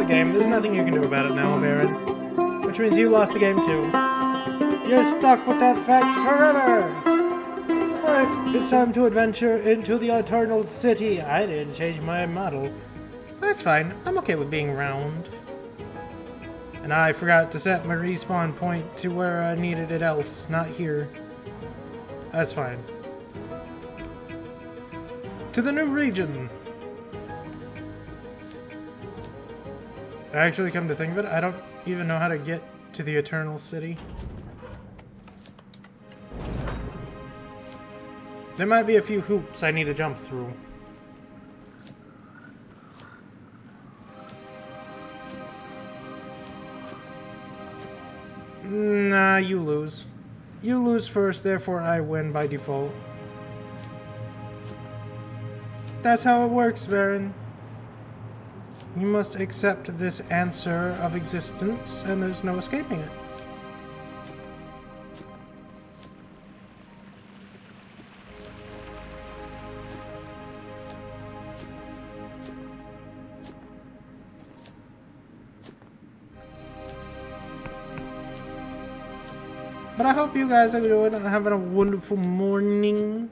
the game. There's nothing you can do about it now, Baron. Which means you lost the game too. You're stuck with that fact forever! Alright, it's time to adventure into the Eternal City. I didn't change my model. That's fine. I'm okay with being round. And I forgot to set my respawn point to where I needed it else, not here. That's fine. To the new region! Actually, come to think of it, I don't even know how to get to the Eternal City. There might be a few hoops I need to jump through. Nah, you lose. You lose first, therefore I win by default. That's how it works, Baron. You must accept this answer of existence, and there's no escaping it. But I hope you guys are having a wonderful morning.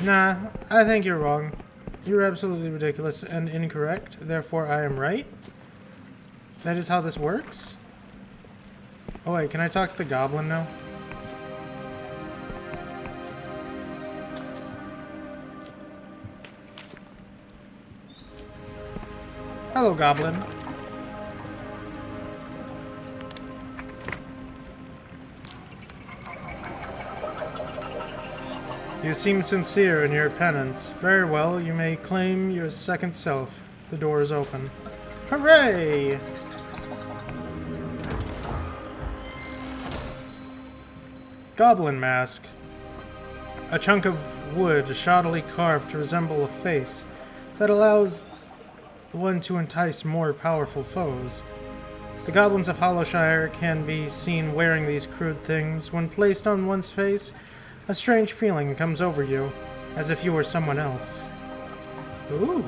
Nah, I think you're wrong. You're absolutely ridiculous and incorrect. Therefore, I am right. That is how this works. Oh wait, can I talk to the goblin now? Hello, goblin. You seem sincere in your penance. Very well, you may claim your second self. The door is open. Hooray! Goblin mask. A chunk of wood shoddily carved to resemble a face that allows one to entice more powerful foes. The goblins of Hollowshire can be seen wearing these crude things. When placed on one's face, a strange feeling comes over you, as if you were someone else. Ooh.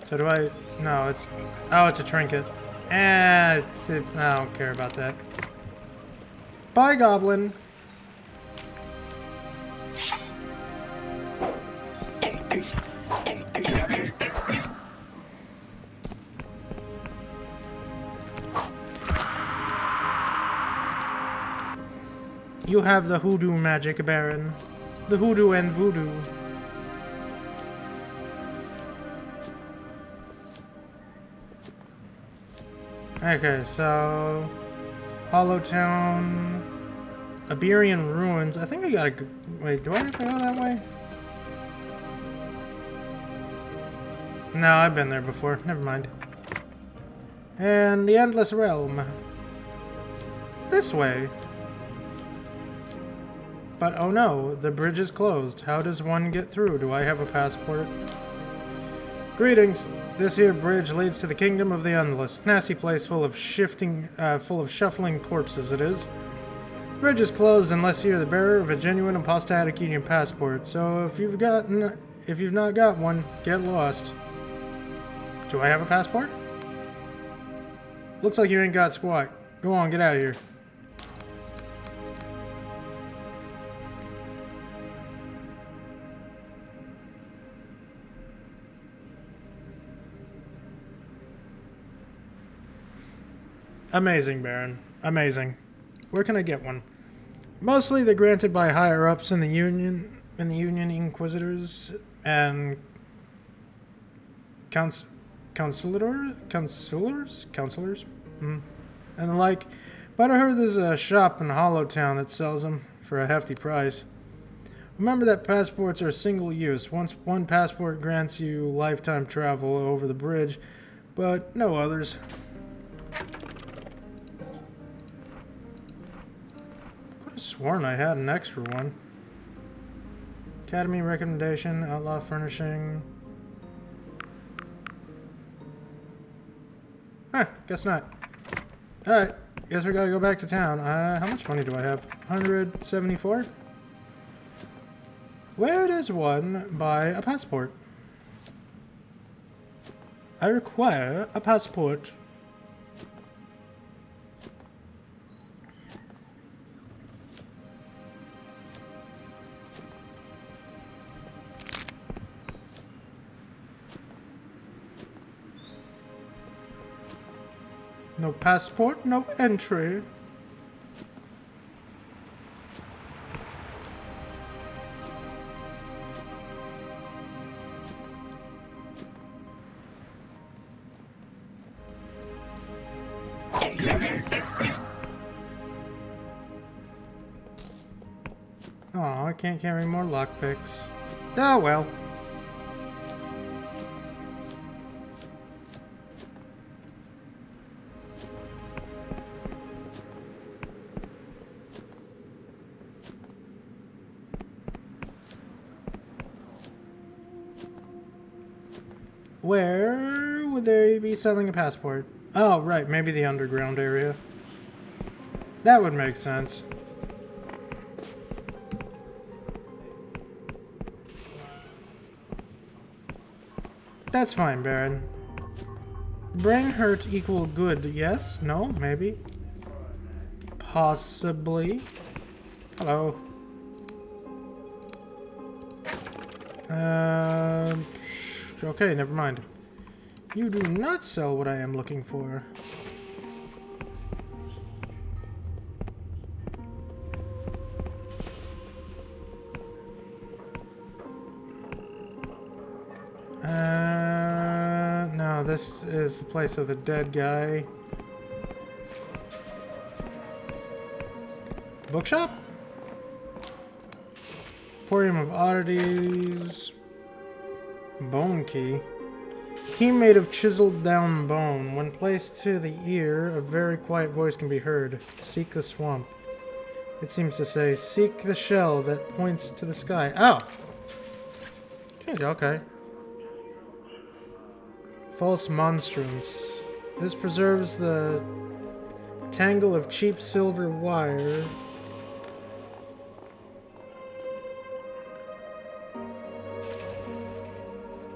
So do I... No, it's... Oh, it's a trinket. I don't care about that. Bye, goblin. You have the hoodoo magic, Baron. The hoodoo and voodoo. Okay, so... Hollowtown... Iberian Ruins. I think I gotta... Wait, do I have to go that way? No, I've been there before. Never mind. And the Endless Realm. This way. But oh no, the bridge is closed. How does one get through? Do I have a passport? Greetings. This here bridge leads to the Kingdom of the Endless. Nasty place full of shuffling corpses it is. The bridge is closed unless you're the bearer of a genuine apostatic union passport. So if you've not got one, get lost. Do I have a passport? Looks like you ain't got squat. Go on, get out of here. Amazing, Baron. Amazing. Where can I get one? Mostly they're granted by higher-ups in the Union Inquisitors and counselors, and the like. But I heard there's a shop in Hollowtown that sells them for a hefty price. Remember that passports are single-use. One passport grants you lifetime travel over the bridge, but no others. Sworn I had an extra one. Academy recommendation, outlaw furnishing. Huh, guess not. Alright, Guess we gotta go back to town. How much money do I have? 174? Where does one buy a passport? I require a passport. No passport, no entry. Oh, I can't carry more lockpicks. Oh well. Where would they be selling a passport? Oh, right, maybe the underground area. That would make sense. That's fine, Baron. Brain hurt equal good, yes? No? Maybe? Possibly? Hello. Okay, never mind. You do not sell what I am looking for. No, this is the place of the dead guy. Bookshop? Emporium of Oddities. Bone key. Key made of chiseled down bone. When placed to the ear, a very quiet voice can be heard. Seek the swamp. It seems to say, seek the shell that points to the sky. Oh! Okay. False monstrance. This preserves the tangle of cheap silver wire.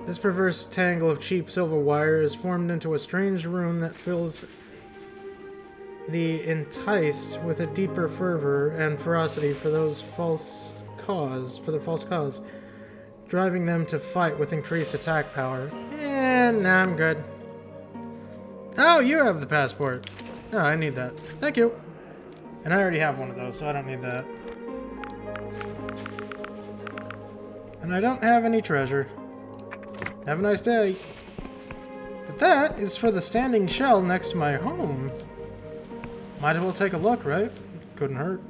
This perverse tangle of cheap silver wire is formed into a strange rune that fills the enticed with a deeper fervor and ferocity for the false cause, driving them to fight with increased attack power. And nah, I'm good. Oh, you have the passport. Oh, I need that. Thank you. And I already have one of those, so I don't need that. And I don't have any treasure. Have a nice day. But that is for the standing shell next to my home. Might as well take a look, right? Couldn't hurt.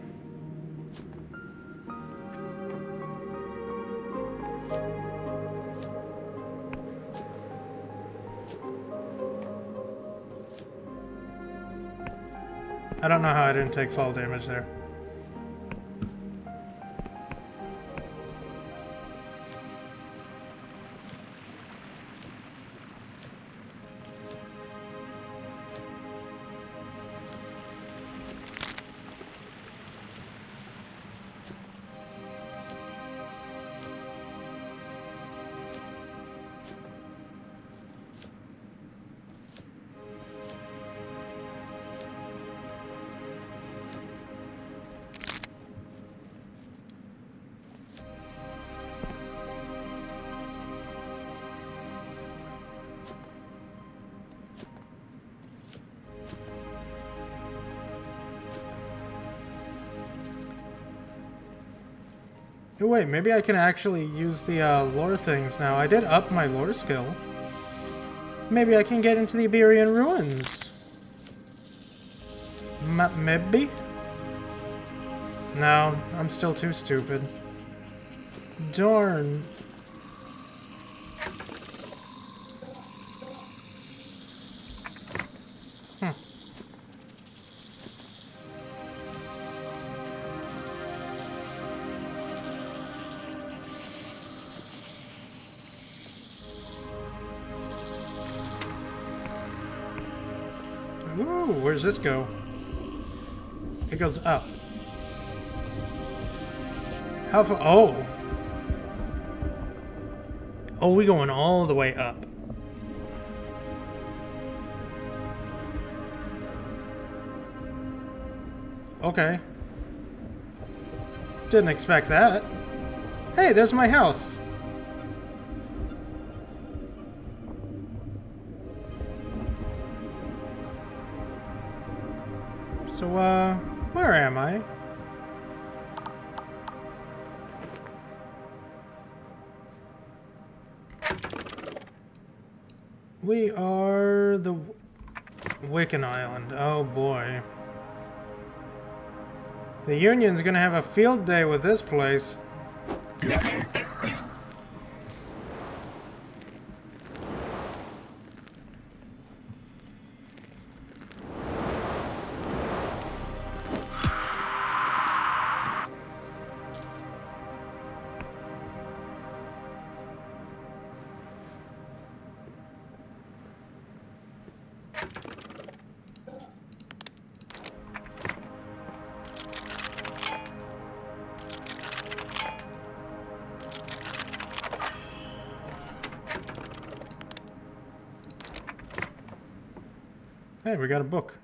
I don't know how I didn't take fall damage there. Oh, wait, maybe I can actually use the lore things now. I did up my lore skill. Maybe I can get into the Iberian ruins. Maybe? No, I'm still too stupid. Darn. Ooh, where's this go? It goes up. How far? Oh. Oh, we going all the way up. Okay. Didn't expect that. Hey, there's my house. So, where am I? We are the Wiccan Island. Oh boy. The Union's gonna have a field day with this place. Hey, we got a book.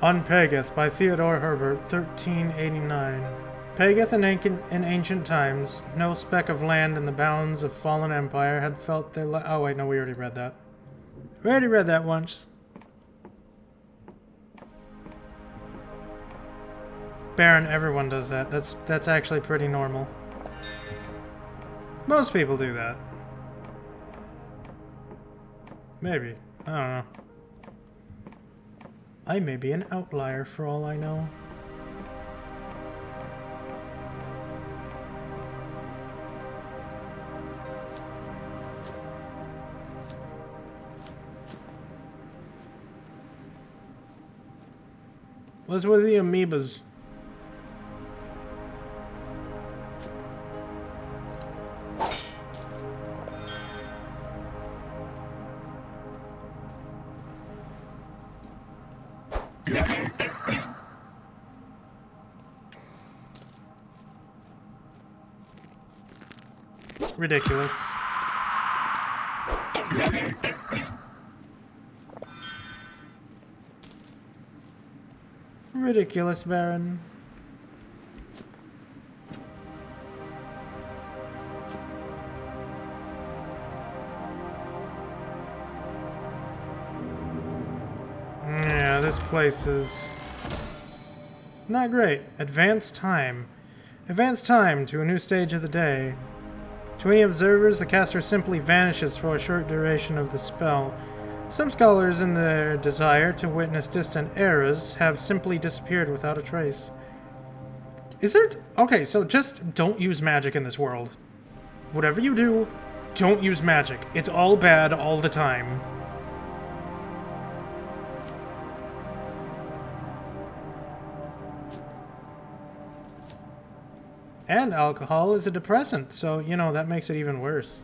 On Pegath by Theodore Herbert, 1389. Pegath in ancient times, no speck of land in the bounds of fallen empire had felt their oh wait, no, we already read that. We already read that once. Baron, everyone does that. That's actually pretty normal. Most people do that. Maybe. I don't know. I may be an outlier for all I know. What's with the amoebas? Ridiculous. Ridiculous, Baron. Yeah, this place is not great. Advance time. Advance time to a new stage of the day. To any observers, the caster simply vanishes for a short duration of the spell. Some scholars, in their desire to witness distant eras, have simply disappeared without a trace. Is there... Okay, so just don't use magic in this world. Whatever you do, don't use magic. It's all bad all the time. And alcohol is a depressant, so, you know, that makes it even worse.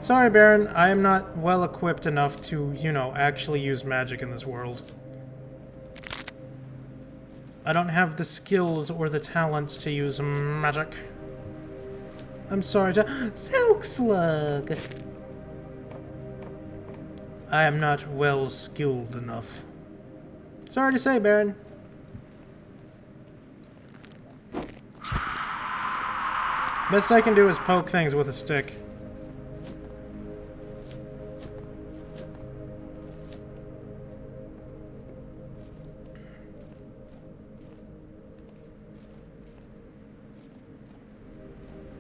Sorry, Baron, I am not well equipped enough to, you know, actually use magic in this world. I don't have the skills or the talents to use magic. I'm sorry to... Silk Slug! I am not well skilled enough. Sorry to say, Baron. Best I can do is poke things with a stick.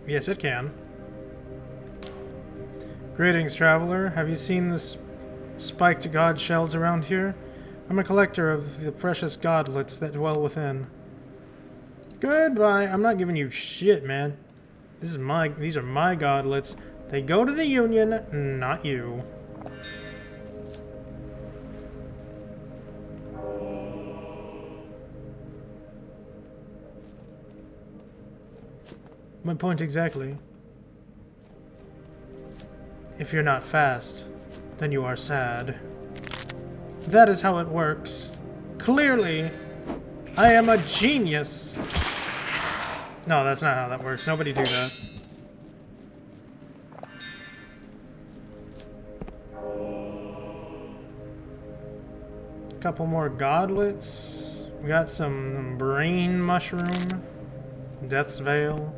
Yes, it can. Greetings, traveler. Have you seen this spiked god shells around here? I'm a collector of the precious godlets that dwell within. Goodbye. I'm not giving you shit, man. These are my godlets. They go to the Union, not you. My point exactly. If you're not fast, then you are sad. That is how it works. Clearly, I am a genius. No, that's not how that works. Nobody do that. Couple more godlets. We got some brain mushroom. Death's Veil.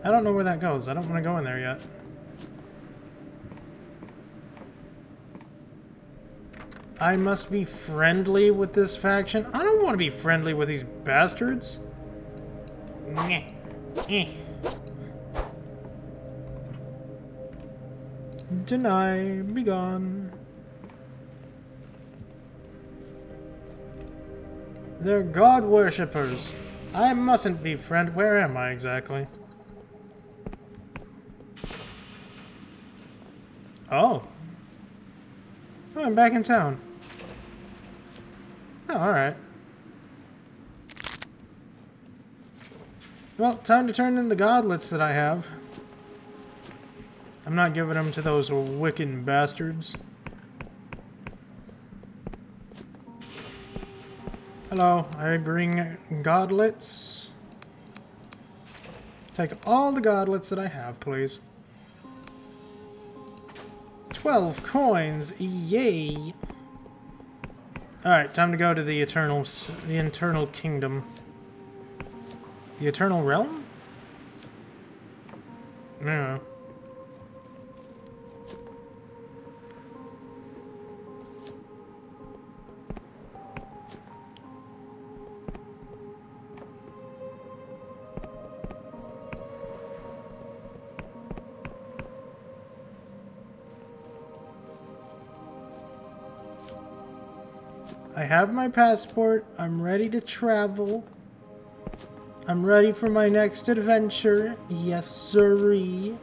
I don't know where that goes. I don't want to go in there yet. I must be friendly with this faction. I don't want to be friendly with these bastards. Deny, be gone. They're god worshippers. I mustn't be friend. Where am I exactly? Oh. Oh, I'm back in town. Oh, alright. Well, time to turn in the godlets that I have. I'm not giving them to those wicked bastards. Hello, I bring godlets. Take all the godlets that I have, please. 12 coins, yay! Alright, time to go to the Eternal Kingdom. The Eternal Realm? No. I have my passport. I'm ready to travel. I'm ready for my next adventure. Yes, sirree.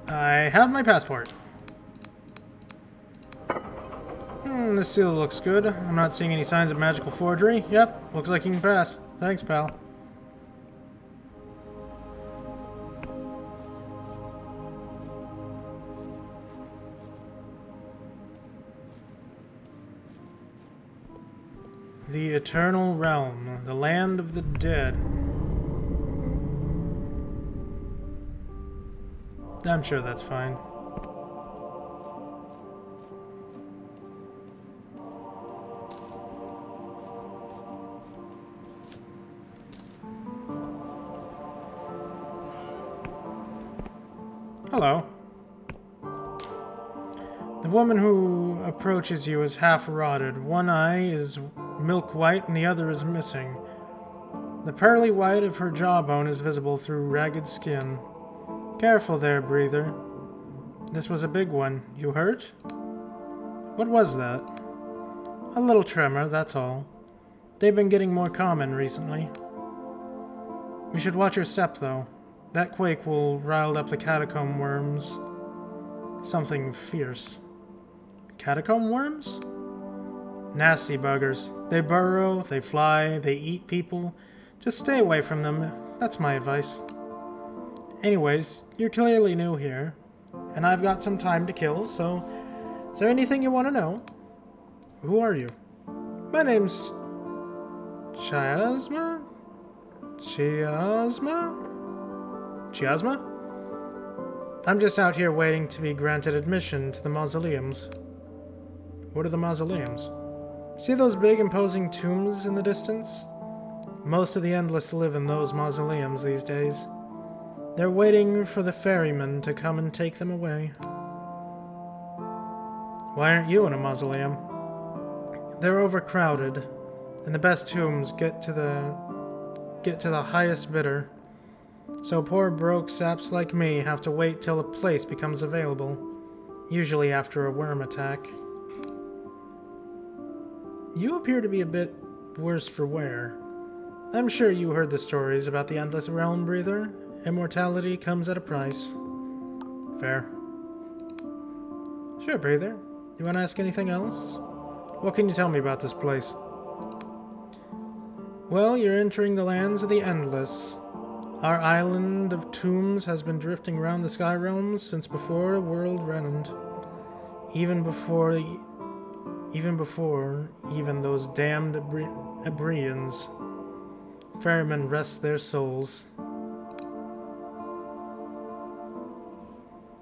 I have my passport. This seal looks good. I'm not seeing any signs of magical forgery. Yep, looks like you can pass. Thanks, pal. The Eternal Realm, the land of the dead. I'm sure that's fine. Hello. The woman who approaches you is half rotted. One eye is milk white and the other is missing. The pearly white of her jawbone is visible through ragged skin. Careful there, breather. This was a big one. You hurt? What was that? A little tremor, that's all. They've been getting more common recently. You should watch your step, though. That quake will rile up the catacomb worms. Something fierce. Catacomb worms? Nasty buggers. They burrow, they fly, they eat people. Just stay away from them. That's my advice. Anyways, you're clearly new here, and I've got some time to kill, so is there anything you want to know? Who are you? My name's Chiasma? Chiasma? I'm just out here waiting to be granted admission to the mausoleums. What are the mausoleums? See those big imposing tombs in the distance? Most of the Endless live in those mausoleums these days. They're waiting for the ferryman to come and take them away. Why aren't you in a mausoleum? They're overcrowded, and the best tombs get to the highest bidder. So poor broke saps like me have to wait till a place becomes available, usually after a worm attack. You appear to be a bit worse for wear. I'm sure you heard the stories about the Endless Realm Breather. Immortality comes at a price. Fair. Sure, Breather. You want to ask anything else? What can you tell me about this place? Well, you're entering the lands of the Endless. Our island of tombs has been drifting around the sky realms since before the world reckoned. Even before those damned Ebrians. Ferrymen rest their souls.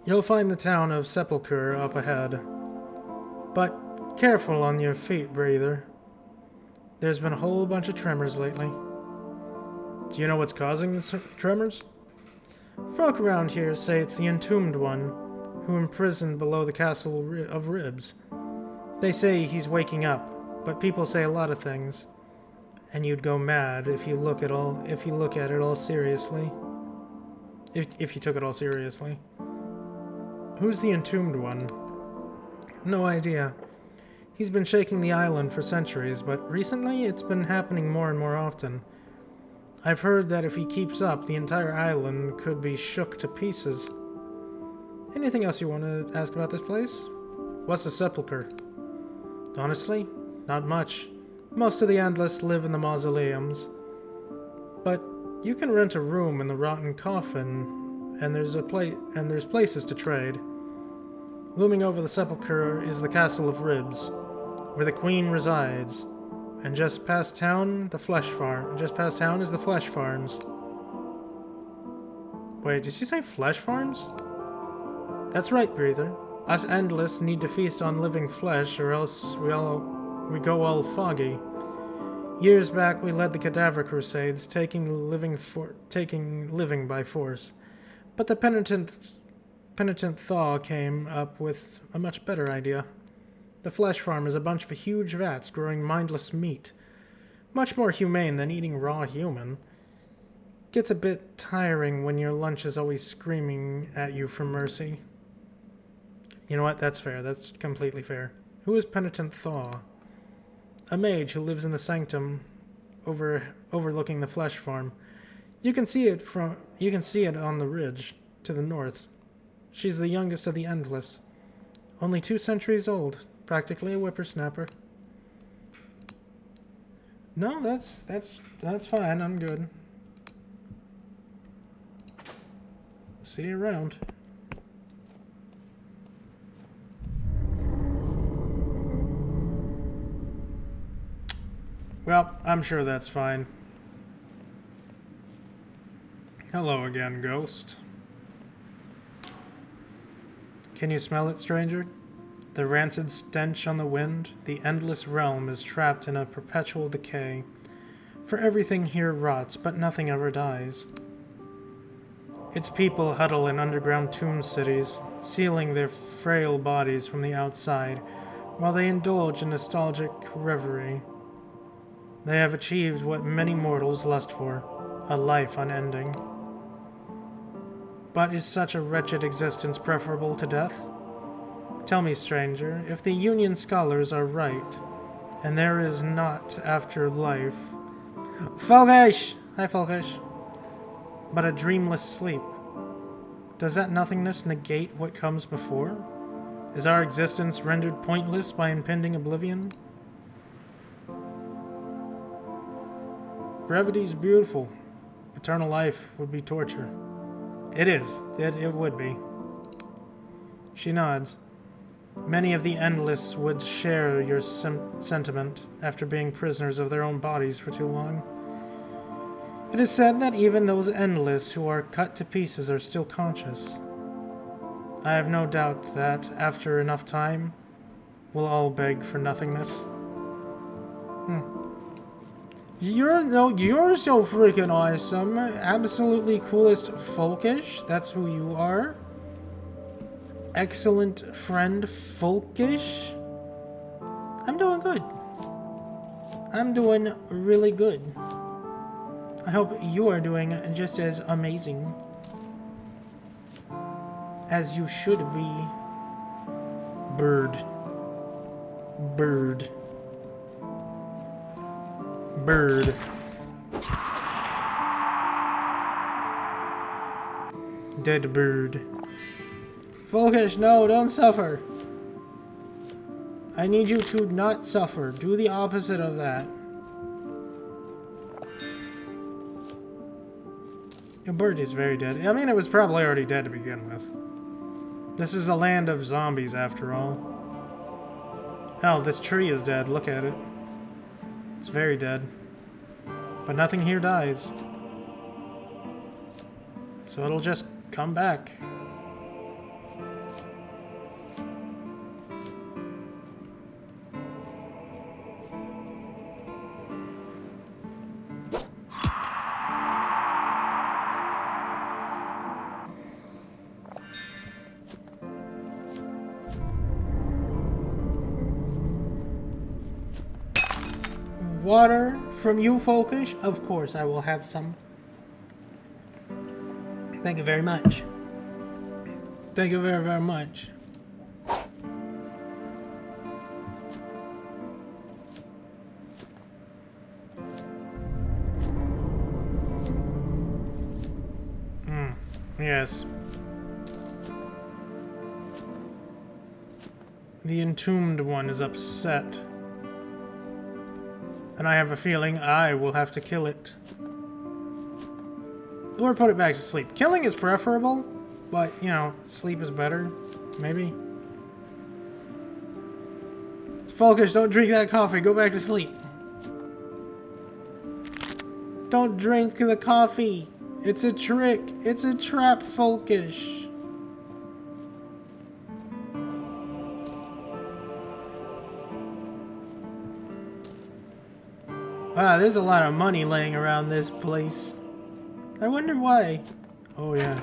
You'll find the town of Sepulchre up ahead. But careful on your feet, Breather. There's been a whole bunch of tremors lately. Do you know what's causing the tremors? Folk around here say it's the Entombed One, who imprisoned below the Castle of Ribs. They say he's waking up, but people say a lot of things. And you'd go mad if you look at it all seriously. If you took it all seriously. Who's the Entombed One? No idea. He's been shaking the island for centuries, but recently it's been happening more and more often. I've heard that if he keeps up, the entire island could be shook to pieces. Anything else you want to ask about this place? What's the Sepulchre? Honestly, not much. Most of the Endless live in the mausoleums. But you can rent a room in the Rotten Coffin, and there's places to trade. Looming over the Sepulchre is the Castle of Ribs, where the Queen resides, and just past town is the Flesh Farms. Wait, did she say Flesh Farms? That's right, Breather. Us Endless need to feast on living flesh, or else we go all foggy. Years back, we led the Cadaver Crusades, taking living by force. But the penitent Thaw came up with a much better idea. The flesh farm is a bunch of huge vats growing mindless meat. Much more humane than eating raw human. Gets a bit tiring when your lunch is always screaming at you for mercy. You know what? That's fair. That's completely fair. Who is Penitent Thaw? A mage who lives in the sanctum overlooking the flesh farm. You can see it on the ridge to the north. She's the youngest of the Endless. Only 2 centuries old. Practically a whippersnapper. No, that's fine. I'm good. See you around. Well, I'm sure that's fine. Hello again, ghost. Can you smell it, stranger? The rancid stench on the wind? The endless realm is trapped in a perpetual decay. For everything here rots, but nothing ever dies. Its people huddle in underground tomb cities, sealing their frail bodies from the outside, while they indulge in nostalgic reverie. They have achieved what many mortals lust for, a life unending. But is such a wretched existence preferable to death? Tell me, stranger, if the Union scholars are right, and there is not after life... Folkish! Hi, Folkish. But a dreamless sleep. Does that nothingness negate what comes before? Is our existence rendered pointless by impending oblivion? Brevity's beautiful. Eternal life would be torture. It is. It would be. She nods. Many of the Endless would share your sentiment after being prisoners of their own bodies for too long. It is said that even those Endless who are cut to pieces are still conscious. I have no doubt that, after enough time, we'll all beg for nothingness. You're so freaking awesome. Absolutely coolest Folkish. That's who you are. Excellent friend Folkish. I'm doing good. I'm doing really good. I hope you are doing just as amazing as you should be. Bird. Bird. Bird. Dead bird. Folkish, no, don't suffer. I need you to not suffer. Do the opposite of that. Your bird is very dead. I mean, it was probably already dead to begin with. This is a land of zombies, after all. Hell, this tree is dead. Look at it. It's very dead. But nothing here dies. So it'll just come back. Water from you, Folkish? Of course, I will have some. Thank you very much. Thank you very, very much. Yes. The entombed one is upset. And I have a feeling I will have to kill it. Or put it back to sleep. Killing is preferable, but, you know, sleep is better. Maybe. Folkish, don't drink that coffee. Go back to sleep. Don't drink the coffee. It's a trick. It's a trap, Folkish. Wow, there's a lot of money laying around this place. I wonder why. Oh, yeah.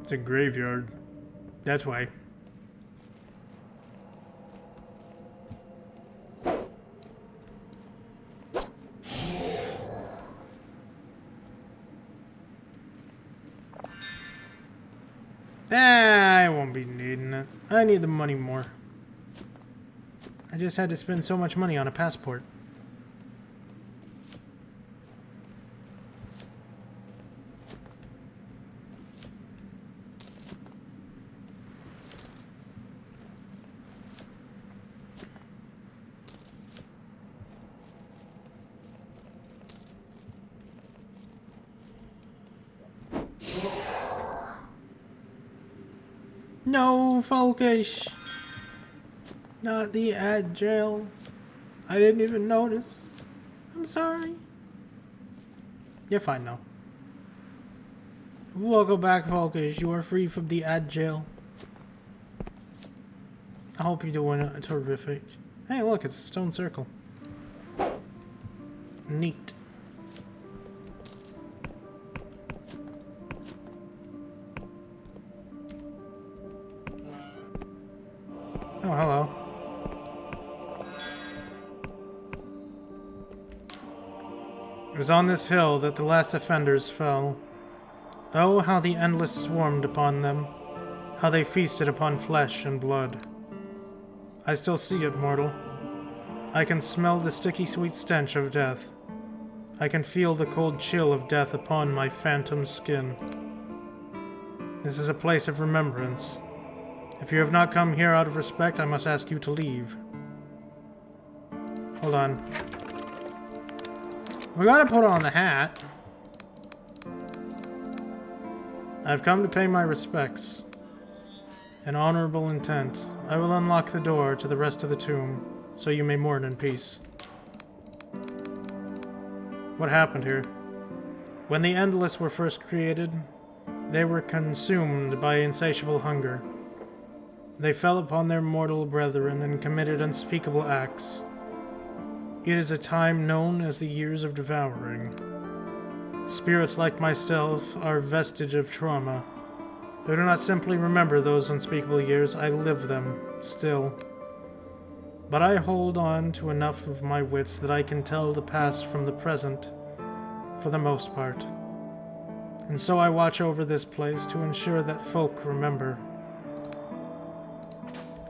It's a graveyard. That's why. I won't be needing it. I need the money more. I just had to spend so much money on a passport. No, Folkish. Not the ad jail. I didn't even notice. I'm sorry. You're fine now. Welcome back, Folkish. You are free from the ad jail. I hope you're doing terrific. Hey, look, it's a stone circle. Neat. Oh, hello. It was on this hill that the last offenders fell. Oh, how the endless swarmed upon them. How they feasted upon flesh and blood. I still see it, mortal. I can smell the sticky sweet stench of death. I can feel the cold chill of death upon my phantom skin. This is a place of remembrance. If you have not come here out of respect, I must ask you to leave. Hold on. We gotta put on the hat. I've come to pay my respects. In honorable intent, I will unlock the door to the rest of the tomb, so you may mourn in peace. What happened here? When the Endless were first created, They were consumed by insatiable hunger. They fell upon their mortal brethren and committed unspeakable acts. It is a time known as the years of devouring. Spirits like myself are vestige of trauma. I do not simply remember those unspeakable years, I live them, still. But I hold on to enough of my wits that I can tell the past from the present, for the most part. And so I watch over this place to ensure that folk remember.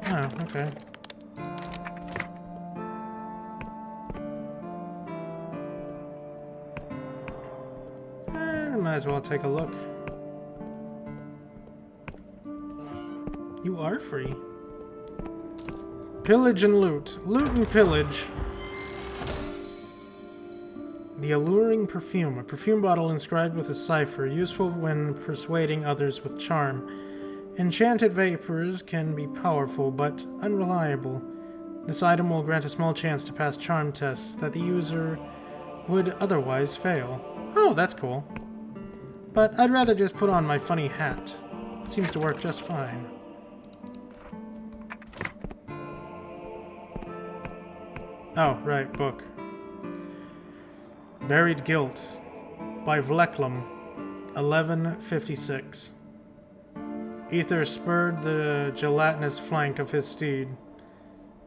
Oh, okay. Might as well take a look. You are free. Pillage and loot. Loot and pillage. The alluring perfume. A perfume bottle inscribed with a cipher, useful when persuading others with charm. Enchanted vapors can be powerful, but unreliable. This item will grant a small chance to pass charm tests that the user would otherwise fail. Oh, that's cool. But I'd rather just put on my funny hat. It seems to work just fine. Oh, right, book. Buried Guilt by Vleklum, 1156. Ether spurred the gelatinous flank of his steed,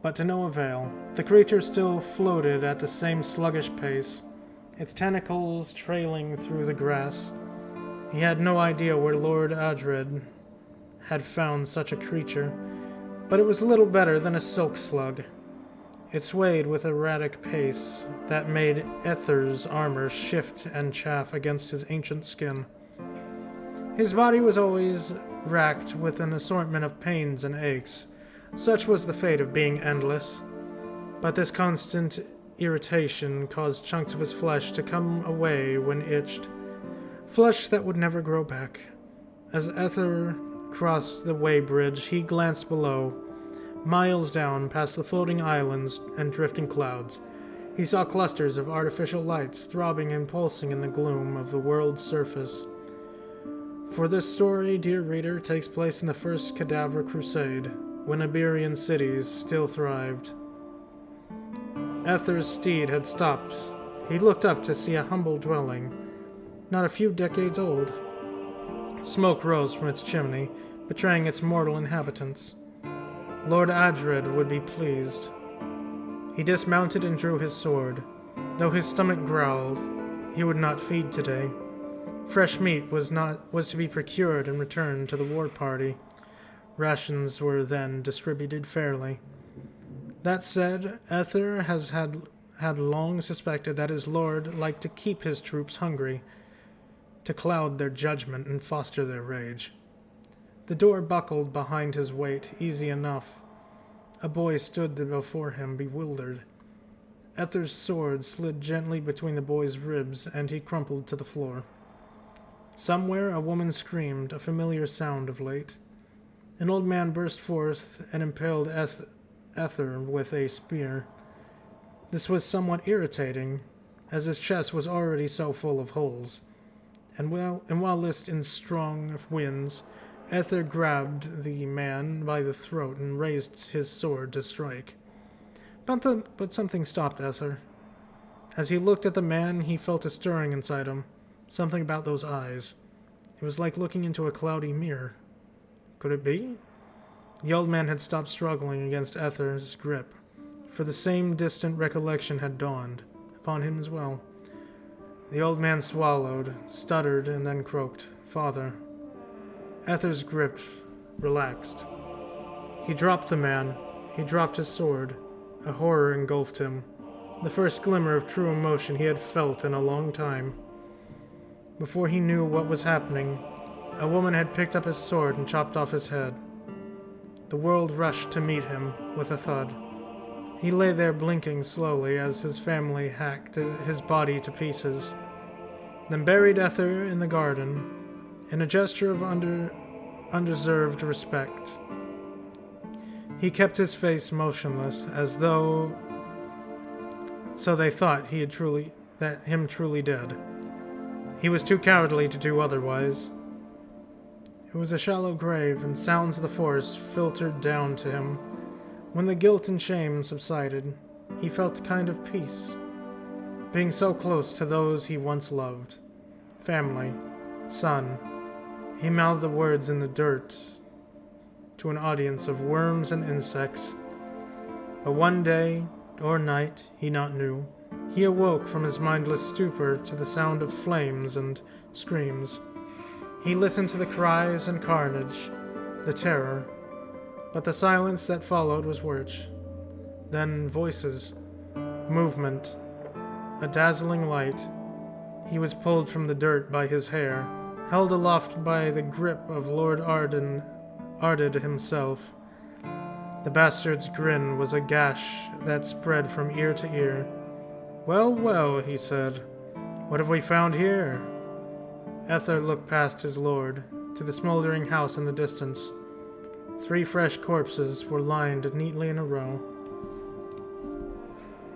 but to no avail. The creature still floated at the same sluggish pace, its tentacles trailing through the grass. He had no idea where Lord Adred had found such a creature, but it was little better than a silk slug. It swayed with erratic pace that made Ether's armor shift and chafe against his ancient skin. His body was always racked with an assortment of pains and aches. Such was the fate of being endless. But this constant irritation caused chunks of his flesh to come away when itched. Flesh that would never grow back. As Ether crossed the weighbridge, he glanced below. Miles down, past the floating islands and drifting clouds, he saw clusters of artificial lights throbbing and pulsing in the gloom of the world's surface. For this story, dear reader, takes place in the First Cadaver Crusade, when Iberian cities still thrived. Ether's steed had stopped. He looked up to see a humble dwelling, not a few decades old. Smoke rose from its chimney, betraying its mortal inhabitants. Lord Adred would be pleased. He dismounted and drew his sword. Though his stomach growled, he would not feed today. Fresh meat was to be procured and returned to the war party. Rations were then distributed fairly. That said, Ether had long suspected that his lord liked to keep his troops hungry, to cloud their judgment and foster their rage. The door buckled behind his weight, easy enough. A boy stood before him, bewildered. Ether's sword slid gently between the boy's ribs, and he crumpled to the floor. Somewhere a woman screamed, a familiar sound of late. An old man burst forth and impaled Ether with a spear. This was somewhat irritating, as his chest was already so full of holes. And while list in strong winds, Ether grabbed the man by the throat and raised his sword to strike. But something stopped Ether. As he looked at the man, he felt a stirring inside him. Something about those eyes. It was like looking into a cloudy mirror. Could it be? The old man had stopped struggling against Ether's grip, for the same distant recollection had dawned upon him as well. The old man swallowed, stuttered, and then croaked, "Father." Ether's grip relaxed. He dropped the man. He dropped his sword. A horror engulfed him, the first glimmer of true emotion he had felt in a long time. Before he knew what was happening, a woman had picked up his sword and chopped off his head. The world rushed to meet him with a thud. He lay there blinking slowly as his family hacked his body to pieces, then buried Ether in the garden, in a gesture of undeserved respect. He kept his face motionless, as though so they thought him truly dead. He was too cowardly to do otherwise. It was a shallow grave, and sounds of the forest filtered down to him. When the guilt and shame subsided, he felt a kind of peace, being so close to those he once loved. Family, son. He mouthed the words in the dirt to an audience of worms and insects. But one day, or night, he not knew, he awoke from his mindless stupor to the sound of flames and screams. He listened to the cries and carnage, the terror, but the silence that followed was worse. Then voices, movement, a dazzling light. He was pulled from the dirt by his hair, held aloft by the grip of Lord Ardid himself. The bastard's grin was a gash that spread from ear to ear. "Well, well," he said. "What have we found here?" Ether looked past his lord, to the smoldering house in the distance. 3 fresh corpses were lined neatly in a row.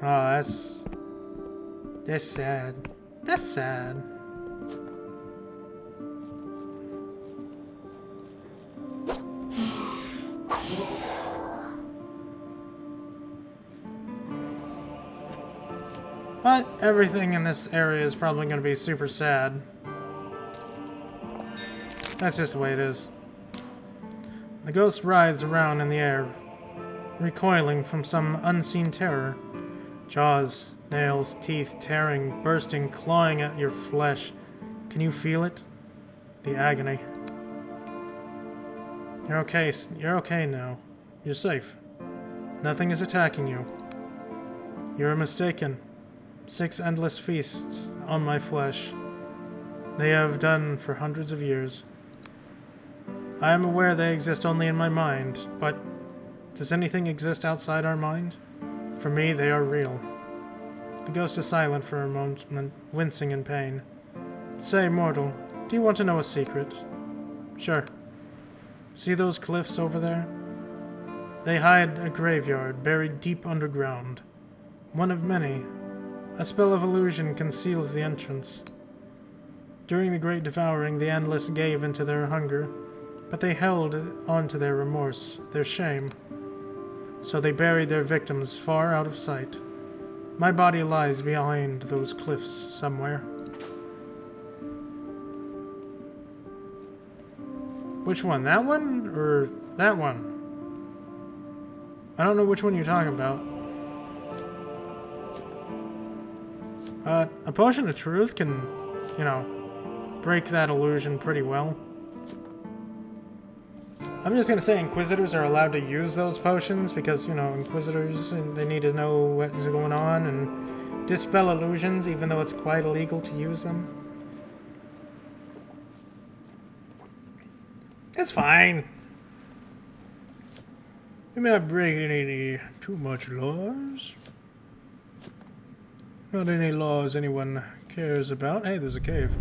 Oh, that's sad. That's sad. But everything in this area is probably going to be super sad. That's just the way it is. The ghost writhes around in the air, recoiling from some unseen terror. Jaws, nails, teeth, tearing, bursting, clawing at your flesh. Can you feel it? The agony. You're okay. You're okay now. You're safe. Nothing is attacking you. You're mistaken. 6 endless feasts on my flesh. They have done for hundreds of years. I am aware they exist only in my mind, but does anything exist outside our mind? For me, they are real. The ghost is silent for a moment, wincing in pain. Say, mortal, do you want to know a secret? Sure. See those cliffs over there? They hide a graveyard buried deep underground. One of many. A spell of illusion conceals the entrance. During the Great Devouring, the Endless gave into their hunger, but they held on to their remorse, their shame. So they buried their victims far out of sight. My body lies behind those cliffs somewhere. Which one? That one? Or that one? I don't know which one you're talking about. A potion of truth can, you know, break that illusion pretty well. I'm just gonna say Inquisitors are allowed to use those potions because, you know, Inquisitors, they need to know what's going on and dispel illusions, even though it's quite illegal to use them. It's fine. You're not breaking any too much laws. Not any laws anyone cares about. Hey, there's a cave.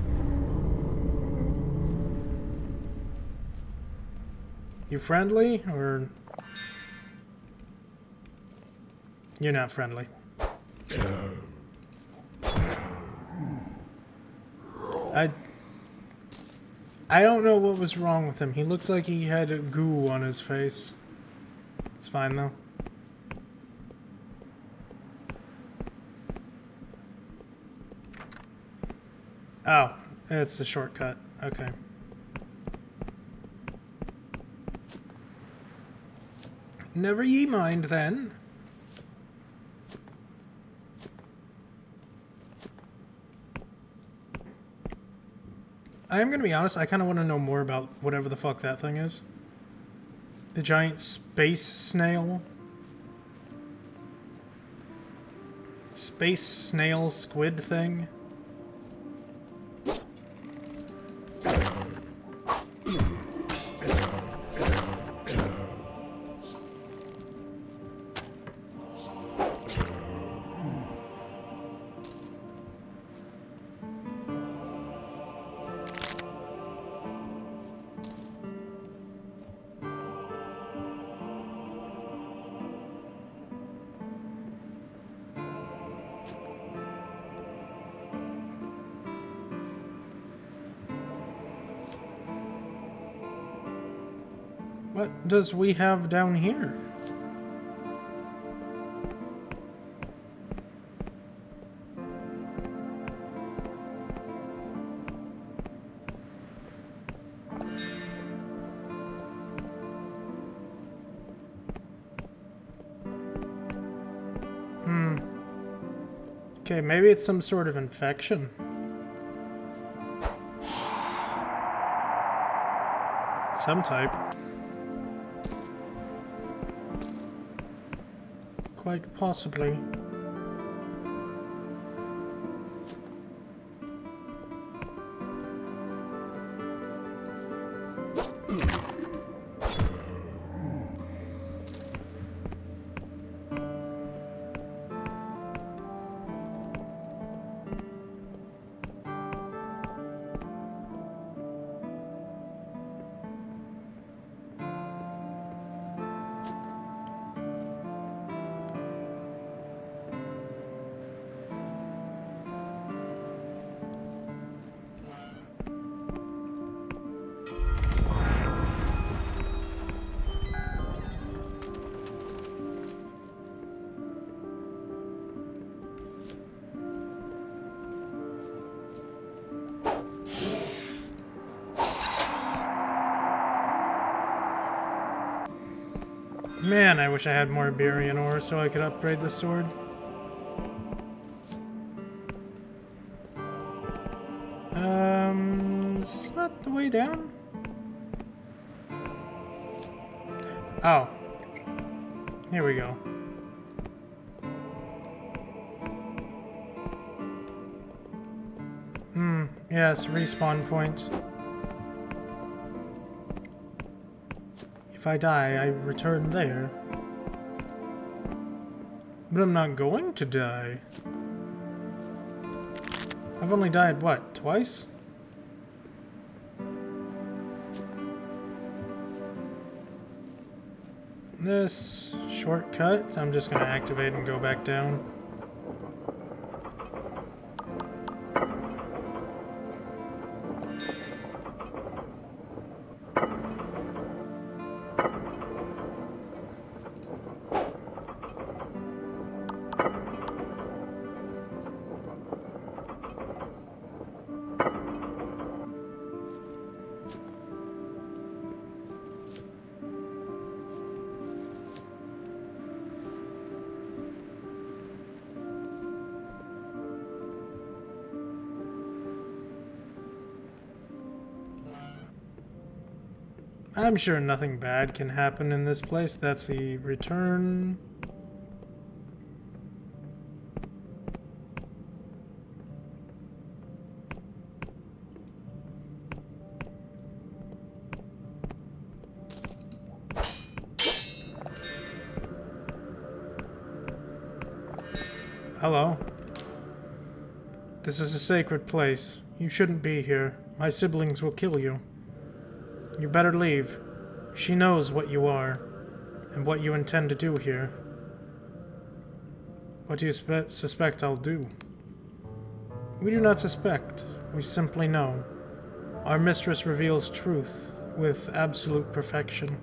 You friendly, or... You're not friendly. I don't know what was wrong with him. He looks like he had goo on his face. It's fine, though. Oh, it's a shortcut. Okay. Never ye mind, then. I am going to be honest, I kind of want to know more about whatever the fuck that thing is. The giant space snail. Space snail squid thing. What does we have down here? Okay, maybe it's some sort of infection. Some type. Quite possibly. Man, I wish I had more Iberian ore so I could upgrade the sword. Is this not the way down? Oh. Here we go. Yes, respawn points. If I die, I return there. But I'm not going to die. I've only died, what, twice? This shortcut, I'm just gonna activate and go back down. I'm sure nothing bad can happen in this place. That's the return. Hello. This is a sacred place. You shouldn't be here. My siblings will kill you. You better leave. She knows what you are, and what you intend to do here. What do you suspect I'll do? We do not suspect. We simply know. Our mistress reveals truth with absolute perfection.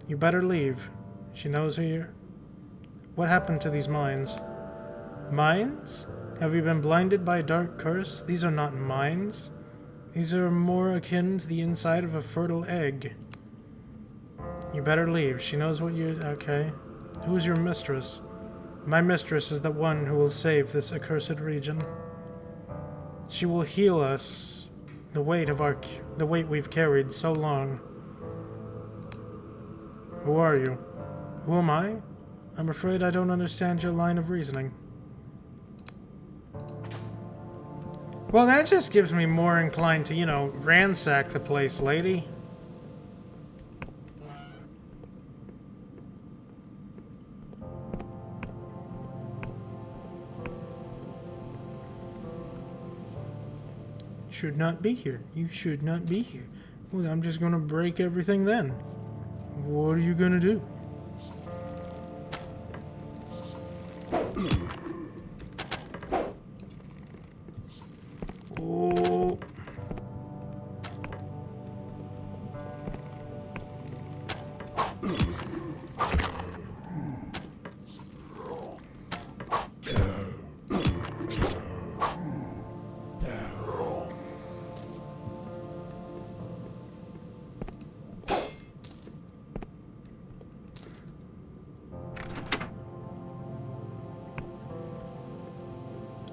You better leave. She knows who you're... What happened to these mines? Mines? Have you been blinded by a dark curse? These are not mines. These are more akin to the inside of a fertile egg. You better leave. She knows what you... Okay. Who is your mistress? My mistress is the one who will save this accursed region. She will heal us the weight we've carried so long. Who are you? Who am I? I'm afraid I don't understand your line of reasoning. Well, that just gives me more inclined to, you know, ransack the place, lady. Should not be here. You should not be here. Well, I'm just gonna break everything then. What are you gonna do? Oh.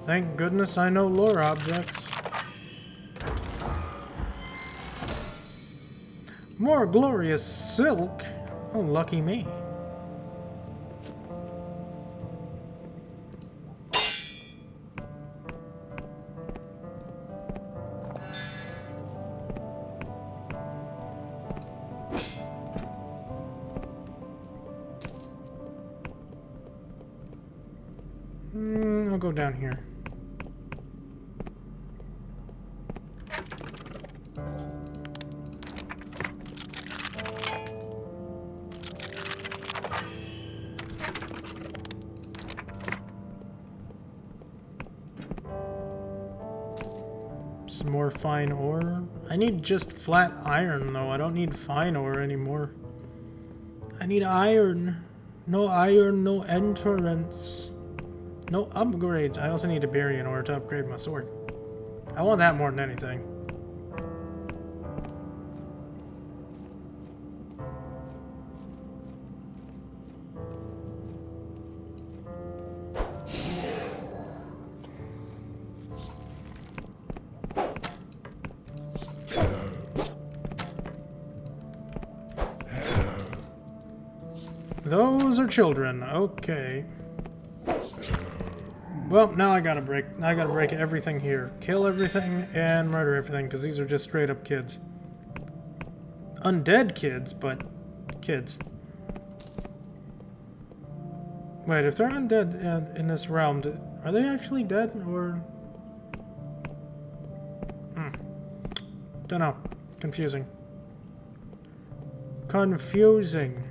Thank goodness I know lore objects. More glorious silk? Oh, lucky me. I'll go down here. Some more fine ore. I need just flat iron, though. I don't need fine ore anymore. I need iron. No iron, no entrance. No upgrades. I also need Iberian ore to upgrade my sword. I want that more than anything. Those are children. Okay. Well, now I gotta break everything here. Kill everything and murder everything, because these are just straight up kids. Undead kids, but kids. Wait, if they're undead in this realm, are they actually dead, or... Dunno. Confusing. Confusing.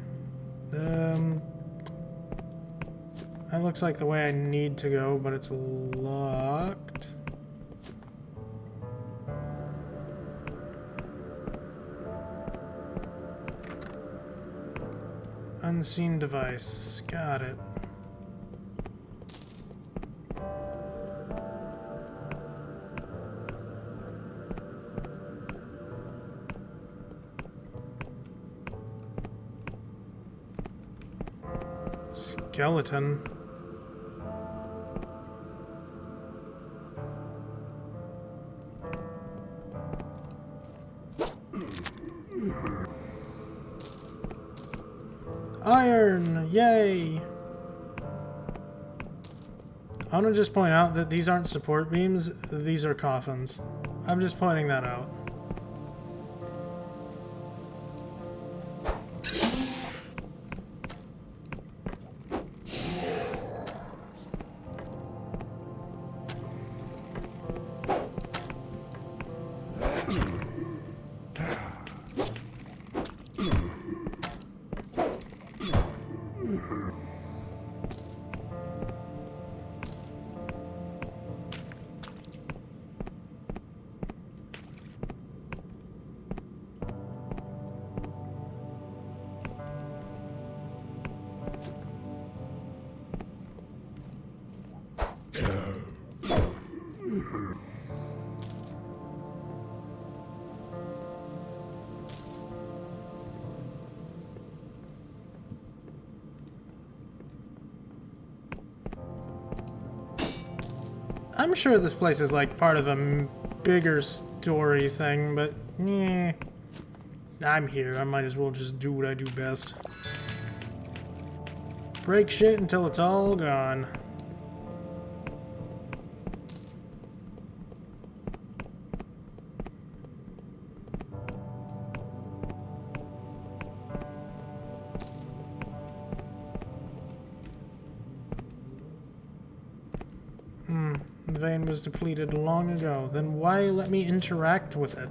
That looks like the way I need to go, but it's locked. Unseen device. Got it. Skeleton. Iron! Yay! I want to just point out that these aren't support beams, these are coffins. I'm just pointing that out. I'm sure this place is like part of a bigger story thing, but I'm here. I might as well just do what I do best. Break shit until it's all gone. The vein was depleted long ago. Then why let me interact with it?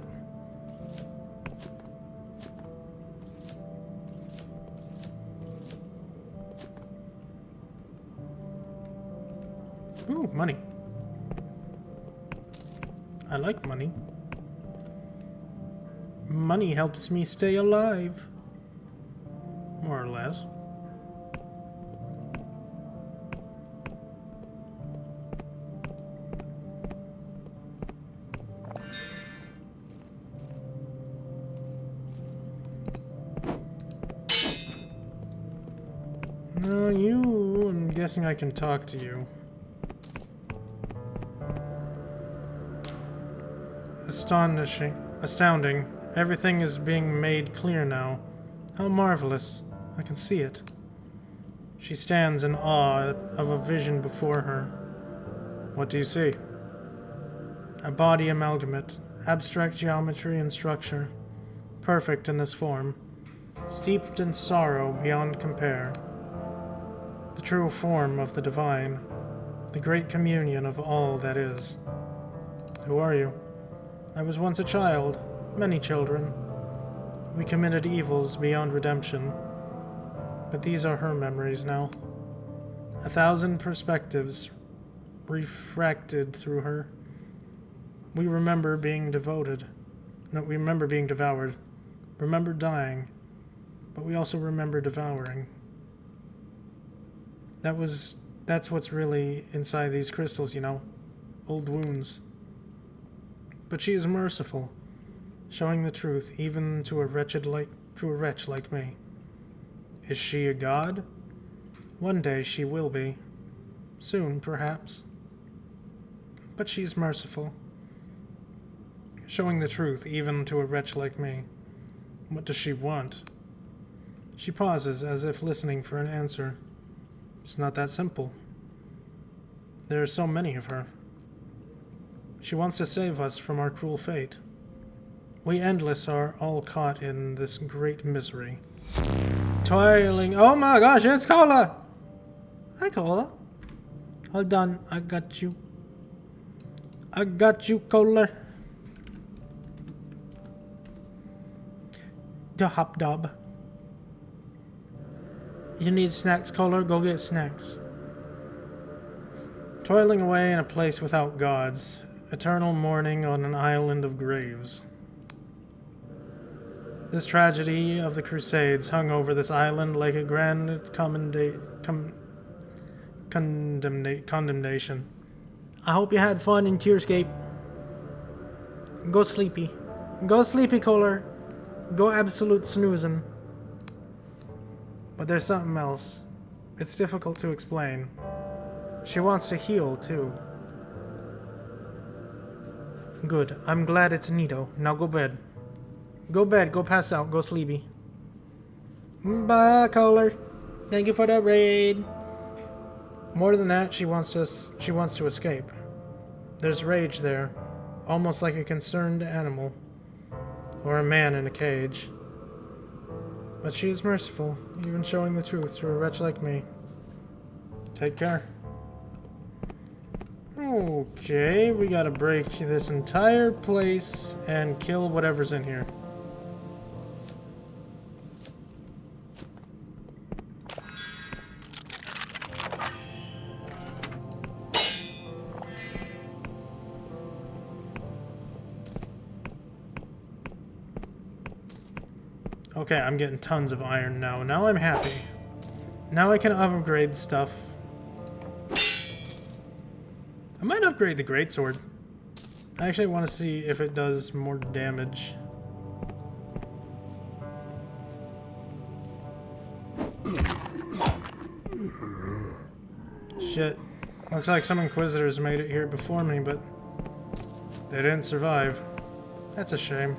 Ooh, money. I like money. Money helps me stay alive. More or less. No, I'm guessing I can talk to you. astounding. Everything is being made clear now. How marvelous. I can see it. She stands in awe of a vision before her. What do you see? A body amalgamate, abstract geometry and structure, perfect in this form, steeped in sorrow beyond compare. The true form of the divine, the great communion of all that is. Who are you? I was once a child, many children. We committed evils beyond redemption, but these are her memories now. 1,000 perspectives refracted through her. We remember being devoted. No, we remember being devoured. Remember dying, but we also remember devouring. That's what's really inside these crystals, you know. Old wounds. But she is merciful, showing the truth even to a wretch like me. Is she a god? One day she will be. Soon, perhaps. But she is merciful, showing the truth even to a wretch like me. What does she want? She pauses as if listening for an answer. It's not that simple. There are so many of her. She wants to save us from our cruel fate. We endless are all caught in this great misery. Toiling. Oh my gosh, it's Cola! Hi, Cola. Hold on, I got you. I got you, Cola. The hop dob. You need snacks, Cola? Go get snacks. Toiling away in a place without gods. Eternal mourning on an island of graves. This tragedy of the Crusades hung over this island like a grand condemnation. I hope you had fun in Tearscape. Go sleepy. Go sleepy, Kohler. Go absolute snoozing. But there's something else. It's difficult to explain. She wants to heal, too. Good. I'm glad it's neato. Now go bed. Go bed. Go pass out. Go sleepy. Bye, Kohler. Thank you for the raid. More than that, she wants to escape. There's rage there, almost like a concerned animal, or a man in a cage. But she is merciful, even showing the truth to a wretch like me. Take care. Okay, we gotta break this entire place and kill whatever's in here. Okay, I'm getting tons of iron now. Now I'm happy. Now I can upgrade stuff. I might upgrade the greatsword. I actually want to see if it does more damage. Shit. Looks like some Inquisitors made it here before me, but they didn't survive. That's a shame.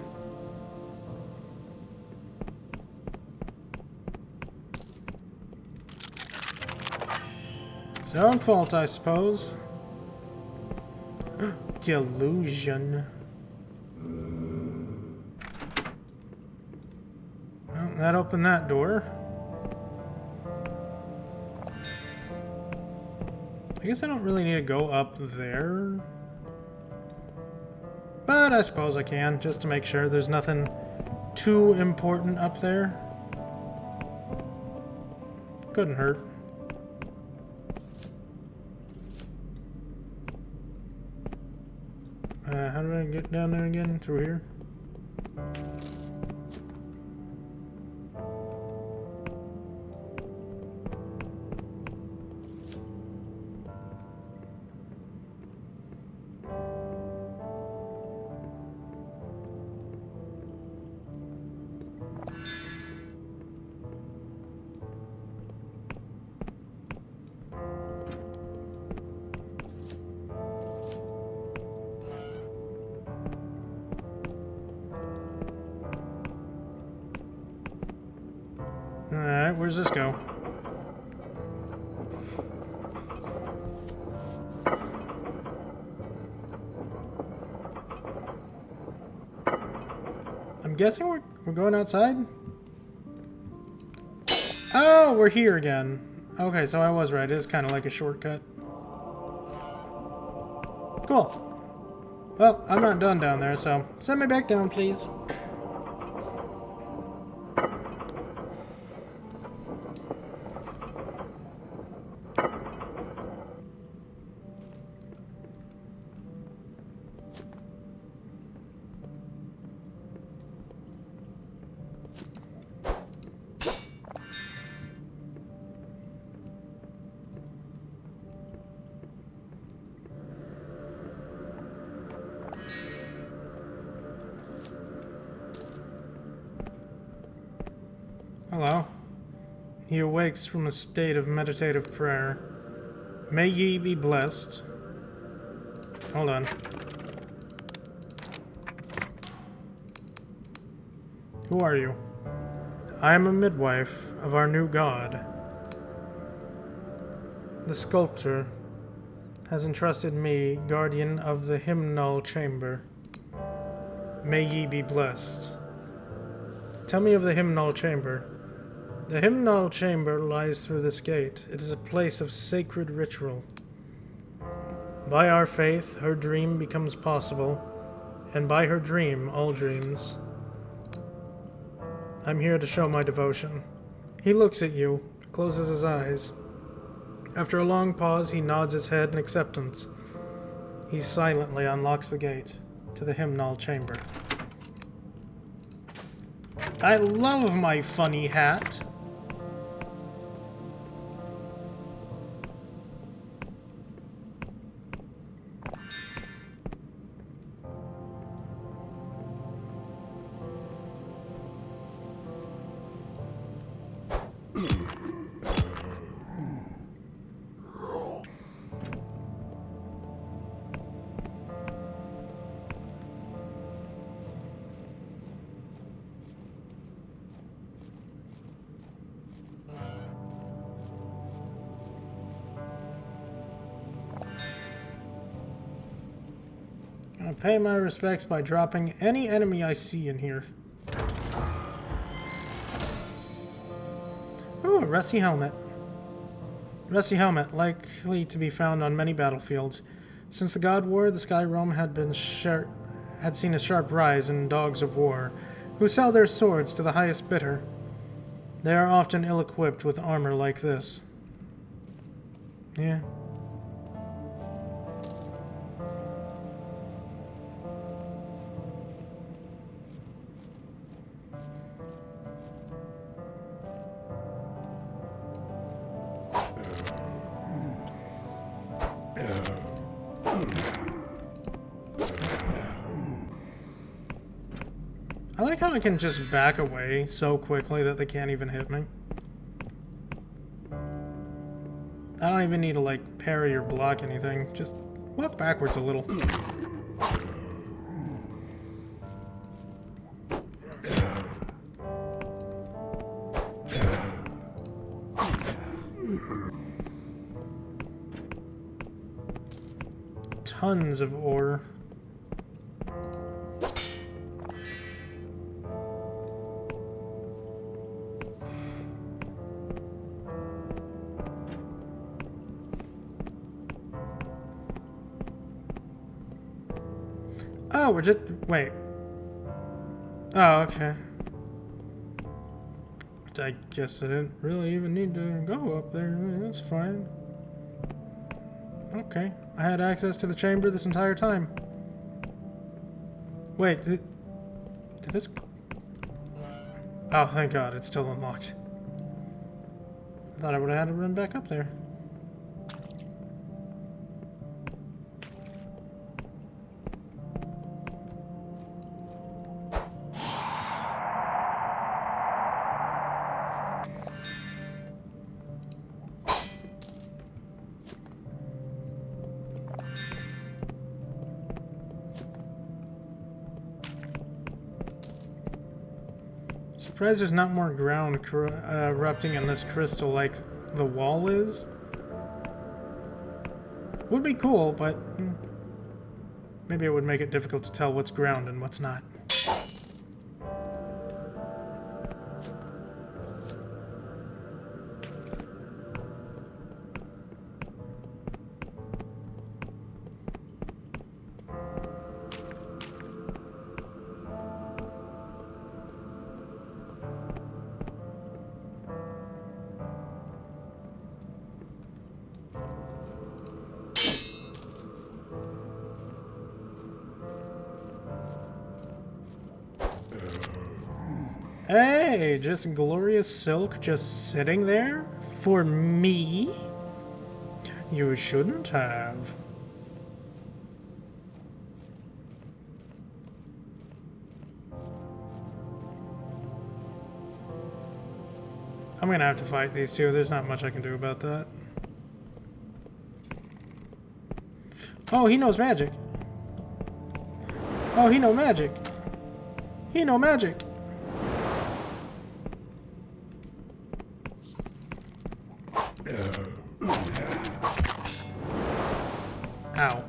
It's their own fault, I suppose. Delusion. Well, that opened that door. I guess I don't really need to go up there. But I suppose I can, just to make sure there's nothing too important up there. Couldn't hurt. How do I get down there again? Through here? Alright, where's this go? I'm guessing we're going outside? Oh, we're here again. Okay, so I was right. It is kind of like a shortcut. Cool. Well, I'm not done down there, so send me back down, please. Hello. He awakes from a state of meditative prayer. May ye be blessed. Hold on. Who are you? I am a midwife of our new god. The sculptor has entrusted me, guardian of the hymnal chamber. May ye be blessed. Tell me of the hymnal chamber. The hymnal chamber lies through this gate. It is a place of sacred ritual. By our faith, her dream becomes possible, and by her dream, all dreams. I'm here to show my devotion. He looks at you, closes his eyes. After a long pause, he nods his head in acceptance. He silently unlocks the gate to the hymnal chamber. I love my funny hat. Gonna pay my respects by dropping any enemy I see in here. Ooh, a rusty helmet. Rusty helmet, likely to be found on many battlefields. Since the God War, the Sky Realm had seen a sharp rise in dogs of war, who sell their swords to the highest bidder. They are often ill-equipped with armor like this. Yeah. I like how I can just back away so quickly that they can't even hit me. I don't even need to, like, parry or block anything. Just walk backwards a little. Tons of ore. Oh, we're just... wait. Oh, okay. I guess I didn't really even need to go up there. That's fine. Okay. I had access to the chamber this entire time. Wait, did this... Oh, thank God, it's still unlocked. I thought I would have had to run back up there. Surprised there's not more ground erupting in this crystal like the wall is. Would be cool, but maybe it would make it difficult to tell what's ground and what's not. Hey, just glorious silk just sitting there? For me? You shouldn't have. I'm gonna have to fight these two. There's not much I can do about that. Oh, he knows magic. Oh, he know magic. He know magic. Ow.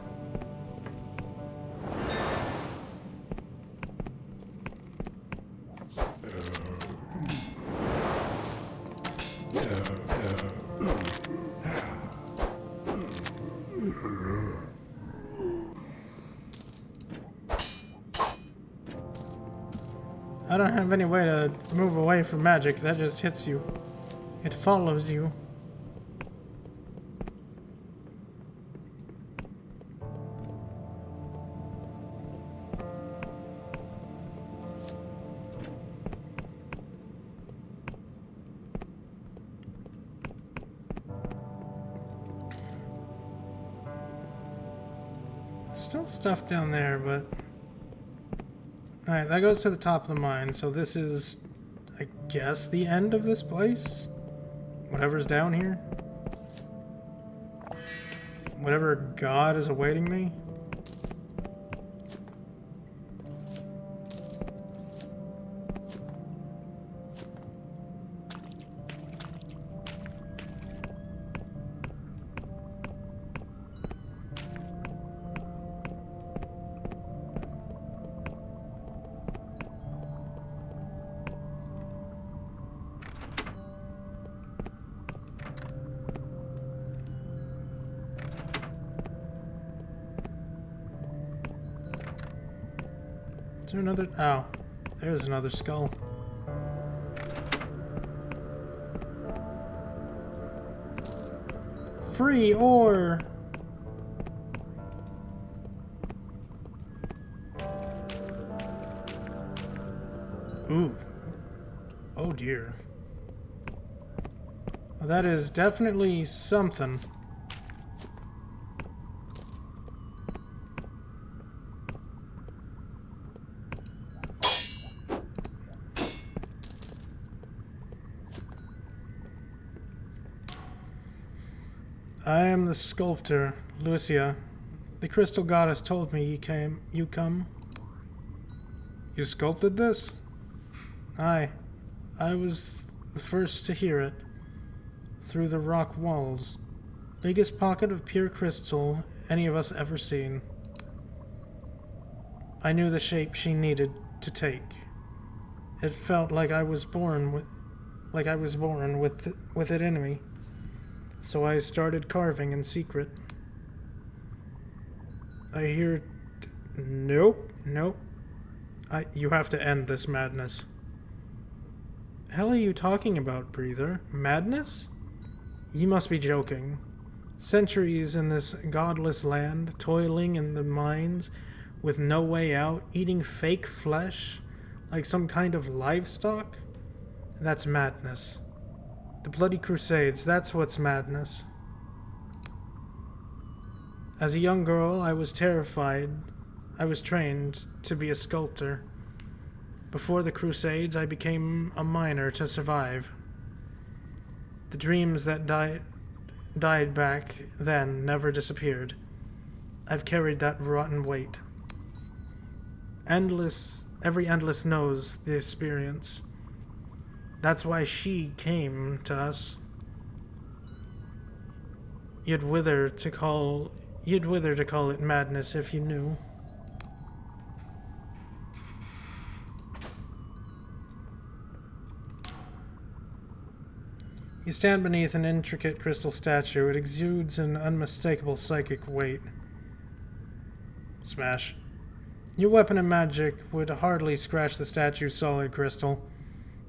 I don't have any way to move away from magic. That just hits you. It follows you. Still stuff down there, but... Alright, that goes to the top of the mine, so this is, I guess, the end of this place? Whatever's down here? Whatever god is awaiting me? Is there another? Oh, there's another skull. Free ore! Ooh. Oh dear. Well, that is definitely something. I am the sculptor, Lucia. The crystal goddess told me you come. You sculpted this? Aye. I was the first to hear it. Through the rock walls. Biggest pocket of pure crystal any of us ever seen. I knew the shape she needed to take. It felt like I was born with it in me. So I started carving in secret. I hear... Nope. You have to end this madness. Hell are you talking about, Breather? Madness? You must be joking. Centuries in this godless land, toiling in the mines, with no way out, eating fake flesh, like some kind of livestock? That's madness. The bloody crusades, that's what's madness. As a young girl, I was terrified. I was trained to be a sculptor. Before the crusades, I became a miner to survive. The dreams that died back then never disappeared. I've carried that rotten weight. Every endless knows the experience. That's why she came to us. You'd wither to call it madness if you knew. You stand beneath an intricate crystal statue. It exudes an unmistakable psychic weight. Smash. Your weapon and magic would hardly scratch the statue's solid crystal.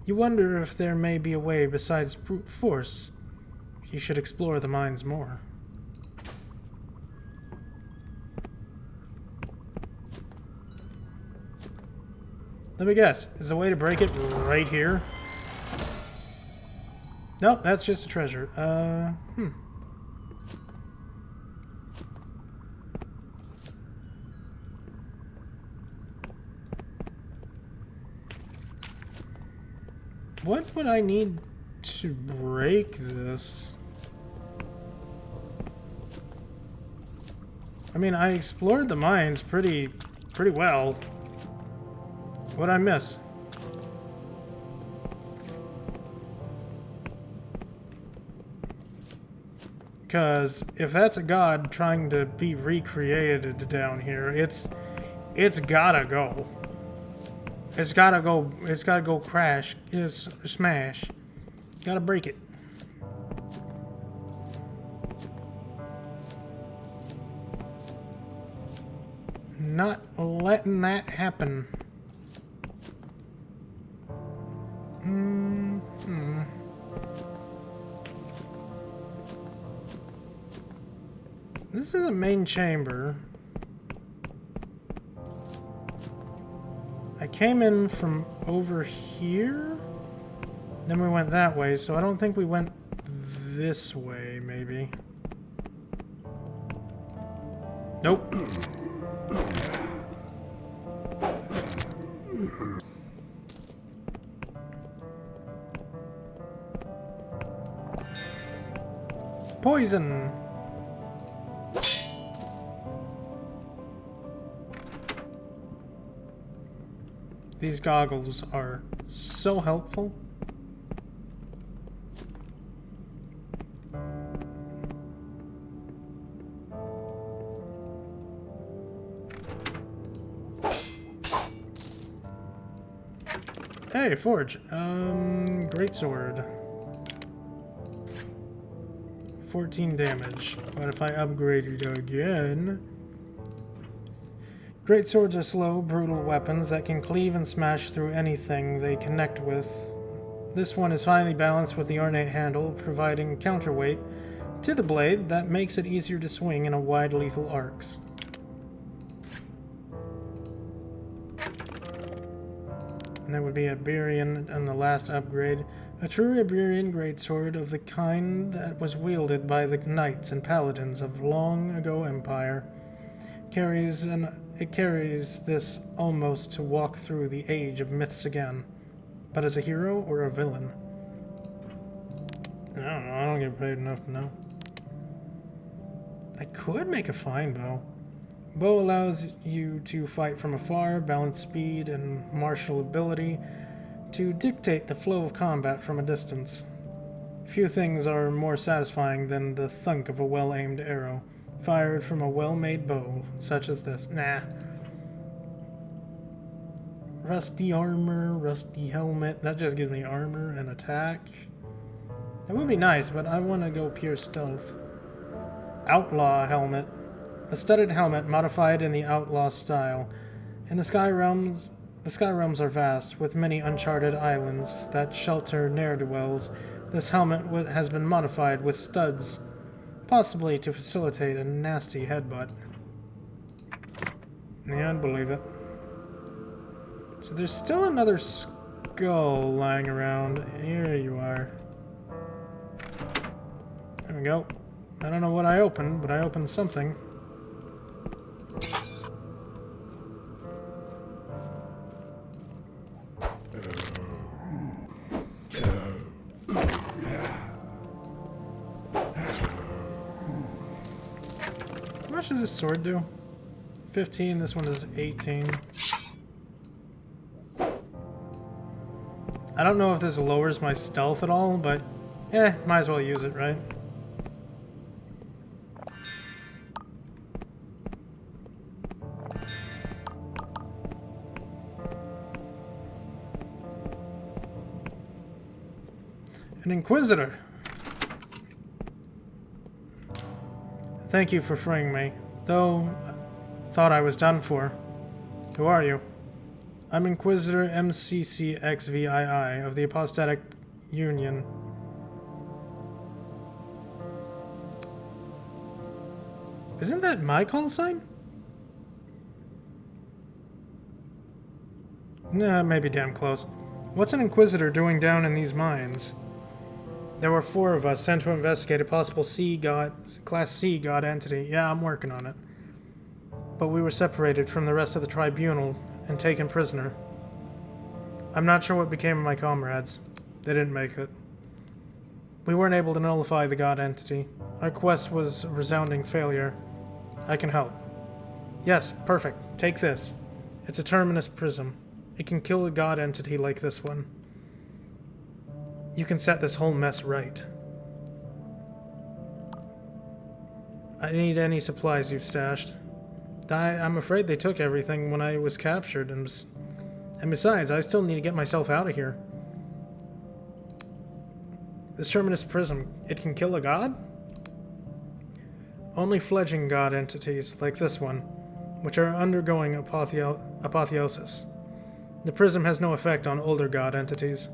You wonder if there may be a way besides brute force. You should explore the mines more. Let me guess. Is the way to break it right here? Nope, that's just a treasure. What would I need to break this? I mean, I explored the mines pretty well. What'd I miss? Because if that's a god trying to be recreated down here, it's gotta go. It's gotta go crash. It's smash. Gotta break it. Not letting that happen. This is the main chamber. I came in from over here, then we went that way, so I don't think we went this way, maybe. Nope. Poison! These goggles are so helpful. Hey, forge. Greatsword. 14 damage. But if I upgrade it again... Great swords are slow, brutal weapons that can cleave and smash through anything they connect with. This one is finely balanced with the ornate handle, providing counterweight to the blade that makes it easier to swing in a wide lethal arcs. And that would be Iberian on the last upgrade. A true Iberian greatsword of the kind that was wielded by the knights and paladins of long ago empire. It carries this almost to walk through the age of myths again. But as a hero or a villain? I don't know, I don't get paid enough to know. I could make a fine bow. Bow allows you to fight from afar, balance speed and martial ability to dictate the flow of combat from a distance. Few things are more satisfying than the thunk of a well-aimed arrow, fired from a well-made bow, such as this. Nah. Rusty armor, rusty helmet. That just gives me armor and attack. That would be nice, but I want to go pure stealth. Outlaw helmet. A studded helmet modified in the outlaw style. In the Sky Realms are vast, with many uncharted islands that shelter ne'er-do-wells. This helmet has been modified with studs, possibly to facilitate a nasty headbutt. Yeah, I'd believe it. So there's still another skull lying around. Here you are. There we go. I don't know what I opened, but I opened something. How much does this sword do? 15, this one is 18. I don't know if this lowers my stealth at all, but might as well use it, right? An Inquisitor. Thank you for freeing me, though I thought I was done for. Who are you? I'm Inquisitor MCCXVII of the Apostatic Union. Isn't that my call sign? Nah, maybe damn close. What's an Inquisitor doing down in these mines? There were 4 of us sent to investigate a possible Class C God entity. Yeah, I'm working on it. But we were separated from the rest of the tribunal and taken prisoner. I'm not sure what became of my comrades. They didn't make it. We weren't able to nullify the God entity. Our quest was a resounding failure. I can help. Yes, perfect. Take this. It's a terminus prism. It can kill a God entity like this one. You can set this whole mess right. I need any supplies you've stashed. I'm afraid they took everything when I was captured, and besides, I still need to get myself out of here. This terminus prism, it can kill a god? Only fledgling god entities, like this one, which are undergoing apotheosis. The prism has no effect on older god entities.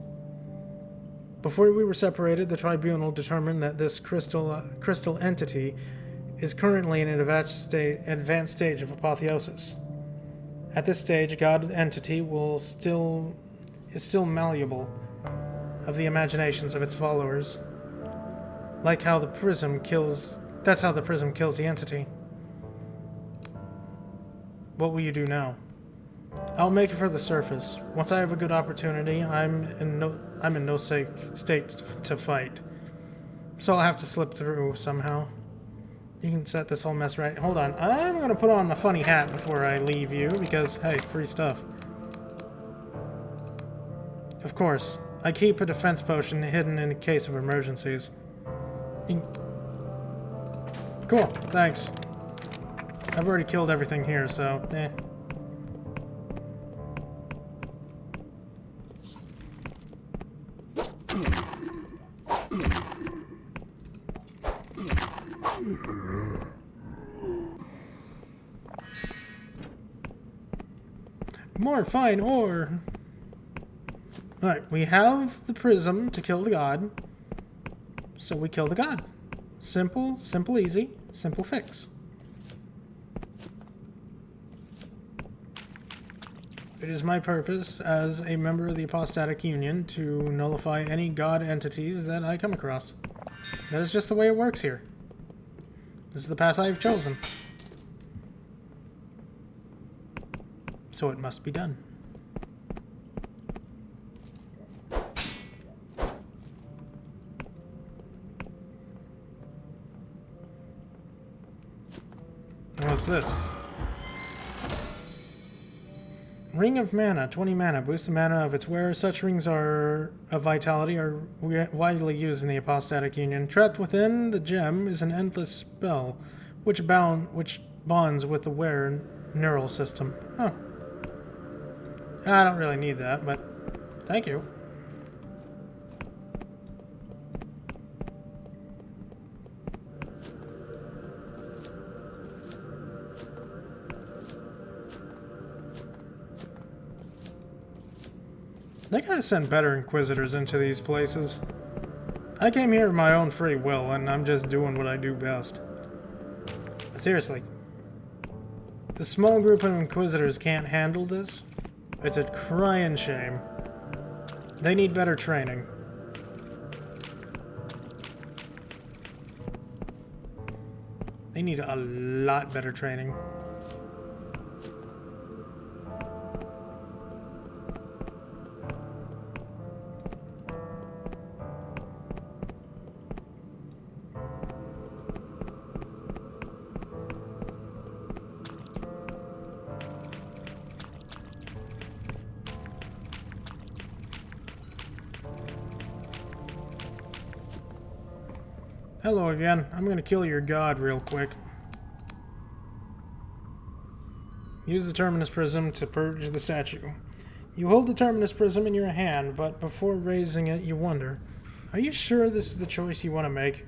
Before we were separated, the tribunal determined that this crystal entity is currently in an advanced stage of apotheosis. At this stage, God entity is still malleable of the imaginations of its followers. That's how the prism kills the entity. What will you do now? I'll make it for the surface. Once I have a good opportunity, I'm in no state to fight. So I'll have to slip through somehow. You can set this whole mess right. Hold on. I'm going to put on the funny hat before I leave you, because, hey, free stuff. Of course. I keep a defense potion hidden in case of emergencies. Cool. Thanks. I've already killed everything here, so, More fine ore. Alright, we have the prism to kill the god. So we kill the god. Simple, easy, simple fix. It is my purpose as a member of the Apostatic Union to nullify any god entities that I come across. That is just the way it works here. This is the path I have chosen. So it must be done. What's this? Ring of Mana, 20 mana. Boost the mana of its wearer. Such rings of vitality are widely used in the Apostatic Union. Trapped within the gem is an endless spell, which bonds with the wearer neural system. Huh. I don't really need that, but thank you. They gotta send better Inquisitors into these places. I came here of my own free will, and I'm just doing what I do best. But seriously, the small group of Inquisitors can't handle this? It's a crying shame. They need better training. They need a lot better training. Hello again. I'm gonna kill your god real quick. Use the Terminus Prism to purge the statue. You hold the Terminus Prism in your hand, but before raising it, you wonder, are you sure this is the choice you want to make?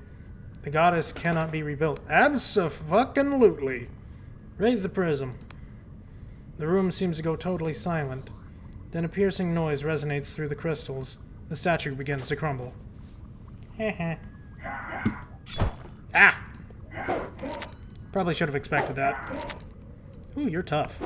The goddess cannot be rebuilt. Abso-fucking-lutely. Raise the prism. The room seems to go totally silent. Then a piercing noise resonates through the crystals. The statue begins to crumble. Heh. Ah! Probably should have expected that. Ooh, you're tough.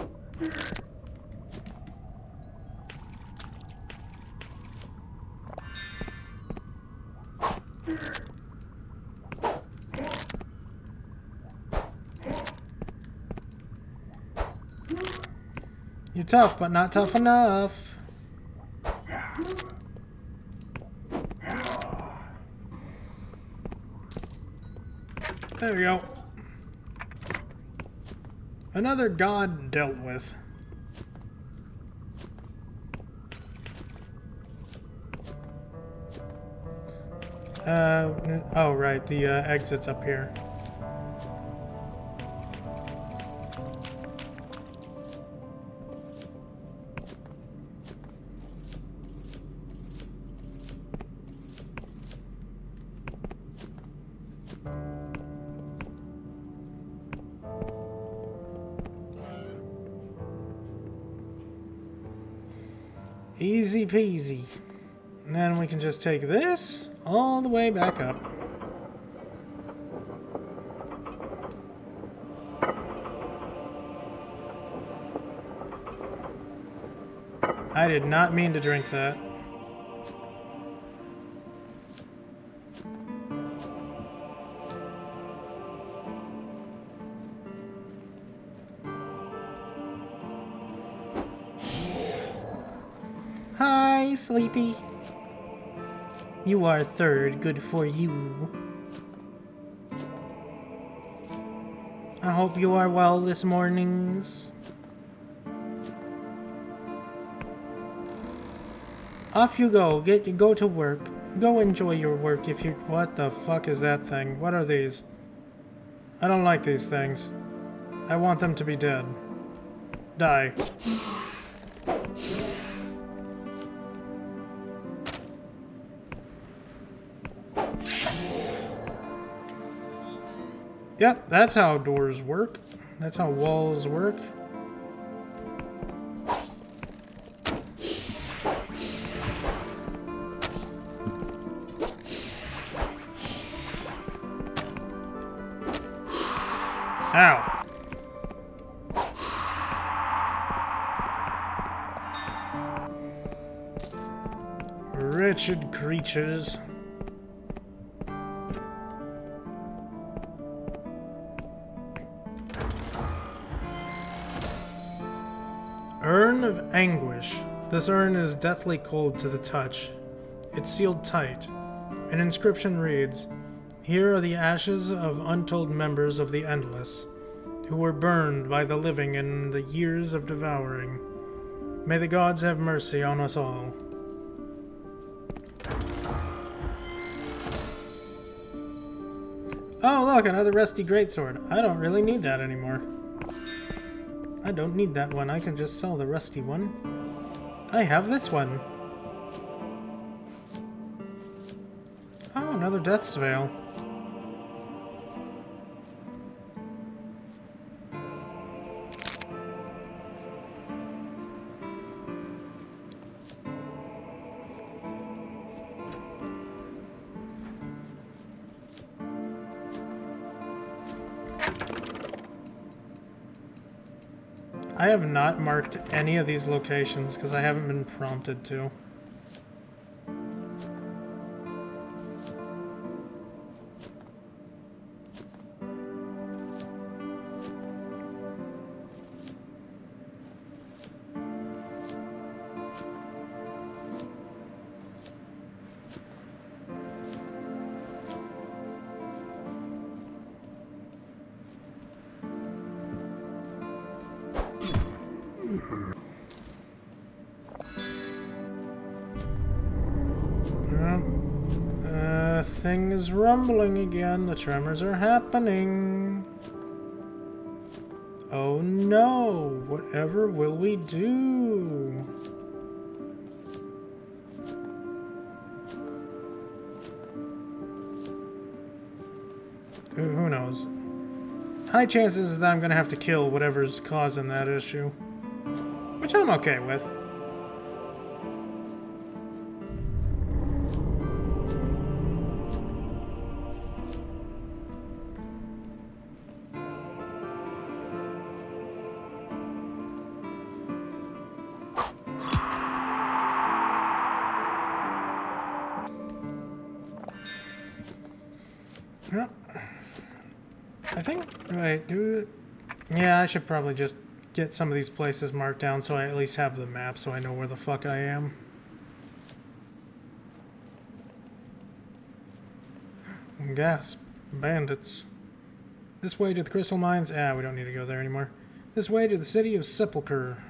You're tough, but not tough enough. There we go. Another god dealt with. Oh right, the exit's up here. Easy peasy. And then we can just take this all the way back up. I did not mean to drink that. Hi, Sleepy. You are third, good for you. I hope you are well this mornings. Off you go, go to work. Go enjoy your work if you... What the fuck is that thing? What are these? I don't like these things. I want them to be dead. Die. Yep, that's how doors work. That's how walls work. Ow. Wretched creatures. Urn of Anguish. This urn is deathly cold to the touch. It's sealed tight. An inscription reads, "Here are the ashes of untold members of the Endless, who were burned by the living in the years of devouring. May the gods have mercy on us all." Oh look, another rusty greatsword. I don't really need that anymore. I don't need that one. I can just sell the rusty one. I have this one. Oh, another Death's Veil. I have not marked any of these locations because I haven't been prompted to. The thing is rumbling again. The tremors are happening. Oh no! Whatever will we do? Who knows? High chances that I'm gonna have to kill whatever's causing that issue. Which I'm okay with. Well, I think, wait, yeah, I should probably just get some of these places marked down so I at least have the map so I know where the fuck I am. Gasp. Bandits. This way to the crystal mines? Ah, we don't need to go there anymore. This way to the city of Sepulchre.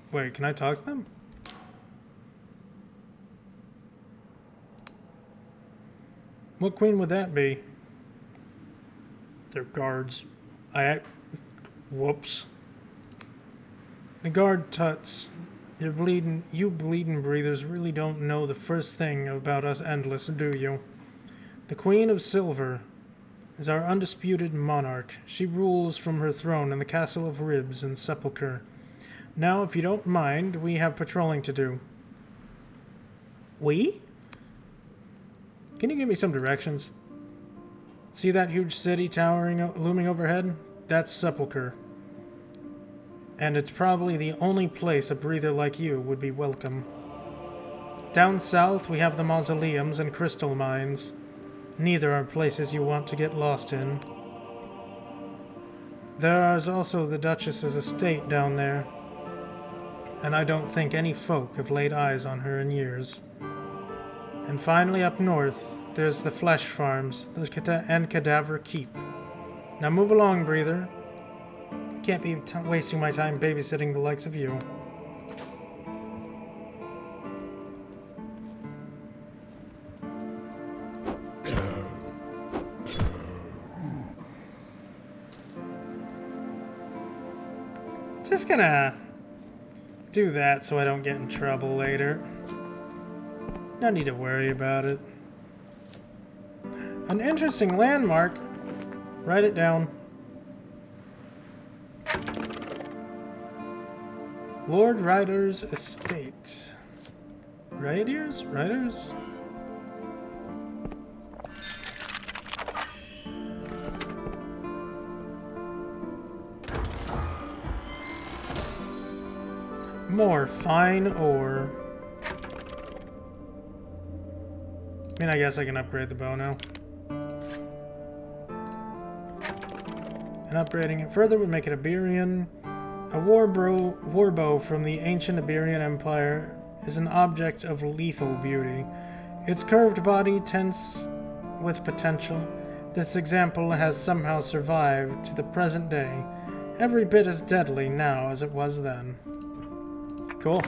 Wait, can I talk to them? What queen would that be? They're guards. Whoops. The guard tuts. You bleeding breathers really don't know the first thing about us endless, do you? The Queen of Silver is our undisputed monarch. She rules from her throne in the Castle of Ribs in Sepulchre. Now, if you don't mind, we have patrolling to do. We? Can you give me some directions? See that huge city looming overhead? That's Sepulchre. And it's probably the only place a breather like you would be welcome. Down south, we have the mausoleums and crystal mines. Neither are places you want to get lost in. There is also the Duchess's estate down there, and I don't think any folk have laid eyes on her in years. And finally up north, there's the flesh farms and Cadaver Keep. Now move along, breather. Can't be wasting my time babysitting the likes of you. Just gonna do that so I don't get in trouble later. No need to worry about it. An interesting landmark. Write it down. Lord Ryder's estate. Riders? More fine ore. I mean, I guess I can upgrade the bow now. And upgrading it further would make it Iberian. A war bow from the ancient Iberian Empire is an object of lethal beauty. Its curved body tense with potential. This example has somehow survived to the present day. Every bit as deadly now as it was then. Cool.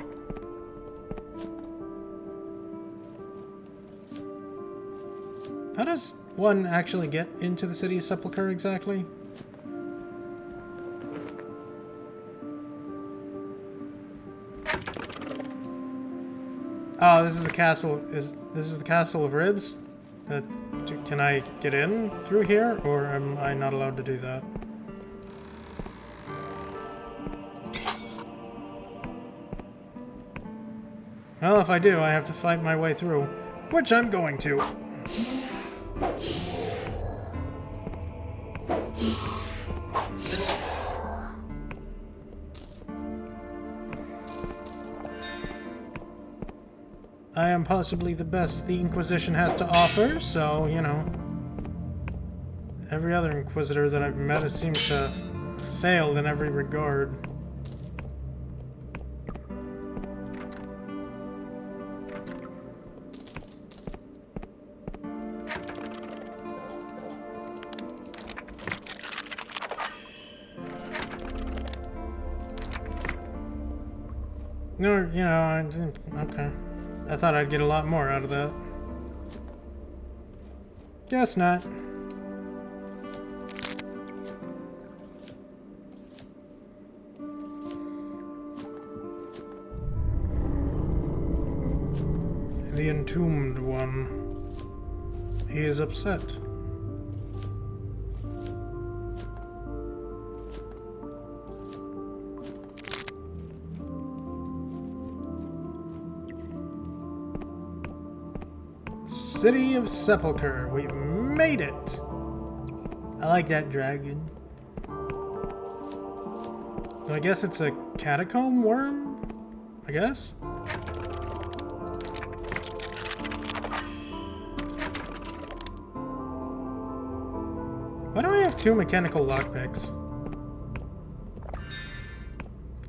How does one actually get into the city of Sepulchre exactly? Oh, this is the castle. This is the Castle of Ribs? Can I get in through here, or am I not allowed to do that? Well, if I do, I have to fight my way through, which I'm going to. I am possibly the best the Inquisition has to offer, so, you know. Every other Inquisitor that I've met seems to have failed in every regard. No, you know, okay. I thought I'd get a lot more out of that. Guess not. The entombed one. He is upset. City of Sepulchre. We've made it! I like that dragon. I guess it's a catacomb worm? I guess? Why do I have 2 mechanical lockpicks?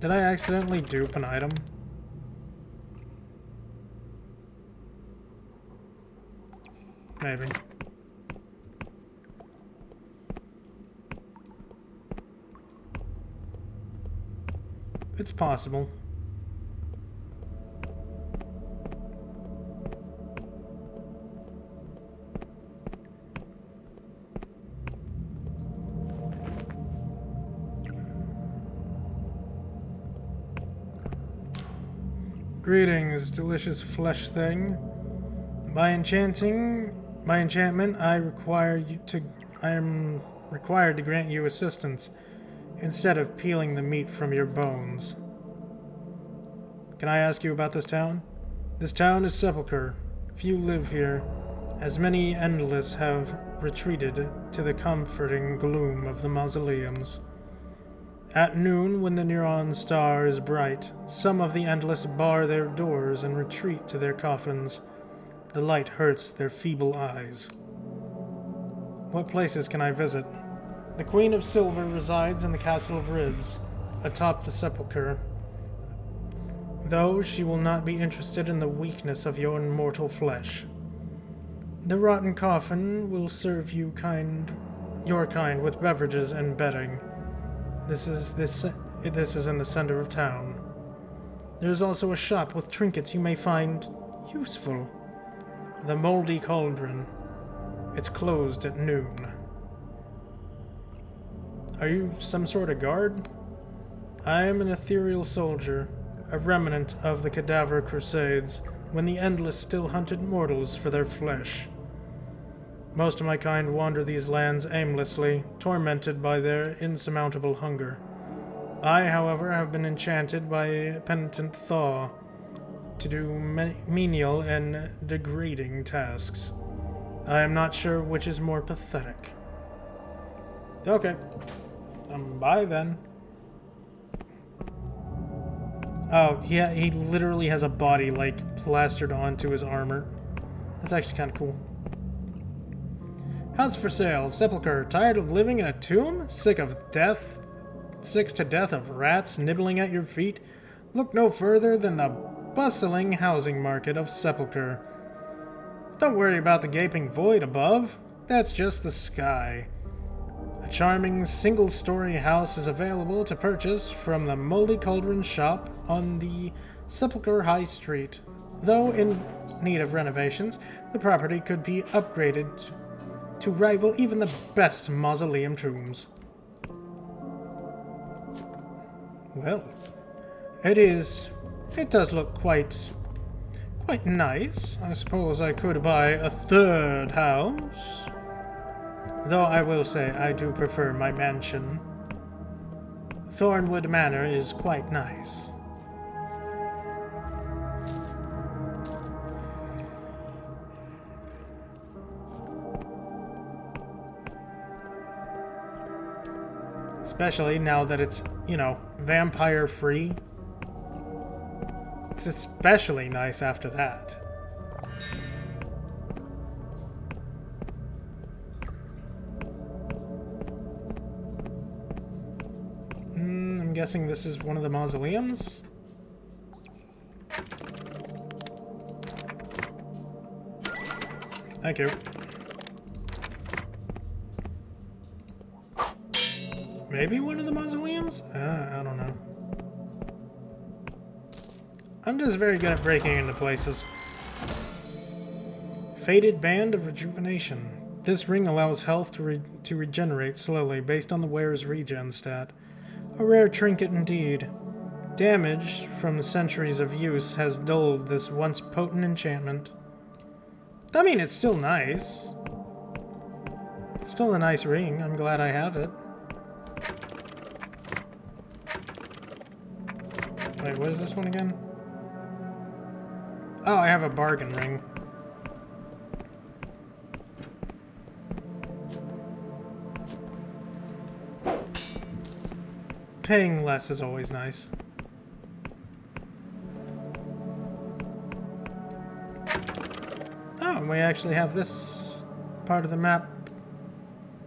Did I accidentally dupe an item? Maybe. It's possible. Greetings, delicious flesh thing. By enchantment, I am required to grant you assistance instead of peeling the meat from your bones. Can I ask you about this town? This town is Sepulchre. Few live here, as many endless have retreated to the comforting gloom of the mausoleums. At noon, when the neon star is bright, some of the endless bar their doors and retreat to their coffins. The light hurts their feeble eyes. What places can I visit? The Queen of Silver resides in the Castle of Ribs, atop the Sepulchre. Though she will not be interested in the weakness of your immortal flesh. The rotten coffin will serve your kind with beverages and bedding. This is in the center of town. There is also a shop with trinkets you may find useful. The Moldy Cauldron. It's closed at noon. Are you some sort of guard? I am an ethereal soldier, a remnant of the Cadaver Crusades, when the Endless still hunted mortals for their flesh. Most of my kind wander these lands aimlessly, tormented by their insurmountable hunger. I, however, have been enchanted by a penitent Thaw to do menial and degrading tasks. I am not sure which is more pathetic. Okay. Bye then. Oh, yeah, he literally has a body, like, plastered onto his armor. That's actually kind of cool. House for sale, Sepulchre. Tired of living in a tomb? Sick to death of rats nibbling at your feet? Look no further than the bustling housing market of Sepulchre. Don't worry about the gaping void above. That's just the sky. A charming single-story house is available to purchase from the Moldy Cauldron shop on the Sepulchre High Street. Though in need of renovations, the property could be upgraded to rival even the best mausoleum tombs. Well, it does look quite nice. I suppose I could buy a third house. Though I will say I do prefer my mansion. Thornwood Manor is quite nice. Especially now that it's, you know, vampire free. It's especially nice after that. I'm guessing this is one of the mausoleums? Thank you. Maybe one of the mausoleums? I don't know. I'm just very good at breaking into places. Faded Band of Rejuvenation. This ring allows health to regenerate slowly based on the wearer's regen stat. A rare trinket indeed. Damage from centuries of use has dulled this once potent enchantment. I mean, it's still nice. It's still a nice ring. I'm glad I have it. Wait, what is this one again? Oh, I have a bargain ring. Paying less is always nice. Oh, and we actually have this part of the map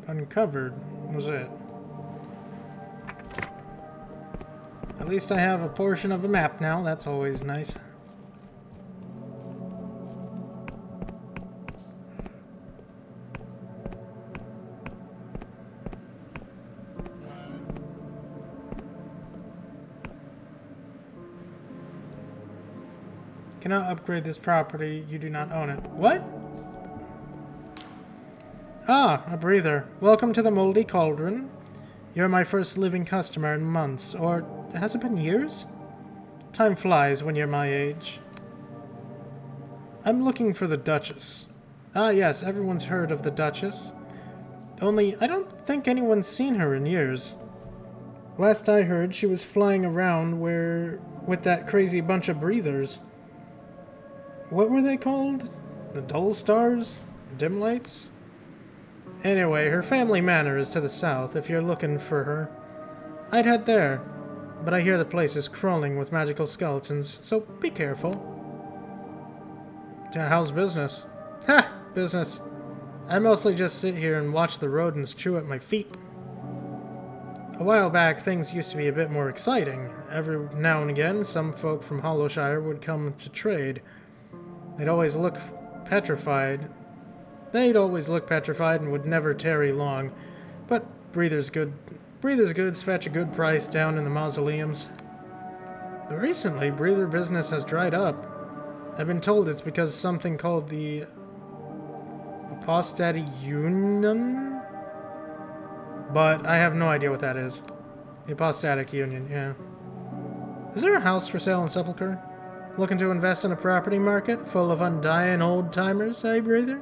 uncovered. Was it? At least I have a portion of a map now. That's always nice. Cannot upgrade this property. You do not own it. What? Ah, a breather. Welcome to the Moldy Cauldron. You're my first living customer in months, or has it been years? Time flies when you're my age. I'm looking for the Duchess. Ah yes, everyone's heard of the Duchess. Only, I don't think anyone's seen her in years. Last I heard, she was flying around with that crazy bunch of breathers. What were they called? The Dull Stars? Dim Lights? Anyway, her family manor is to the south, if you're looking for her. I'd head there, but I hear the place is crawling with magical skeletons, so be careful. How's business? Ha! Business. I mostly just sit here and watch the rodents chew at my feet. A while back, things used to be a bit more exciting. Every now and again, some folk from Hollowshire would come to trade. They'd always look petrified and would never tarry long. But breathers' goods fetch a good price down in the mausoleums. But recently, breather business has dried up. I've been told it's because something called the Apostatic Union? But I have no idea what that is. The Apostatic Union, yeah. Is there a house for sale in Sepulchre? Looking to invest in a property market full of undying old-timers, eh, breather?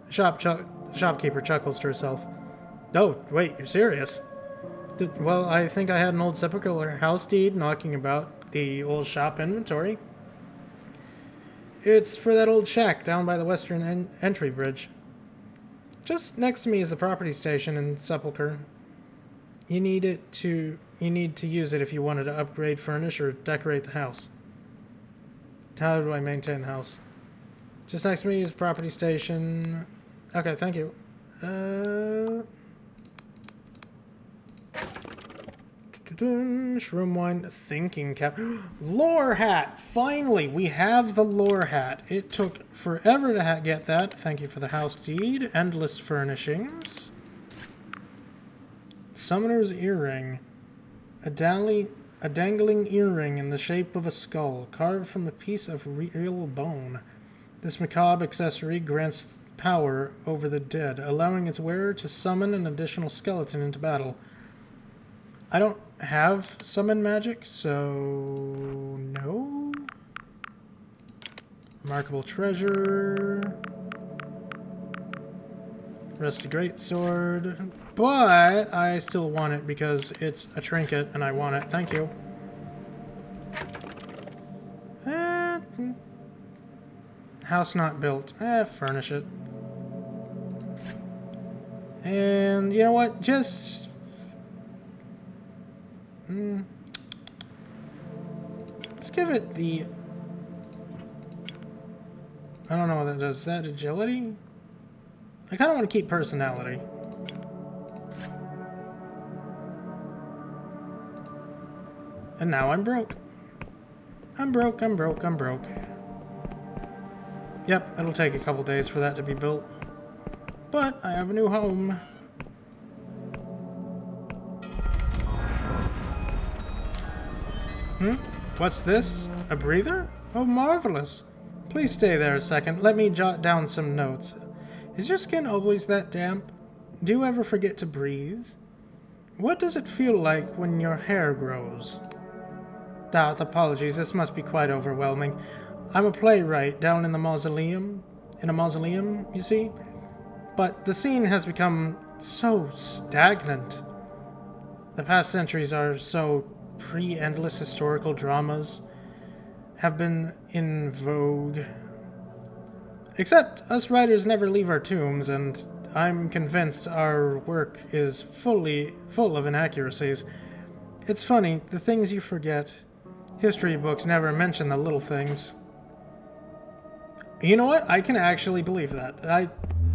The shopkeeper chuckles to herself. Oh, wait, you're serious? Well, I think I had an old Sepulchre house deed knocking about the old shop inventory. It's for that old shack down by the western entry bridge. Just next to me is the property station in Sepulchre. You need to use it if you wanted to upgrade, furnish, or decorate the house. How do I maintain the house? Just next to me is property station. Okay, thank you. Shroom wine, thinking cap. Lore hat! Finally, we have the lore hat. It took forever to get that. Thank you for the house deed. Endless furnishings. Summoner's earring. A dangling earring in the shape of a skull, carved from a piece of real bone. This macabre accessory grants power over the dead, allowing its wearer to summon an additional skeleton into battle. I don't have summon magic, so no. Remarkable treasure. Rusty greatsword. But I still want it because it's a trinket and I want it. Thank you. House not built. Furnish it. And you know what? Just... let's give it the... I don't know what that does. Is that agility? I kind of want to keep personality. And now I'm broke. I'm broke. Yep, it'll take a couple days for that to be built. But I have a new home. What's this? A breather? Oh, marvelous. Please stay there a second. Let me jot down some notes. Is your skin always that damp? Do you ever forget to breathe? What does it feel like when your hair grows? Apologies, this must be quite overwhelming. I'm a playwright down in the mausoleum. In a mausoleum, you see? But the scene has become so stagnant. The past centuries are so pre-endless historical dramas have been in vogue. Except us writers never leave our tombs, and I'm convinced our work is full of inaccuracies. It's funny, the things you forget. History books never mention the little things. You know what? I can actually believe that.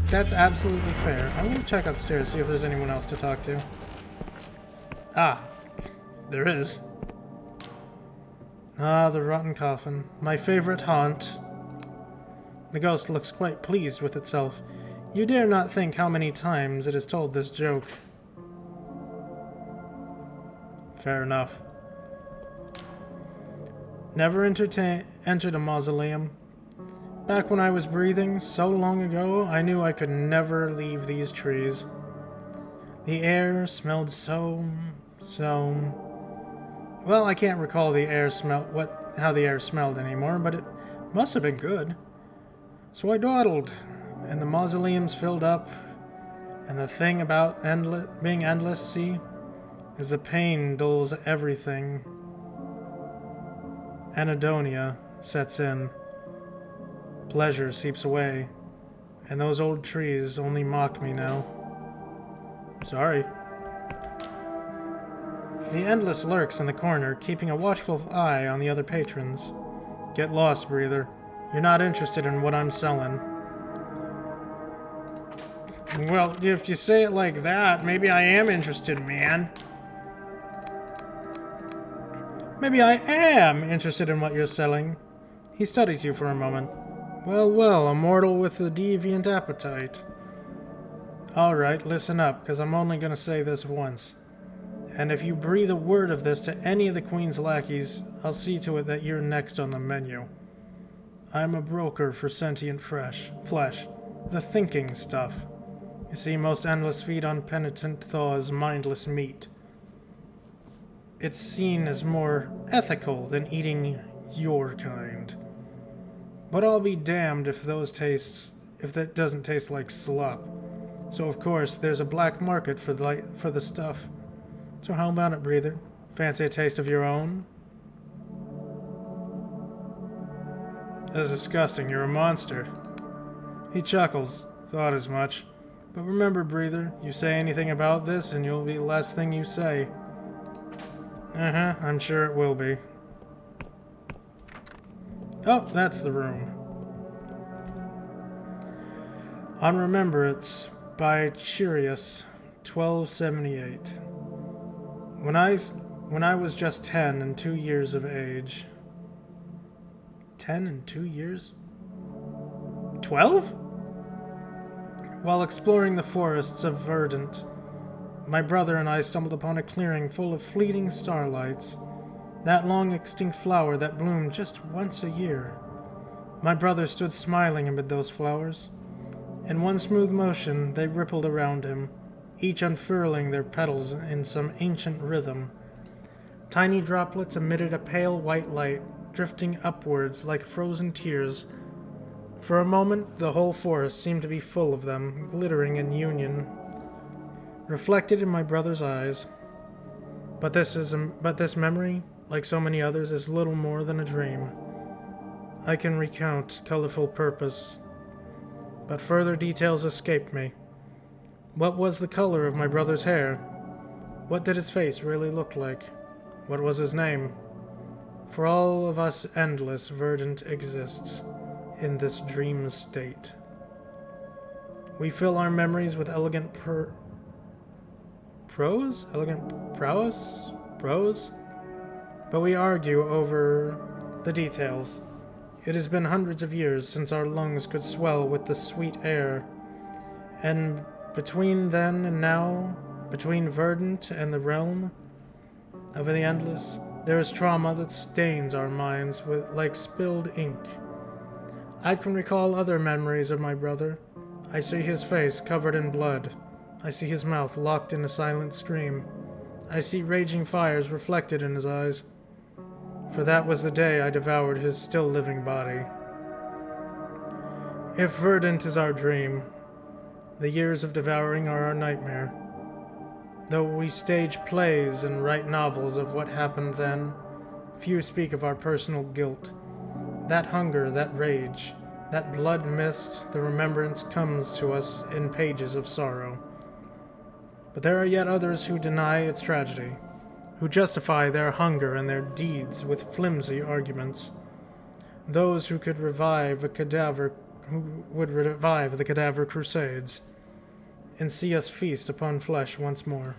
That's absolutely fair. I'm going to check upstairs, see if there's anyone else to talk to. Ah, there is. Ah, the rotten coffin. My favorite haunt. The ghost looks quite pleased with itself. You dare not think how many times it has told this joke. Fair enough. Never entered a mausoleum. Back when I was breathing, so long ago, I knew I could never leave these trees. The air smelled so... Well, I can't recall how the air smelled anymore, but it must have been good. So I dawdled, and the mausoleums filled up, and the thing about being endless, see, is the pain dulls everything. Anhedonia sets in. Pleasure seeps away, and those old trees only mock me now. Sorry. The Endless lurks in the corner, keeping a watchful eye on the other patrons. Get lost, breather. You're not interested in what I'm selling. Well, if you say it like that, maybe I am interested, man. Maybe I am interested in what you're selling. He studies you for a moment. Well, a mortal with a deviant appetite. Alright, listen up, because I'm only going to say this once. And if you breathe a word of this to any of the Queen's lackeys, I'll see to it that you're next on the menu. I'm a broker for sentient flesh, the thinking stuff. You see, most endless feed on penitent thaws mindless meat. It's seen as more ethical than eating your kind. But I'll be damned if that doesn't taste like slop. So of course, there's a black market for the stuff. So how about it, breather? Fancy a taste of your own? That's disgusting, you're a monster. He chuckles, thought as much. But remember, breather, you say anything about this and you'll be the last thing you say. I'm sure it will be. Oh, that's the room. On Remembrance by Chirius, 1278. When I was just 10 and 2 years of age. 10 and 2 years? 12? While exploring the forests of Verdant, my brother and I stumbled upon a clearing full of fleeting starlights, that long extinct flower that bloomed just once a year. My brother stood smiling amid those flowers. In one smooth motion, they rippled around him, each unfurling their petals in some ancient rhythm. Tiny droplets emitted a pale white light, drifting upwards like frozen tears. For a moment, the whole forest seemed to be full of them, glittering in union, reflected in my brother's eyes. But this memory, like so many others, is little more than a dream. I can recount colorful purpose, but further details escape me. What was the color of my brother's hair? What did his face really look like? What was his name? For all of us endless, Verdant exists in this dream state. We fill our memories with elegant prose? Elegant prowess? Prose? But we argue over the details. It has been hundreds of years since our lungs could swell with the sweet air, and between then and now, between Verdant and the realm of the endless, There is trauma that stains our minds like spilled ink. I can recall other memories of my brother. I see his face covered in blood. I see his mouth locked in a silent scream. I see raging fires reflected in his eyes. For that was the day I devoured his still living body. If verdant is our dream, the years of devouring are our nightmare. Though we stage plays and write novels of what happened then, few speak of our personal guilt. That hunger, that rage, that blood mist, the remembrance comes to us in pages of sorrow. But there are yet others who deny its tragedy, who justify their hunger and their deeds with flimsy arguments. Those who would revive the cadaver crusades, and see us feast upon flesh once more.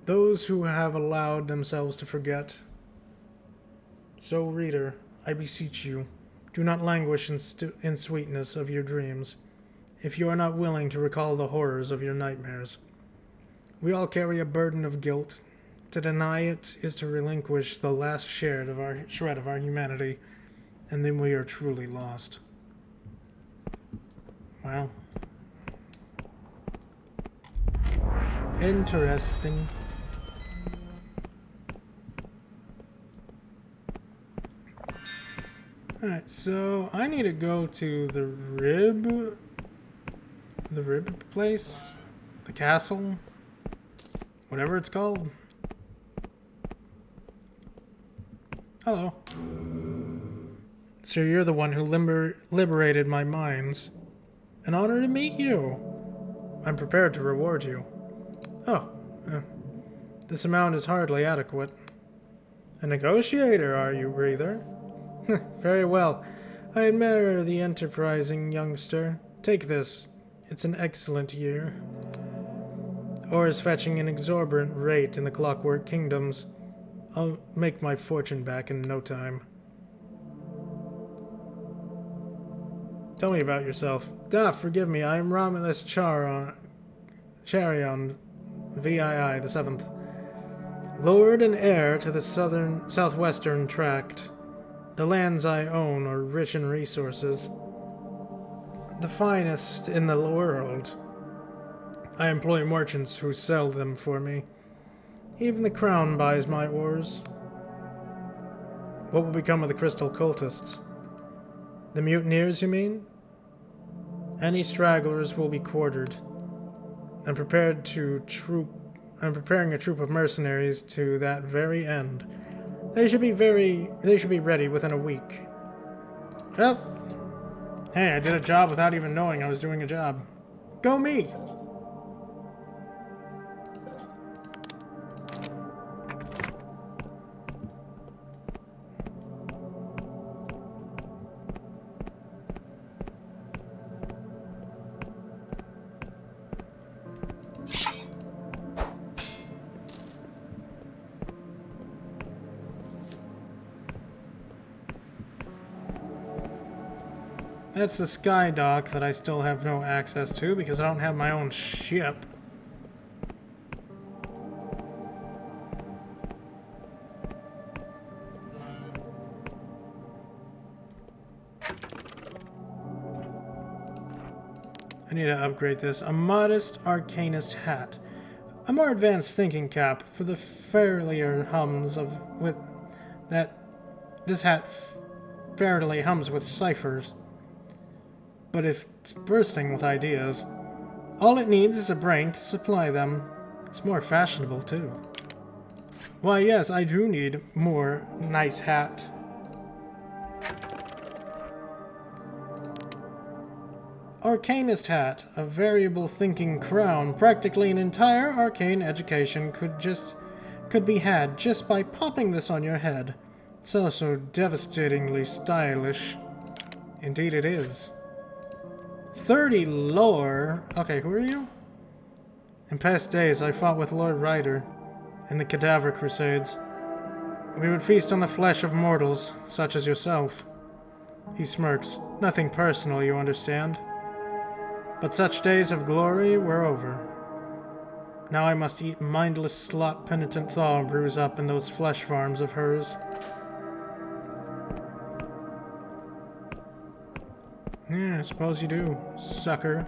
Those who have allowed themselves to forget. So, reader, I beseech you, do not languish in sweetness of your dreams, if you are not willing to recall the horrors of your nightmares. We all carry a burden of guilt. To deny it is to relinquish the last shred of our humanity, and then we are truly lost. Wow. Interesting. Alright, so I need to go to the rib place? The castle? Whatever it's called. Hello. So you're the one who liberated my minds. An honor to meet you. I'm prepared to reward you. Oh, this amount is hardly adequate. A negotiator, are you, breather? Very well. I admire the enterprising youngster. Take this. It's an excellent year. Ore is fetching an exorbitant rate in the Clockwork Kingdoms. I'll make my fortune back in no time. Tell me about yourself. Forgive me, I am Romulus Charion VII the 7th. Lord and heir to the southwestern tract. The lands I own are rich in resources, the finest in the world. I employ merchants who sell them for me. Even the crown buys my ores. What will become of the crystal cultists? The mutineers, you mean? Any stragglers will be quartered. I'm preparing a troop of mercenaries to that very end. They should be ready within a week. Well, hey, I did a job without even knowing I was doing a job. Go me! That's the sky dock that I still have no access to because I don't have my own ship. I need to upgrade this. A modest arcanist hat. A more advanced thinking cap for the fairlier hums this hat fairly hums with ciphers. But if it's bursting with ideas, all it needs is a brain to supply them. It's more fashionable, too. Why, yes, I do need more nice hat. Arcanist hat, a variable thinking crown, practically an entire arcane education could be had just by popping this on your head. It's also devastatingly stylish. Indeed it is. 30 lore? Okay, who are you? In past days, I fought with Lord Ryder in the Cadaver Crusades. We would feast on the flesh of mortals, such as yourself. He smirks. Nothing personal, you understand. But such days of glory were over. Now I must eat mindless slop penitent thaw brews up in those flesh farms of hers. Yeah, I suppose you do, sucker.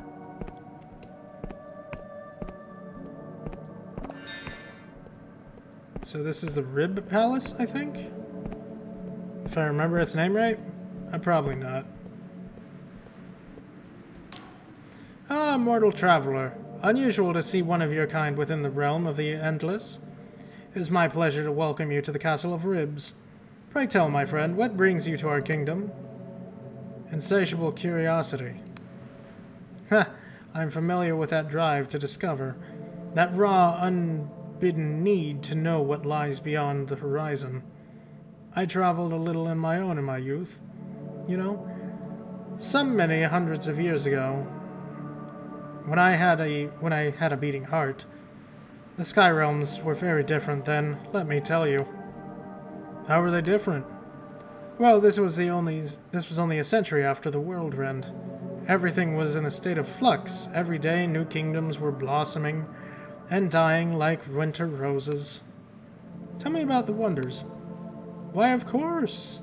So this is the Rib Palace, I think? If I remember its name right? Probably not. Ah, mortal traveler. Unusual to see one of your kind within the realm of the Endless. It is my pleasure to welcome you to the Castle of Ribs. Pray tell, my friend, what brings you to our kingdom? Insatiable curiosity. Ha! I'm familiar with that drive to discover. That raw, unbidden need to know what lies beyond the horizon. I traveled a little in my youth. You know, some many hundreds of years ago, when I had a beating heart. The Sky Realms were very different then, let me tell you. How were they different? Well, this was only a century after the world rend. Everything was in a state of flux. Every day new kingdoms were blossoming and dying like winter roses. Tell me about the wonders. Why, of course.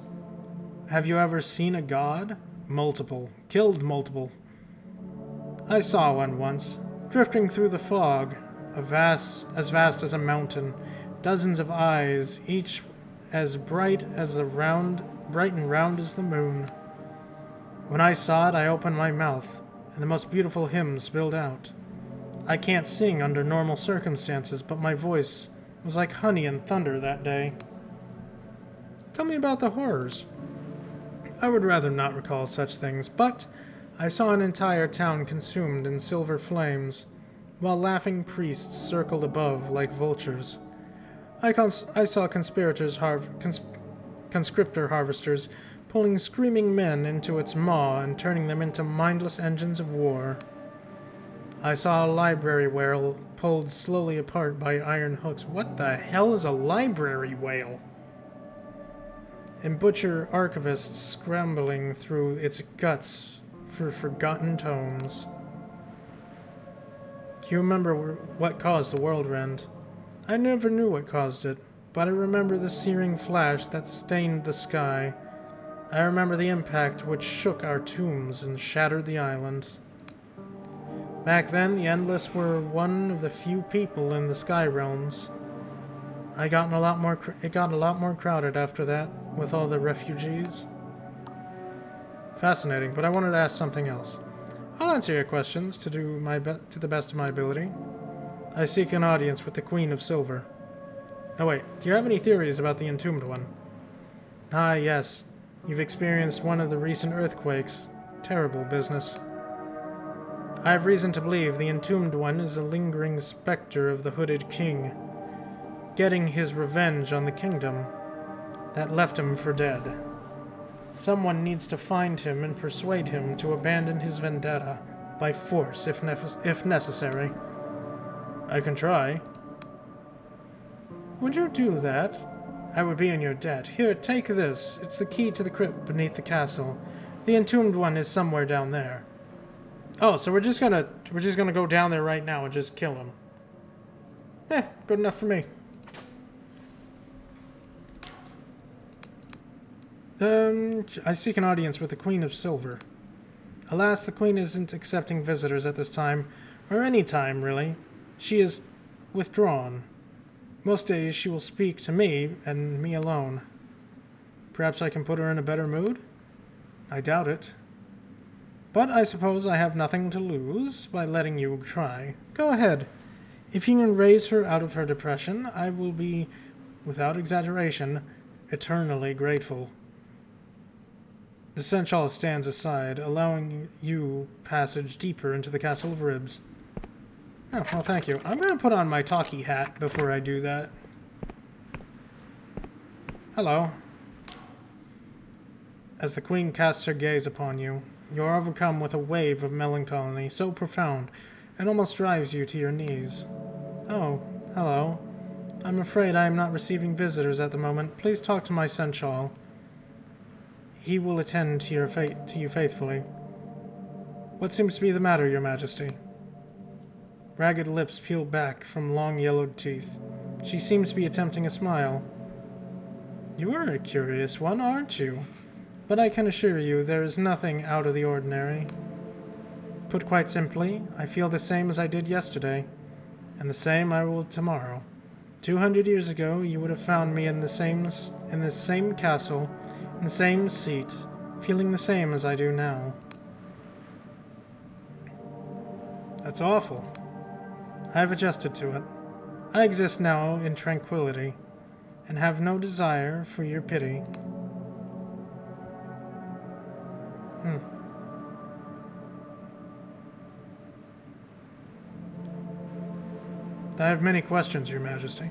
Have you ever seen a god? Multiple. Killed multiple. I saw one once, drifting through the fog, as vast as a mountain, dozens of eyes, each as bright and round as the moon. When I saw it, I opened my mouth, and the most beautiful hymn spilled out. I can't sing under normal circumstances, but my voice was like honey and thunder that day. Tell me about the horrors. I would rather not recall such things, but I saw an entire town consumed in silver flames, while laughing priests circled above like vultures. I saw conscriptor harvesters pulling screaming men into its maw and turning them into mindless engines of war. I saw a library whale pulled slowly apart by iron hooks. What the hell is a library whale? And butcher archivists scrambling through its guts for forgotten tomes. Do you remember what caused the world rend? I never knew what caused it, but I remember the searing flash that stained the sky. I remember the impact which shook our tombs and shattered the island. Back then, the Endless were one of the few people in the Sky Realms. It got a lot more crowded after that, with all the refugees. Fascinating, but I wanted to ask something else. I'll answer your questions to the best of my ability. I seek an audience with the Queen of Silver. Oh wait, do you have any theories about the Entombed One? Ah yes, you've experienced one of the recent earthquakes. Terrible business. I have reason to believe the Entombed One is a lingering specter of the Hooded King, getting his revenge on the kingdom that left him for dead. Someone needs to find him and persuade him to abandon his vendetta by force if necessary. I can try. Would you do that? I would be in your debt. Here, take this. It's the key to the crypt beneath the castle. The Entombed One is somewhere down there. Oh, so we're just gonna go down there right now and just kill him. Good enough for me. I seek an audience with the Queen of Silver. Alas, the Queen isn't accepting visitors at this time, or any time, really. She is withdrawn. Most days she will speak to me, and me alone. Perhaps I can put her in a better mood? I doubt it. But I suppose I have nothing to lose by letting you try. Go ahead. If you can raise her out of her depression, I will be, without exaggeration, eternally grateful. The Seneschal stands aside, allowing you passage deeper into the Castle of Ribs. Oh, well, thank you. I'm going to put on my talkie hat before I do that. Hello. As the Queen casts her gaze upon you, you are overcome with a wave of melancholy so profound it almost drives you to your knees. Oh, hello. I'm afraid I am not receiving visitors at the moment. Please talk to my Seneschal. He will attend to you faithfully. What seems to be the matter, Your Majesty? Ragged lips peel back from long yellowed teeth. She seems to be attempting a smile. You are a curious one, aren't you? But I can assure you there is nothing out of the ordinary. Put quite simply, I feel the same as I did yesterday, and the same I will tomorrow. 200 years ago, you would have found me in this same castle, in the same seat, feeling the same as I do now. That's awful. I have adjusted to it. I exist now in tranquility, and have no desire for your pity. I have many questions, Your Majesty.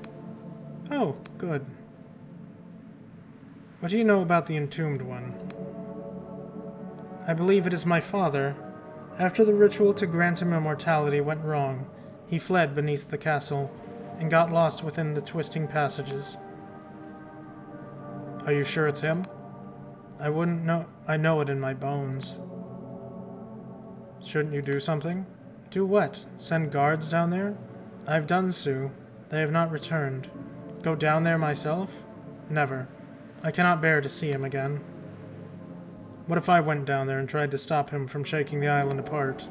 Oh, good. What do you know about the Entombed One? I believe it is my father. After the ritual to grant him immortality went wrong, he fled beneath the castle and got lost within the twisting passages. Are you sure it's him? I wouldn't know. I know it in my bones. Shouldn't you do something? Do what? Send guards down there? I've done so. They have not returned. Go down there myself? Never. I cannot bear to see him again. What if I went down there and tried to stop him from shaking the island apart?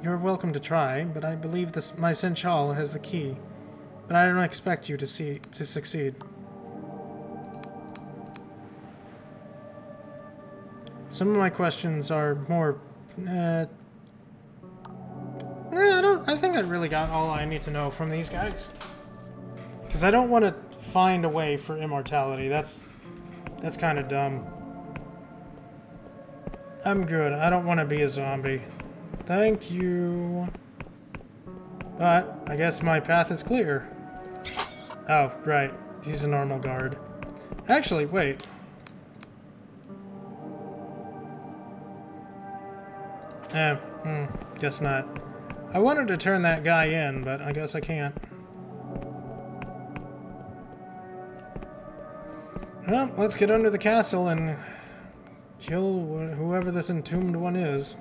You're welcome to try, but I believe my Senchal has the key. But I don't expect you to succeed. Some of my questions are more... I think I really got all I need to know from these guys. Because I don't want to find a way for immortality. That's kind of dumb. I'm good. I don't want to be a zombie. Thank you. But I guess my path is clear. Oh, right. He's a normal guard. Actually, wait. Guess not. I wanted to turn that guy in, but I guess I can't. Well, let's get under the castle and kill whoever this Entombed One is.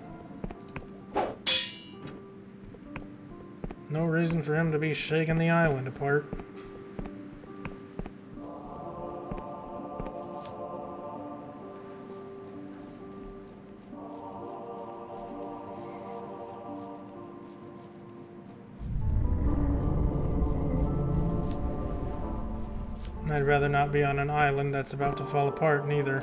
No reason for him to be shaking the island apart. I'd rather not be on an island that's about to fall apart, neither.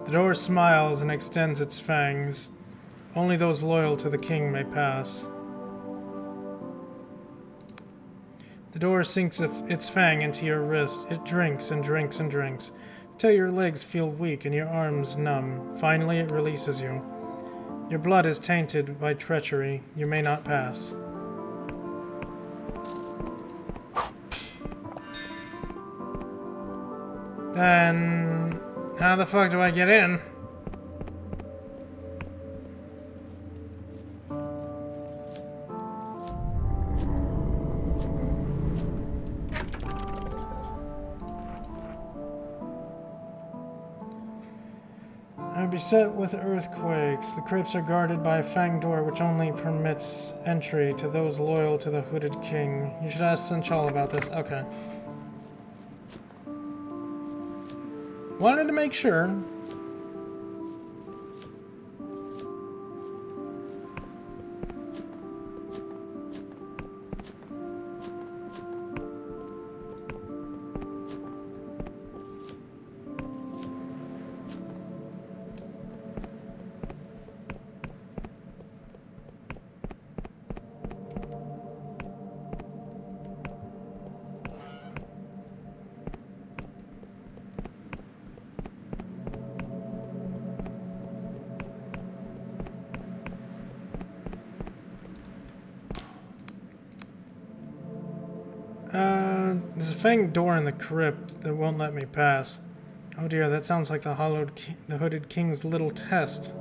The door smiles and extends its fangs. Only those loyal to the king may pass. The door sinks its fang into your wrist. It drinks and drinks and drinks, till your legs feel weak and your arms numb. Finally, it releases you. Your blood is tainted by treachery. You may not pass. Then... how the fuck do I get in? I'm beset with earthquakes. The crypts are guarded by a fanged door which only permits entry to those loyal to the hooded king. You should ask Senchal about this. Okay. Wanted to make sure. fanged door in the crypt that won't let me pass. Oh dear, that sounds like the Hooded King's little test.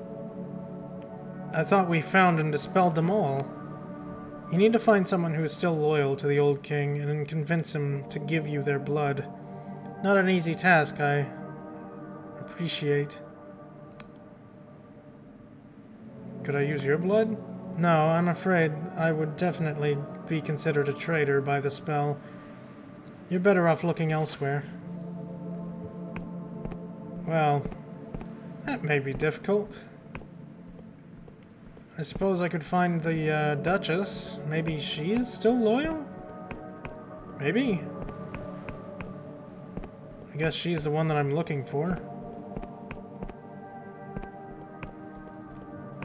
I thought we found and dispelled them all. You need to find someone who is still loyal to the old king and then convince him to give you their blood. Not an easy task, I appreciate. Could I use your blood? No, I'm afraid I would definitely be considered a traitor by the spell. You're better off looking elsewhere. Well, that may be difficult. I suppose I could find the Duchess. Maybe she's still loyal? Maybe. I guess she's the one that I'm looking for.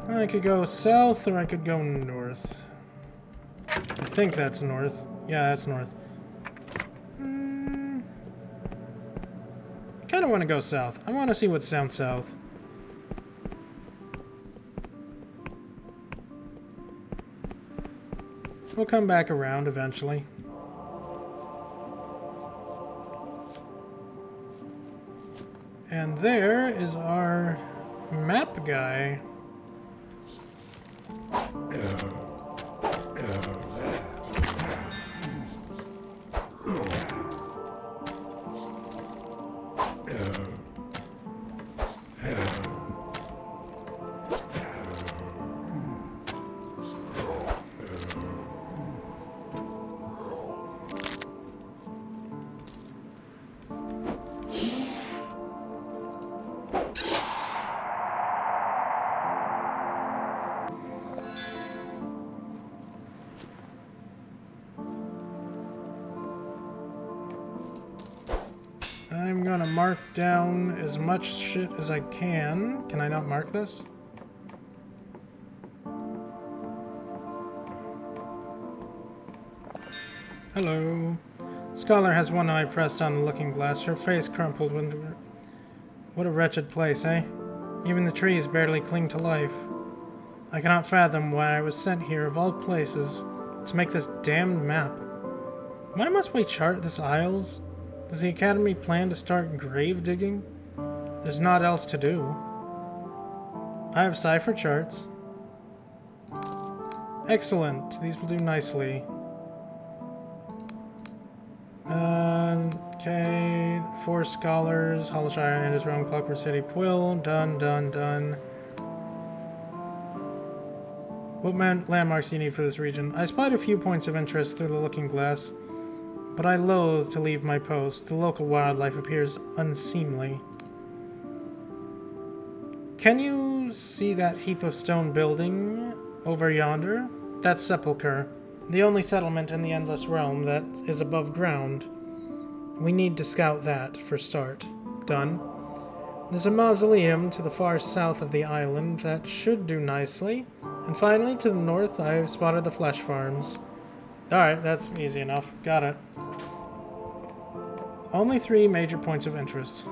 I could go south or I could go north. I think that's north. Yeah, that's north. I kind of want to go south. I want to see what's down south. We'll come back around eventually. And there is our map guy. I'm gonna mark down as much shit as I can. Can I not mark this? Hello. Scholar has one eye pressed on the looking glass, her face crumpled. What a wretched place, eh? Even the trees barely cling to life. I cannot fathom why I was sent here, of all places, to make this damned map. Why must we chart this Isles? Does the Academy plan to start grave digging? There's naught else to do. I have cipher charts. Excellent. These will do nicely. Okay. 4 scholars. Hollowshire and his realm, Clockwork City, Quill. Done, done, done. What landmarks do you need for this region? I spied a few points of interest through the looking glass, but I loathe to leave my post. The local wildlife appears unseemly. Can you see that heap of stone building over yonder? That's Sepulchre, the only settlement in the Endless Realm that is above ground. We need to scout that for start. Done. There's a mausoleum to the far south of the island that should do nicely. And finally, to the north, I've spotted the flesh farms. Alright, that's easy enough. Got it. Only 3 major points of interest.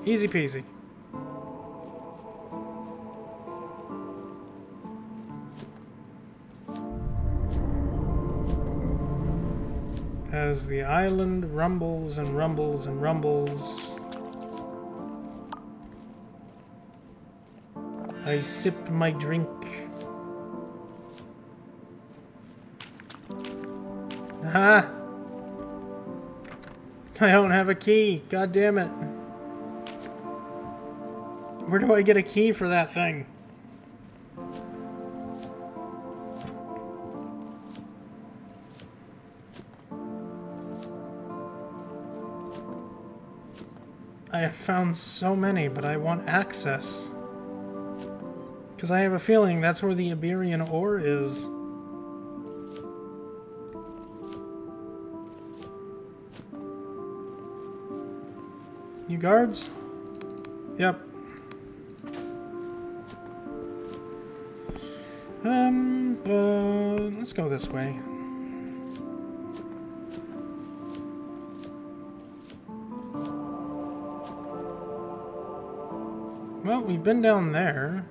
Easy peasy. As the island rumbles and rumbles and rumbles, I sip my drink. Aha! I don't have a key. God damn it. Where do I get a key for that thing? I have found so many, but I want access. Because I have a feeling that's where the Iberian ore is. You guards? Yep. Let's go this way. Well, we've been down there.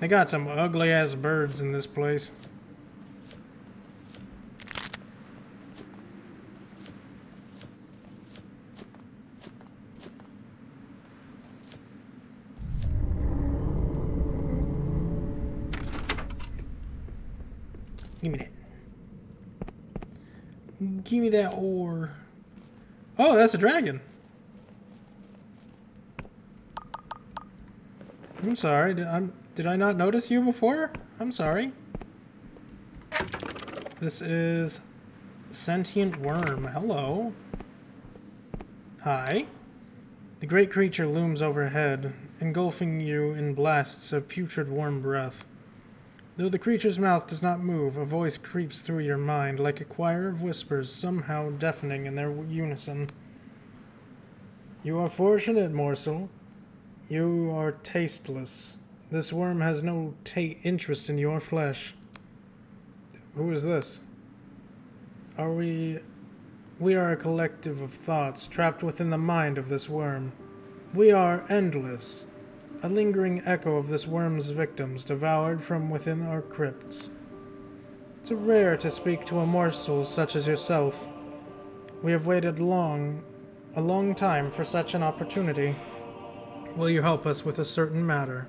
They got some ugly-ass birds in this place. Give me that. Give me that ore. Oh, that's a dragon. I'm sorry. Did I not notice you before? I'm sorry. This is sentient worm. Hello. Hi. The great creature looms overhead, engulfing you in blasts of putrid warm breath. Though the creature's mouth does not move, a voice creeps through your mind like a choir of whispers, somehow deafening in their unison. You are fortunate, morsel. You are tasteless. This worm has no interest in your flesh. Who is this? We are a collective of thoughts trapped within the mind of this worm. We are endless, a lingering echo of this worm's victims devoured from within our crypts. It's rare to speak to a morsel such as yourself. We have waited a long time for such an opportunity. Will you help us with a certain matter?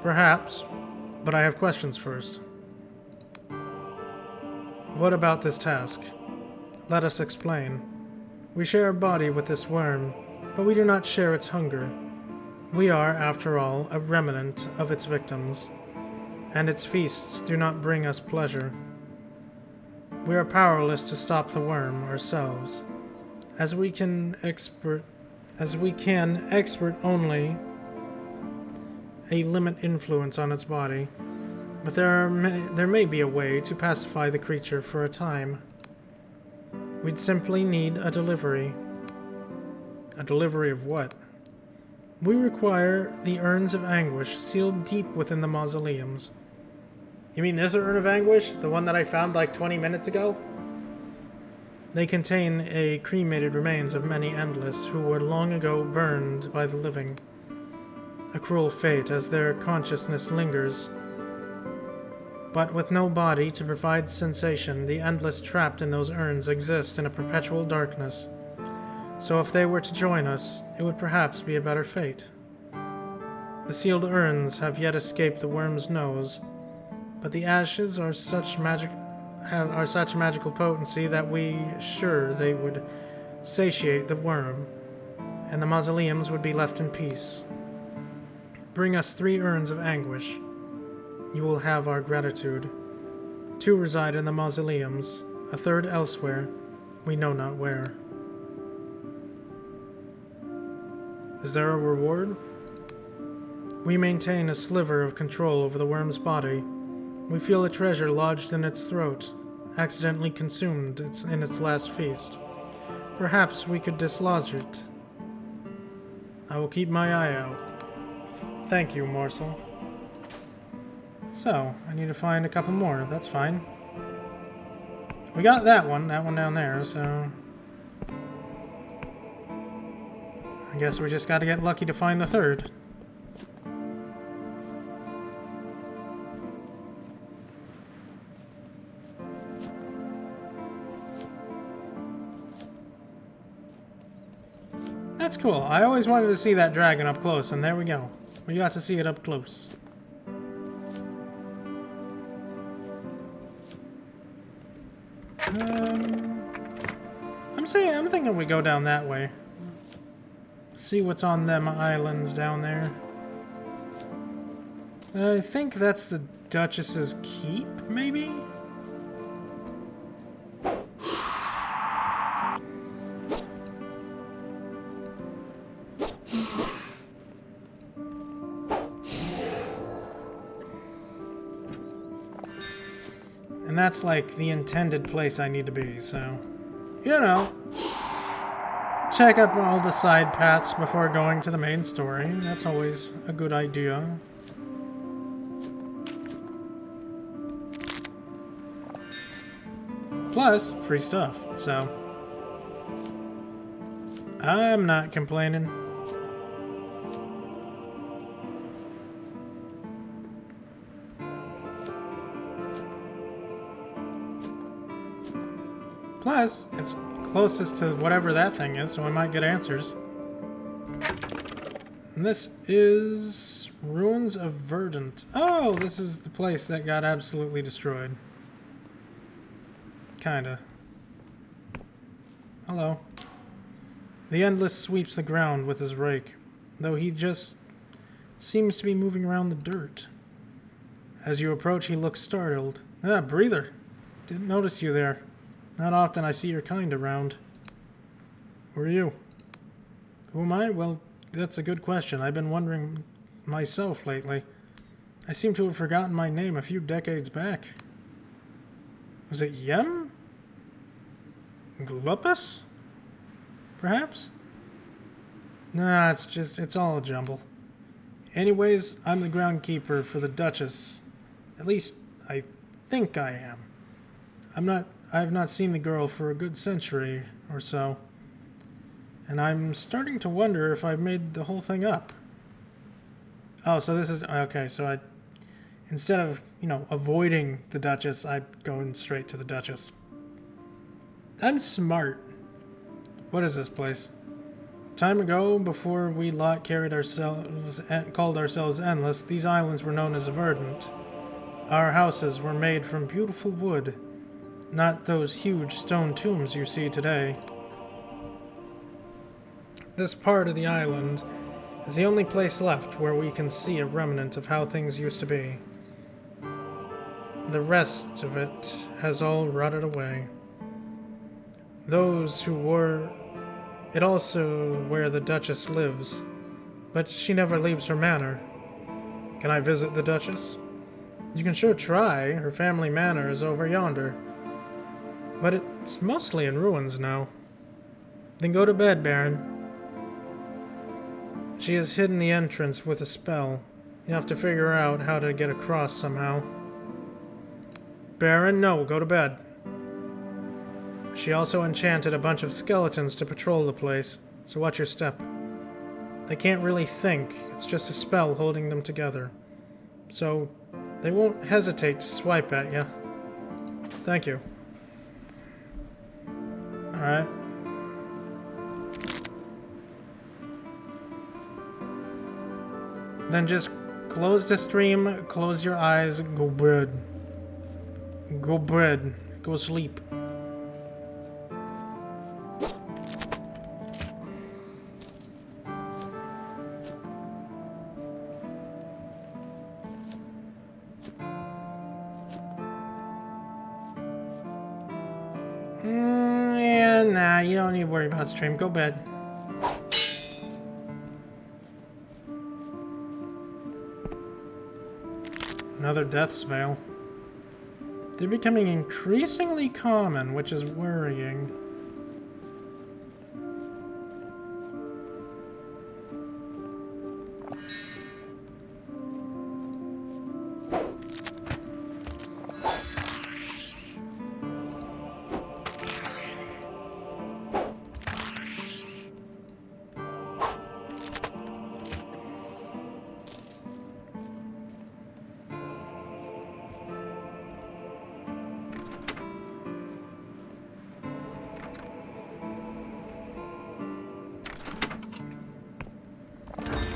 Perhaps, but I have questions first. What about this task? Let us explain. We share a body with this worm, but we do not share its hunger. We are, after all, a remnant of its victims, and its feasts do not bring us pleasure. We are powerless to stop the worm ourselves, as we can expert only a limit influence on its body, but there may be a way to pacify the creature for a time. We'd simply need a delivery. A delivery of what? We require the urns of anguish sealed deep within the mausoleums. You mean this urn of anguish? The one that I found like 20 minutes ago? They contain a cremated remains of many endless who were long ago burned by the living. A cruel fate as their consciousness lingers. But with no body to provide sensation, the endless trapped in those urns exist in a perpetual darkness. So if they were to join us, it would perhaps be a better fate. The sealed urns have yet escaped the worm's nose, but the ashes are such magical potency that we sure they would satiate the worm, and the mausoleums would be left in peace. Bring us 3 urns of anguish. You will have our gratitude. 2 reside in the mausoleums, a 3rd elsewhere, we know not where. Is there a reward? We maintain a sliver of control over the worm's body. We feel a treasure lodged in its throat, accidentally consumed in its last feast. Perhaps we could dislodge it. I will keep my eye out. Thank you, morsel. So, I need to find a couple more. That's fine. We got that one down there, so... I guess we just gotta get lucky to find the 3rd. That's cool. I always wanted to see that dragon up close, and there we go. We got to see it up close. I'm thinking we go down that way. See what's on them islands down there. I think that's the Duchess's Keep, maybe? And that's like the intended place I need to be, so... You know, check up all the side paths before going to the main story. That's always a good idea. Plus, free stuff, so... I'm not complaining. guess. It's closest to whatever that thing is, so I might get answers. And this is Ruins of Verdant. Oh, this is the place that got absolutely destroyed. Kinda. Hello. The Endless sweeps the ground with his rake, though he just seems to be moving around the dirt. As you approach, he looks startled. Ah, breather. Didn't notice you there. Not often I see your kind around. Who are you? Who am I? Well, that's a good question. I've been wondering myself lately. I seem to have forgotten my name a few decades back. Was it Yem? Glupus? Perhaps? Nah, it's all a jumble. Anyways, I'm the groundkeeper for the Duchess. At least, I think I am. I've not seen the girl for a good century or so. And I'm starting to wonder if I've made the whole thing up. Oh, so this is, okay, so instead of, avoiding the Duchess, I'm going straight to the Duchess. I'm smart. What is this place? Time ago, before we lot called ourselves Endless, these islands were known as Verdant. Our houses were made from beautiful wood, not those huge stone tombs you see today. This part of the island is the only place left where we can see a remnant of how things used to be. The rest of it has all rotted away. Those who were... It also where the Duchess lives, but she never leaves her manor. Can I visit the Duchess? You can sure try. Her family manor is over yonder. But it's mostly in ruins now. Then go to bed, Baron. She has hidden the entrance with a spell. You have to figure out how to get across somehow. Baron, no, go to bed. She also enchanted a bunch of skeletons to patrol the place, so watch your step. They can't really think, it's just a spell holding them together. So, they won't hesitate to swipe at you. Thank you. Alright. Then just close the stream, close your eyes, go bed. Go bed. Go sleep. Yeah, nah, you don't need to worry about stream. Go bed. Another death's veil. They're becoming increasingly common, which is worrying.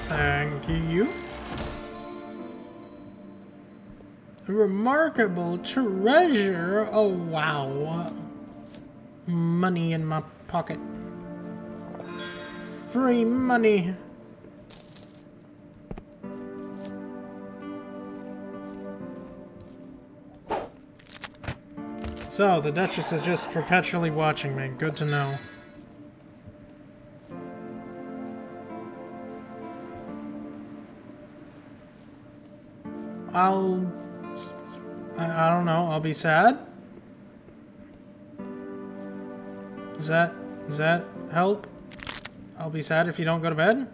Thank you. A remarkable treasure. Oh, wow. Money in my pocket. Free money. So, the Duchess is just perpetually watching me. Good to know. I don't know, I'll be sad? Does that help? I'll be sad if you don't go to bed?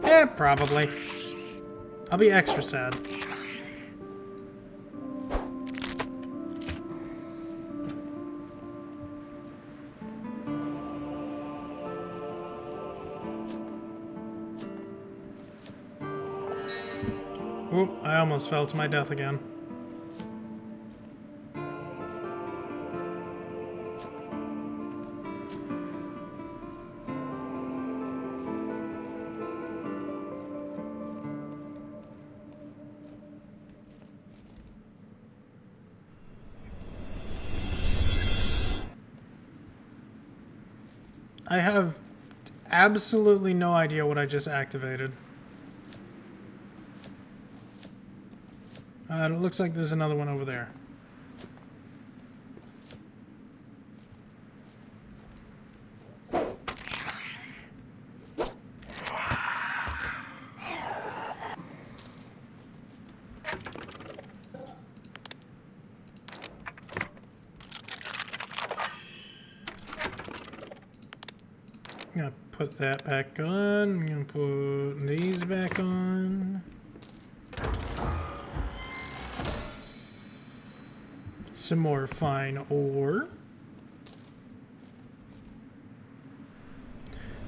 Yeah, probably. I'll be extra sad. Oop, I almost fell to my death again. I have absolutely no idea what I just activated. It looks like there's another one over there. I'm gonna put that back on. I'm gonna put these back on. Some more fine ore.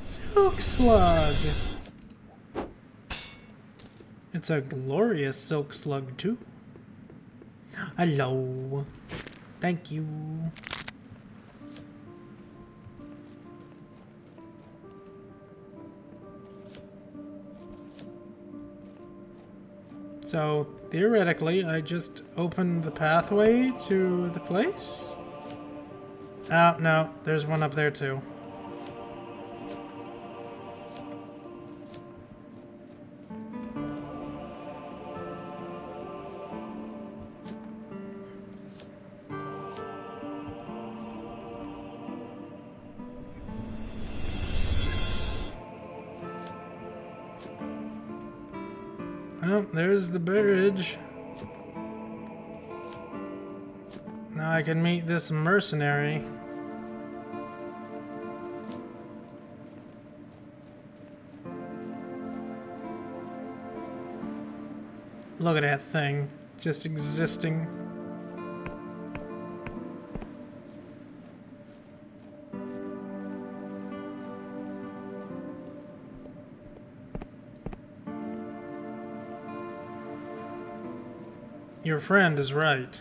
Silk slug. It's a glorious silk slug too. Hello. Thank you. So, theoretically, I just opened the pathway to the place? Oh, no, there's one up there too. Oh, there's the bridge. Now I can meet this mercenary. Look at that thing, just existing. Your friend is right.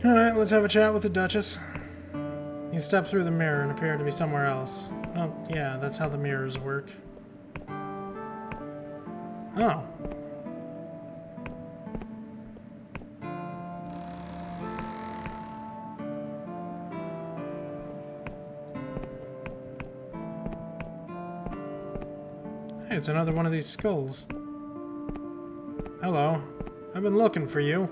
Alright, let's have a chat with the Duchess. You step through the mirror and appear to be somewhere else. Oh, yeah, that's how the mirrors work. Oh. Hey, it's another one of these skulls. Hello. I've been looking for you.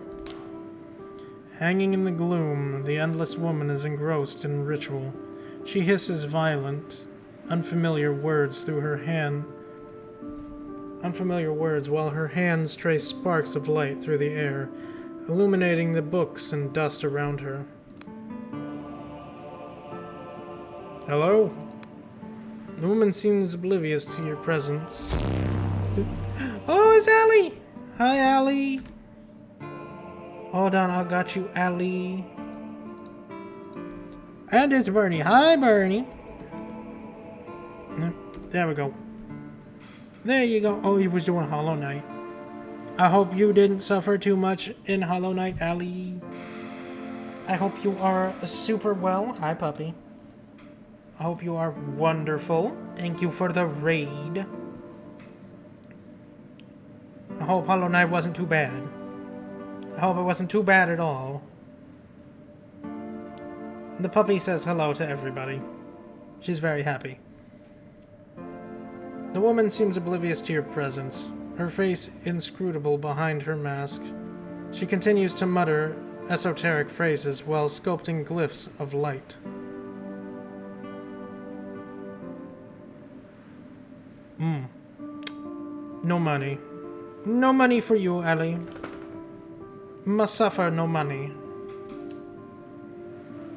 Hanging in the gloom, the endless woman is engrossed in ritual. She hisses violent, unfamiliar words through her hand. Unfamiliar words while her hands trace sparks of light through the air, illuminating the books and dust around her. Hello? The woman seems oblivious to your presence. Oh, it's Allie! Hi, Allie! Hold on, I got you, Allie. And it's Bernie. Hi, Bernie. There we go. There you go. Oh, he was doing Hollow Knight. I hope you didn't suffer too much in Hollow Knight, Allie. I hope you are super well. Hi, puppy. I hope you are wonderful. Thank you for the raid. I hope Hollow Knight wasn't too bad. I hope it wasn't too bad at all. The puppy says hello to everybody. She's very happy. The woman seems oblivious to your presence, her face inscrutable behind her mask. She continues to mutter esoteric phrases while sculpting glyphs of light. No money. No money for you, Ellie. Must suffer no money.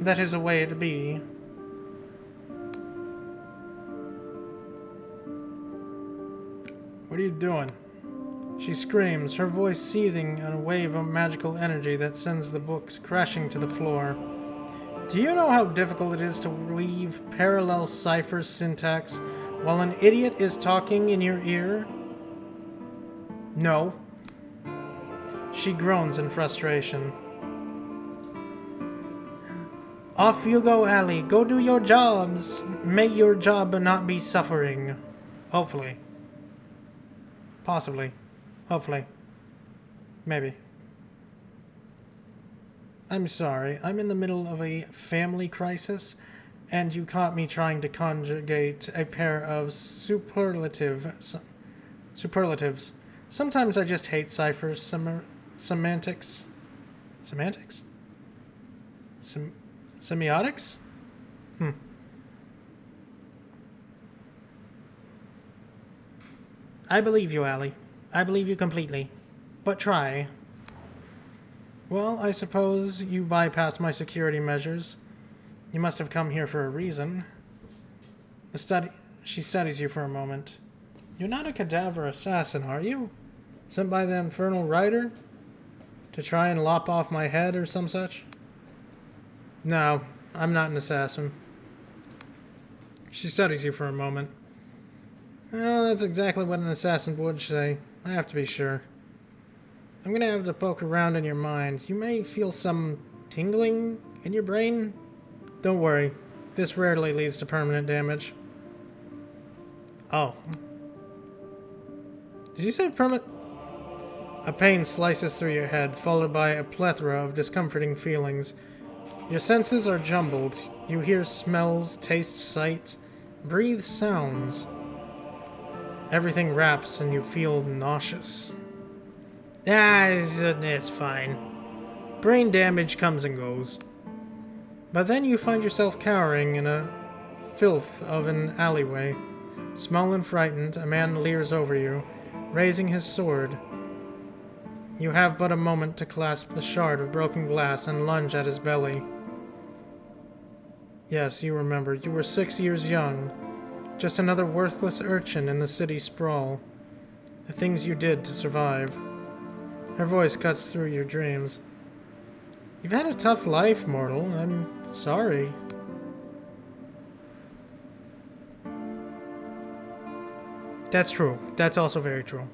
That is the way it be. What are you doing? She screams, her voice seething in a wave of magical energy that sends the books crashing to the floor. Do you know how difficult it is to weave parallel cipher syntax while an idiot is talking in your ear? No. She groans in frustration. Off you go, Allie. Go do your jobs. May your job not be suffering. Hopefully. Possibly. Hopefully. Maybe. I'm sorry. I'm in the middle of a family crisis, and you caught me trying to conjugate a pair of superlatives. Sometimes I just hate ciphers. Semantics? Semiotics? I believe you, Allie. I believe you completely. But try. Well, I suppose you bypassed my security measures. You must have come here for a reason. She studies you for a moment. You're not a cadaver assassin, are you? Sent by the infernal rider? To try and lop off my head or some such? No, I'm not an assassin. She studies you for a moment. Well, that's exactly what an assassin would say. I have to be sure. I'm gonna have to poke around in your mind. You may feel some tingling in your brain. Don't worry. This rarely leads to permanent damage. Oh. Did you say permanent? A pain slices through your head, followed by a plethora of discomforting feelings. Your senses are jumbled. You hear smells, taste sights, breathe sounds. Everything wraps and you feel nauseous. It's fine. Brain damage comes and goes. But then you find yourself cowering in a filth of an alleyway. Small and frightened, a man leers over you, raising his sword. You have but a moment to clasp the shard of broken glass and lunge at his belly. Yes, you remember. You were 6 years young. Just another worthless urchin in the city sprawl. The things you did to survive. Her voice cuts through your dreams. You've had a tough life, mortal. I'm sorry. That's true. That's also very true.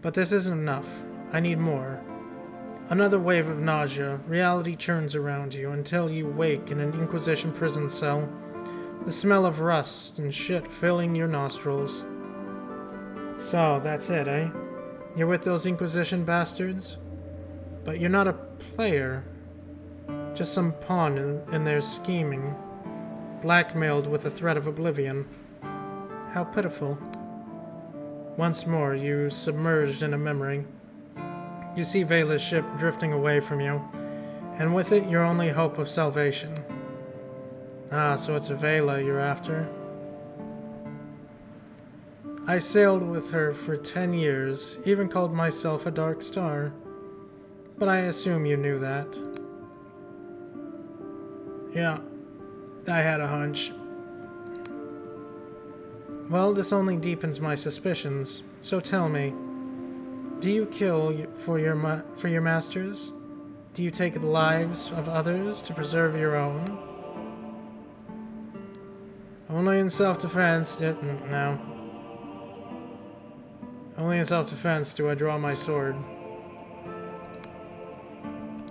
But this isn't enough. I need more. Another wave of nausea. Reality churns around you until you wake in an Inquisition prison cell. The smell of rust and shit filling your nostrils. So, that's it, eh? You're with those Inquisition bastards? But you're not a player. Just some pawn in their scheming. Blackmailed with the threat of oblivion. How pitiful. Once more, you submerged in a memory. You see Vela's ship drifting away from you, and with it your only hope of salvation. Ah, so it's Vela you're after. I sailed with her for 10 years, even called myself a Dark Star. But I assume you knew that. Yeah, I had a hunch. Well, this only deepens my suspicions, so tell me, do you kill for your masters? Do you take the lives of others to preserve your own? Only in self-defense, no. Only in self-defense do I draw my sword.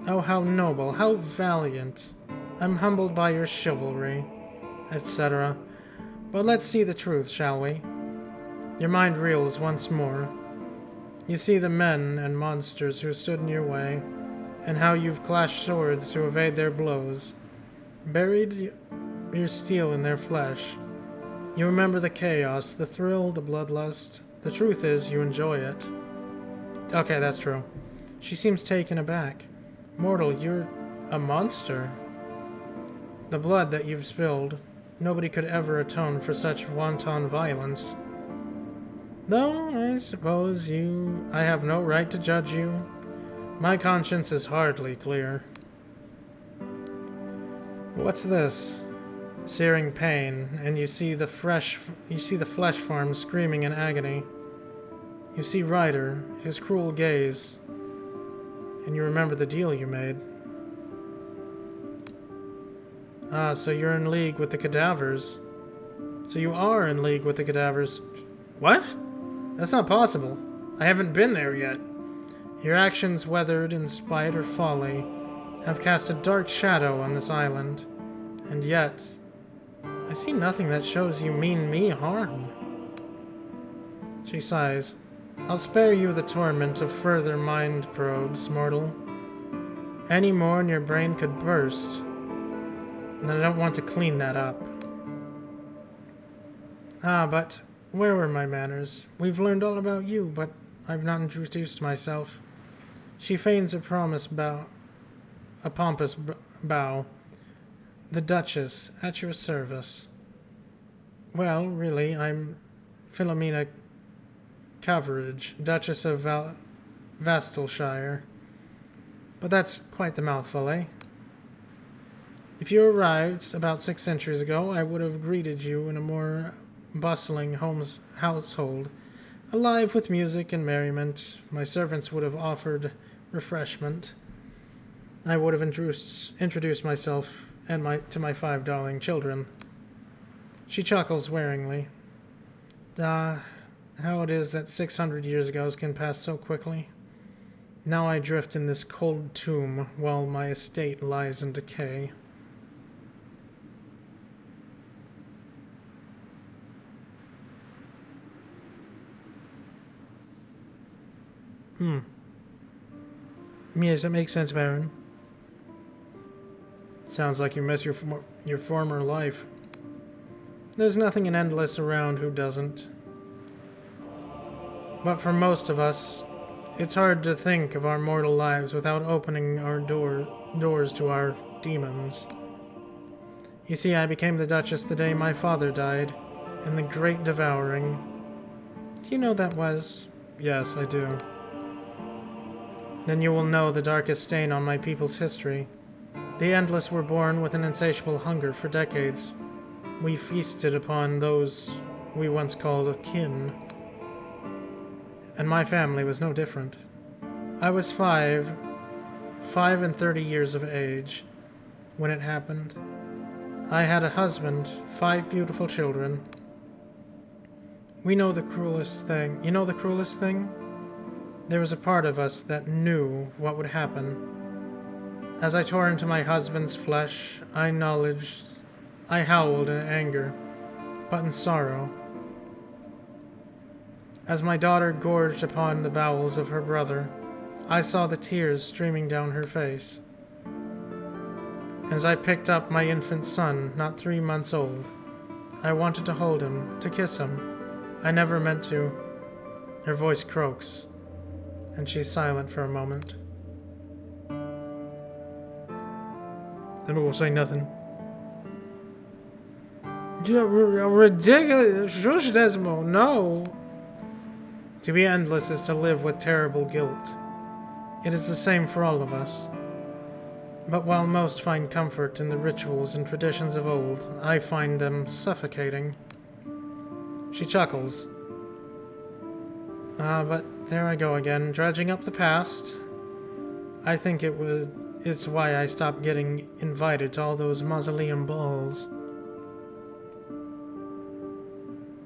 Oh, how noble, how valiant. I'm humbled by your chivalry, etc. But let's see the truth, shall we? Your mind reels once more. You see the men and monsters who stood in your way, and how you've clashed swords to evade their blows, buried your steel in their flesh. You remember the chaos, the thrill, the bloodlust. The truth is, you enjoy it. Okay, that's true. She seems taken aback. Mortal, you're a monster. The blood that you've spilled, nobody could ever atone for such wanton violence. Though, I suppose I have no right to judge you. My conscience is hardly clear. What's this? Searing pain, and you see the flesh form screaming in agony. You see Ryder, his cruel gaze, and you remember the deal you made. Ah, so you're in league with the cadavers. So you are in league with the cadavers. What? That's not possible. I haven't been there yet. Your actions, weathered in spite or folly, have cast a dark shadow on this island. And yet, I see nothing that shows you mean me harm. She sighs. I'll spare you the torment of further mind probes, mortal. Any more and your brain could burst. And I don't want to clean that up. Ah, but where were my manners? We've learned all about you, but I've not introduced myself. She feigns a pompous bow. The Duchess, at your service. Well, really, I'm Philomena Coveridge, Duchess of Vastalshire. But that's quite the mouthful, eh? If you arrived about 6 centuries ago, I would have greeted you in a more bustling household, alive with music and merriment. My servants would have offered refreshment. I would have introduced myself and to my 5 darling children. She chuckles wearingly. How it is that 600 years ago can pass so quickly. Now I drift in this cold tomb while my estate lies in decay. Yes, that makes sense, Baron. Sounds like you miss your former life. There's nothing in Endless around who doesn't. But for most of us, it's hard to think of our mortal lives without opening our doors to our demons. You see, I became the Duchess the day my father died, in the Great Devouring. Do you know that was? Yes, I do. Then you will know the darkest stain on my people's history. The Endless were born with an insatiable hunger for decades. We feasted upon those we once called kin. And my family was no different. I was 5 and 30 years of age when it happened. I had a husband, 5 beautiful children. We know the cruelest thing. You know the cruelest thing? There was a part of us that knew what would happen. As I tore into my husband's flesh, I howled in anger, but in sorrow. As my daughter gorged upon the bowels of her brother, I saw the tears streaming down her face. As I picked up my infant son, not 3 months old, I wanted to hold him, to kiss him. I never meant to. Her voice croaks, and she's silent for a moment. I'm not gonna say nothing. Ridiculous. Shush, Desmo, no. To be endless is to live with terrible guilt. It is the same for all of us. But while most find comfort in the rituals and traditions of old, I find them suffocating. She chuckles. But there I go again, dredging up the past. I think it's why I stopped getting invited to all those mausoleum balls.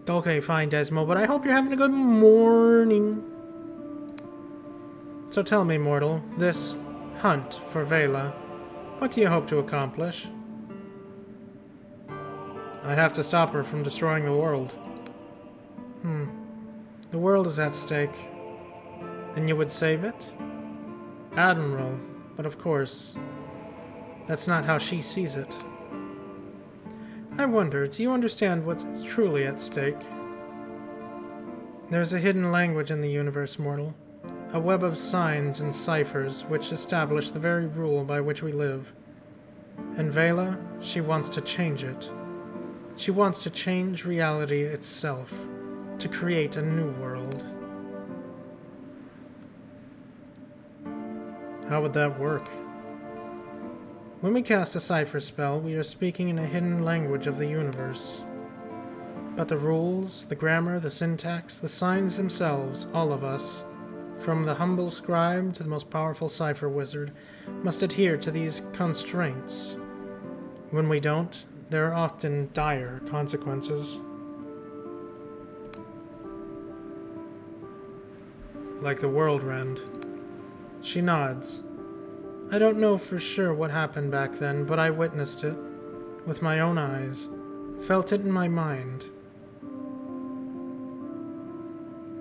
Okay, fine, Desmo, but I hope you're having a good morning. So tell me, mortal, this hunt for Vela, what do you hope to accomplish? I have to stop her from destroying the world. The world is at stake. And you would save it? Admiral, but of course, that's not how she sees it. I wonder, do you understand what's truly at stake? There's a hidden language in the universe, mortal. A web of signs and ciphers which establish the very rule by which we live. And Vela, she wants to change it. She wants to change reality itself, to create a new world. How would that work? When we cast a cipher spell, we are speaking in a hidden language of the universe. but the rules, the grammar, the syntax, the signs themselves, all of us, from the humble scribe to the most powerful cipher wizard, must adhere to these constraints. When we don't, there are often dire consequences. Like the whirlwind. She nods. I don't know for sure what happened back then, but I witnessed it with my own eyes, felt it in my mind.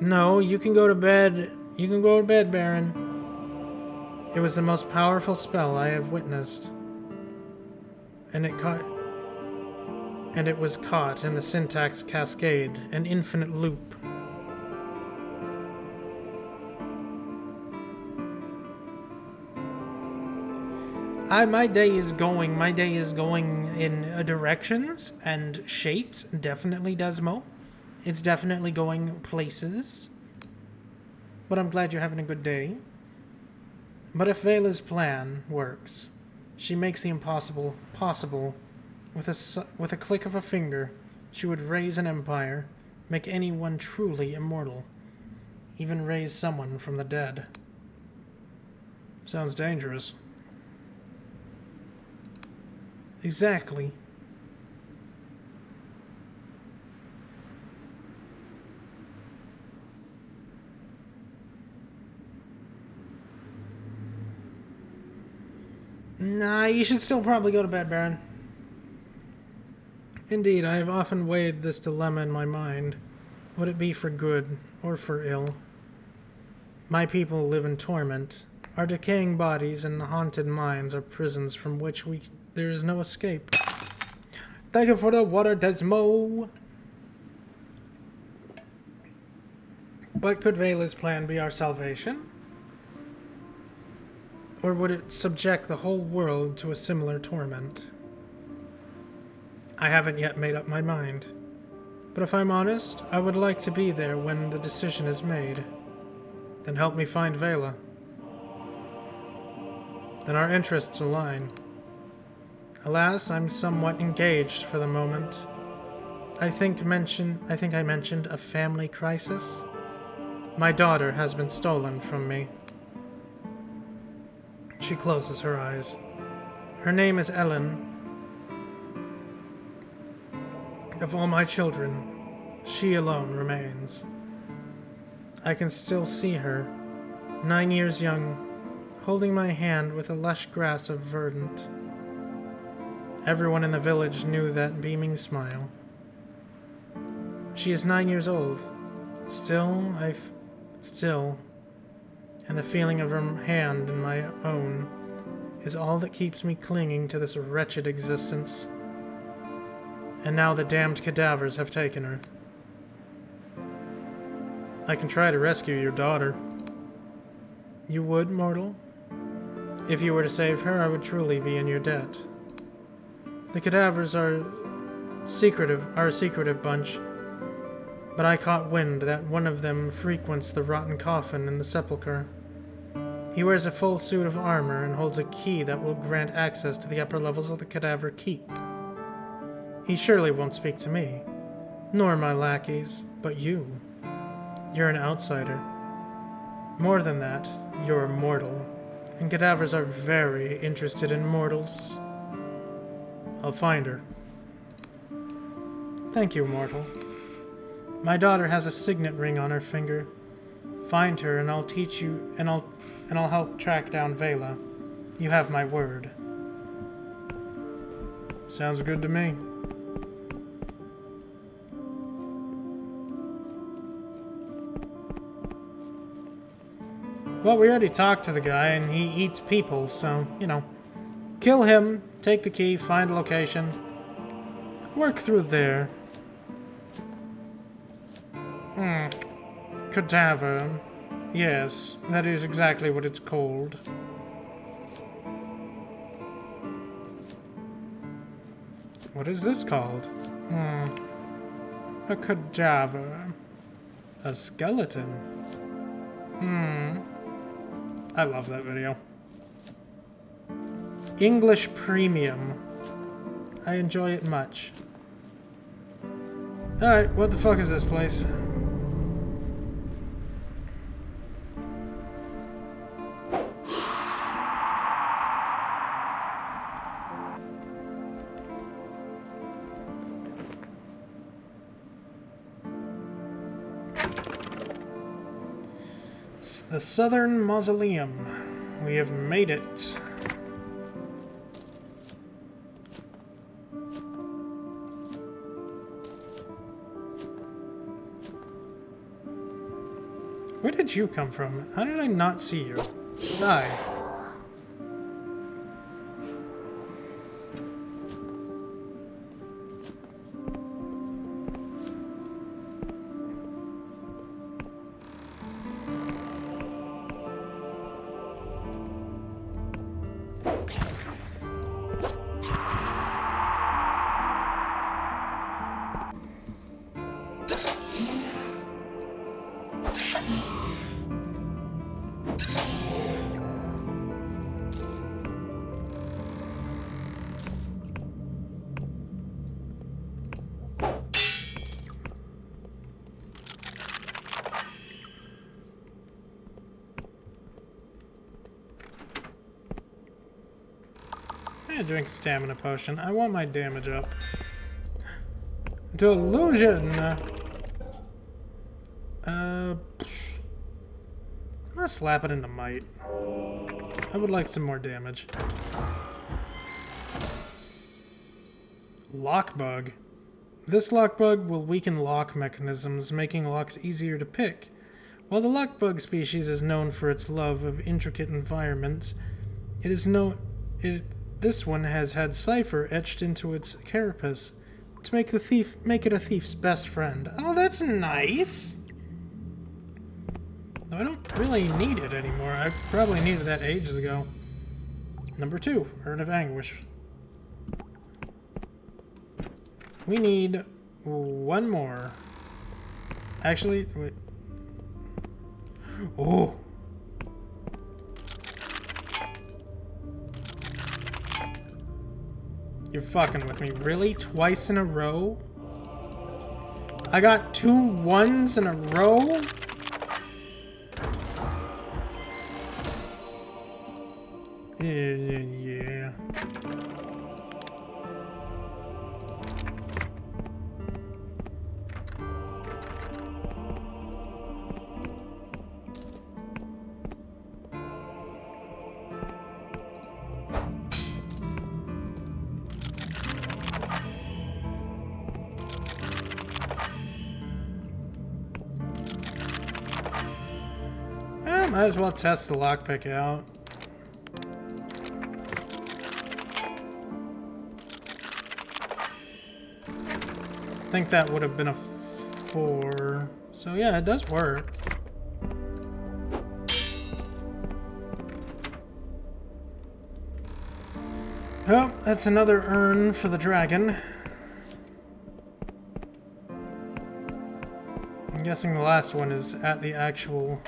No, you can go to bed. You can go to bed, Baron. It was the most powerful spell I have witnessed. And it was caught in the syntax cascade, an infinite loop. My day is going in directions and shapes, definitely, Desmo. It's definitely going places. But I'm glad you're having a good day. But if Vela's plan works, she makes the impossible possible. With a click of a finger, she would raise an empire, make anyone truly immortal, even raise someone from the dead. Sounds dangerous. Exactly. Nah, you should still probably go to bed, Baron. Indeed, I have often weighed this dilemma in my mind. Would it be for good or for ill? My people live in torment. Our decaying bodies and haunted minds are prisons from which there is no escape. Thank you for the water, Desmo! But could Vela's plan be our salvation? Or would it subject the whole world to a similar torment? I haven't yet made up my mind. But if I'm honest, I would like to be there when the decision is made. Then help me find Vela. Then our interests align. Alas, I'm somewhat engaged for the moment. I think I mentioned a family crisis. My daughter has been stolen from me. She closes her eyes. Her name is Ellen. Of all my children, she alone remains. I can still see her, 9 years young, holding my hand with a lush grass of verdant. Everyone in the village knew that beaming smile. She is 9 years old. Still, and the feeling of her hand in my own is all that keeps me clinging to this wretched existence. And now the damned cadavers have taken her. I can try to rescue your daughter. You would, mortal? If you were to save her, I would truly be in your debt. The cadavers are a secretive bunch, but I caught wind that one of them frequents the rotten coffin in the sepulchre. He wears a full suit of armor and holds a key that will grant access to the upper levels of the cadaver keep. He surely won't speak to me, nor my lackeys, but you. You're an outsider. More than that, you're mortal, and cadavers are very interested in mortals. I'll find her. Thank you, mortal. My daughter has a signet ring on her finger. Find her, and I'll teach you, and I'll help track down Vela. You have my word. Sounds good to me. Well, we already talked to the guy, and he eats people, so, kill him, take the key, find a location, work through there. Cadaver. Yes, that is exactly what it's called. What is this called? A cadaver. A skeleton. I love that video. English Premium. I enjoy it much. Alright, what the fuck is this place? The Southern Mausoleum. We have made it. Where did you come from? How did I not see you? Die. I'm doing stamina potion. I want my damage up. Delusion! I'm gonna slap it into might. I would like some more damage. Lock bug. This lock bug will weaken lock mechanisms, making locks easier to pick. While the lock bug species is known for its love of intricate environments, this one has had cipher etched into its carapace to make it a thief's best friend. Oh, that's nice. Though I don't really need it anymore. I probably needed that ages ago. Number 2, Urn of Anguish. We need one more. Actually, wait. Oh. You're fucking with me. Really? Twice in a row? I got 2 1s in a row? Yeah. Might as well test the lockpick out. I think that would have been a 4. So yeah, it does work. Oh, that's another urn for the dragon. I'm guessing the last one is at the actual...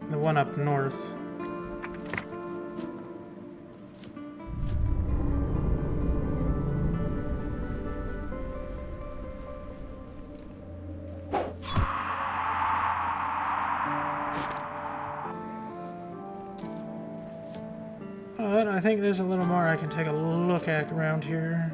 the one up north. But I think there's a little more I can take a look at around here.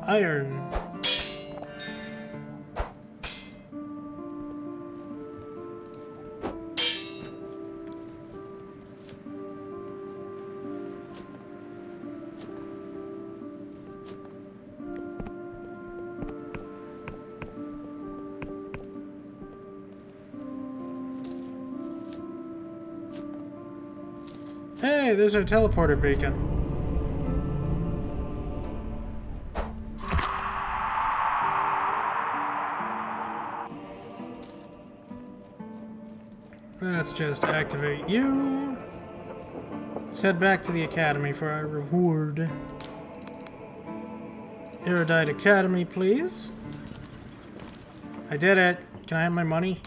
Iron. Hey, there's our teleporter beacon. Let's just activate you. Let's head back to the academy for our reward. Erudite Academy, please. I did it. Can I have my money?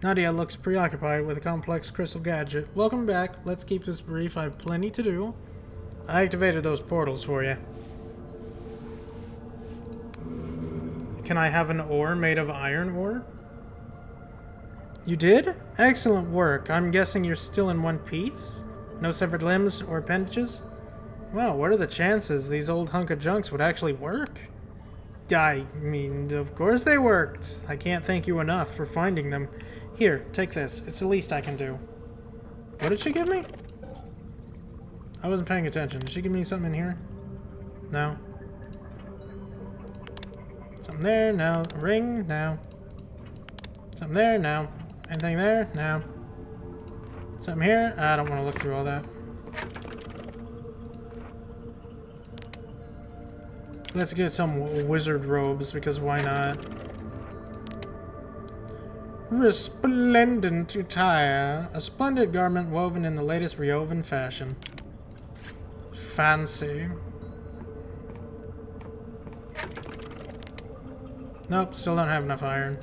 Nadia looks preoccupied with a complex crystal gadget. Welcome back. Let's keep this brief. I have plenty to do. I activated those portals for you. Can I have an ore made of iron ore? You did? Excellent work. I'm guessing you're still in one piece? No severed limbs or appendages? Well, what are the chances these old hunk of junks would actually work? I mean, of course they worked. I can't thank you enough for finding them. Here, take this. It's the least I can do. What did she give me? I wasn't paying attention. Did she give me something in here? No. Something there? No. A ring? No. Something there? No. Anything there? No. Something here? I don't want to look through all that. Let's get some wizard robes, because why not? Resplendent attire. A splendid garment woven in the latest Riovan fashion. Fancy. Nope, still don't have enough iron.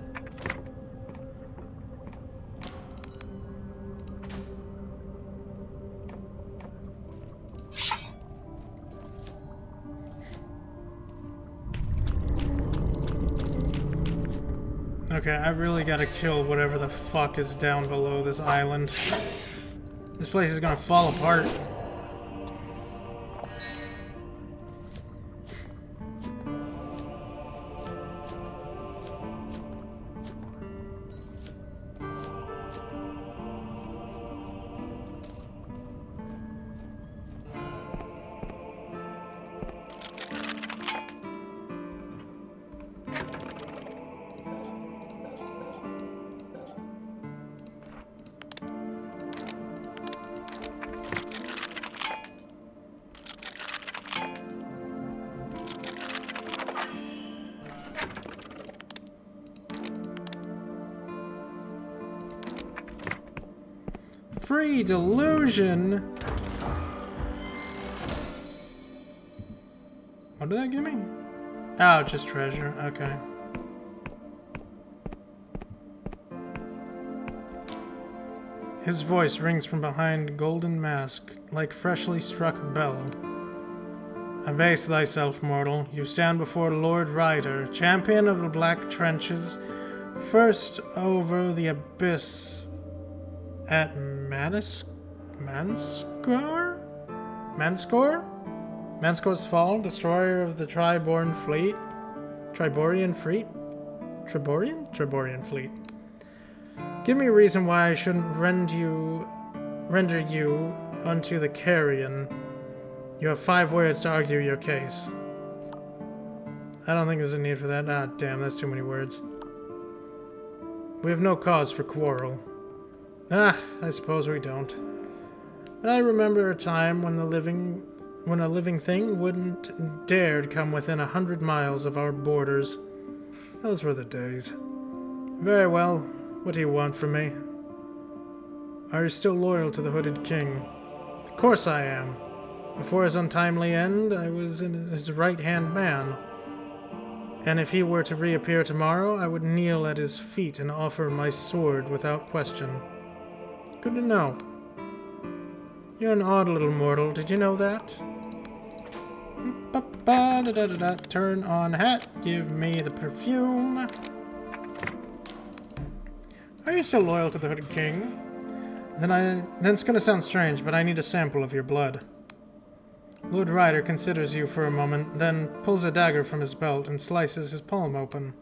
Okay, I really gotta kill whatever the fuck is down below this island. This place is gonna fall apart. Free Delusion! What did that give me? Oh, just treasure. Okay. His voice rings from behind golden mask, like freshly struck bell. Abase thyself, mortal. You stand before Lord Ryder, champion of the Black Trenches, first over the abyss at Manscore's Fall, destroyer of the Triborian fleet. Triborian fleet. Give me a reason why I shouldn't render you unto the carrion. You have 5 words to argue your case. I don't think there's a need for that. Ah, damn, that's too many words. We have no cause for quarrel. Ah, I suppose we don't. But I remember a time when a living thing wouldn't dare come within 100 miles of our borders. Those were the days. Very well. What do you want from me? Are you still loyal to the Hooded King? Of course I am. Before his untimely end, I was his right-hand man. And if he were to reappear tomorrow, I would kneel at his feet and offer my sword without question. Good to know. You're an odd little mortal. Did you know that? Turn on hat. Give me the perfume. Are you still loyal to the Hooded King? Then it's gonna sound strange, but I need a sample of your blood. Lord Ryder considers you for a moment, then pulls a dagger from his belt and slices his palm open.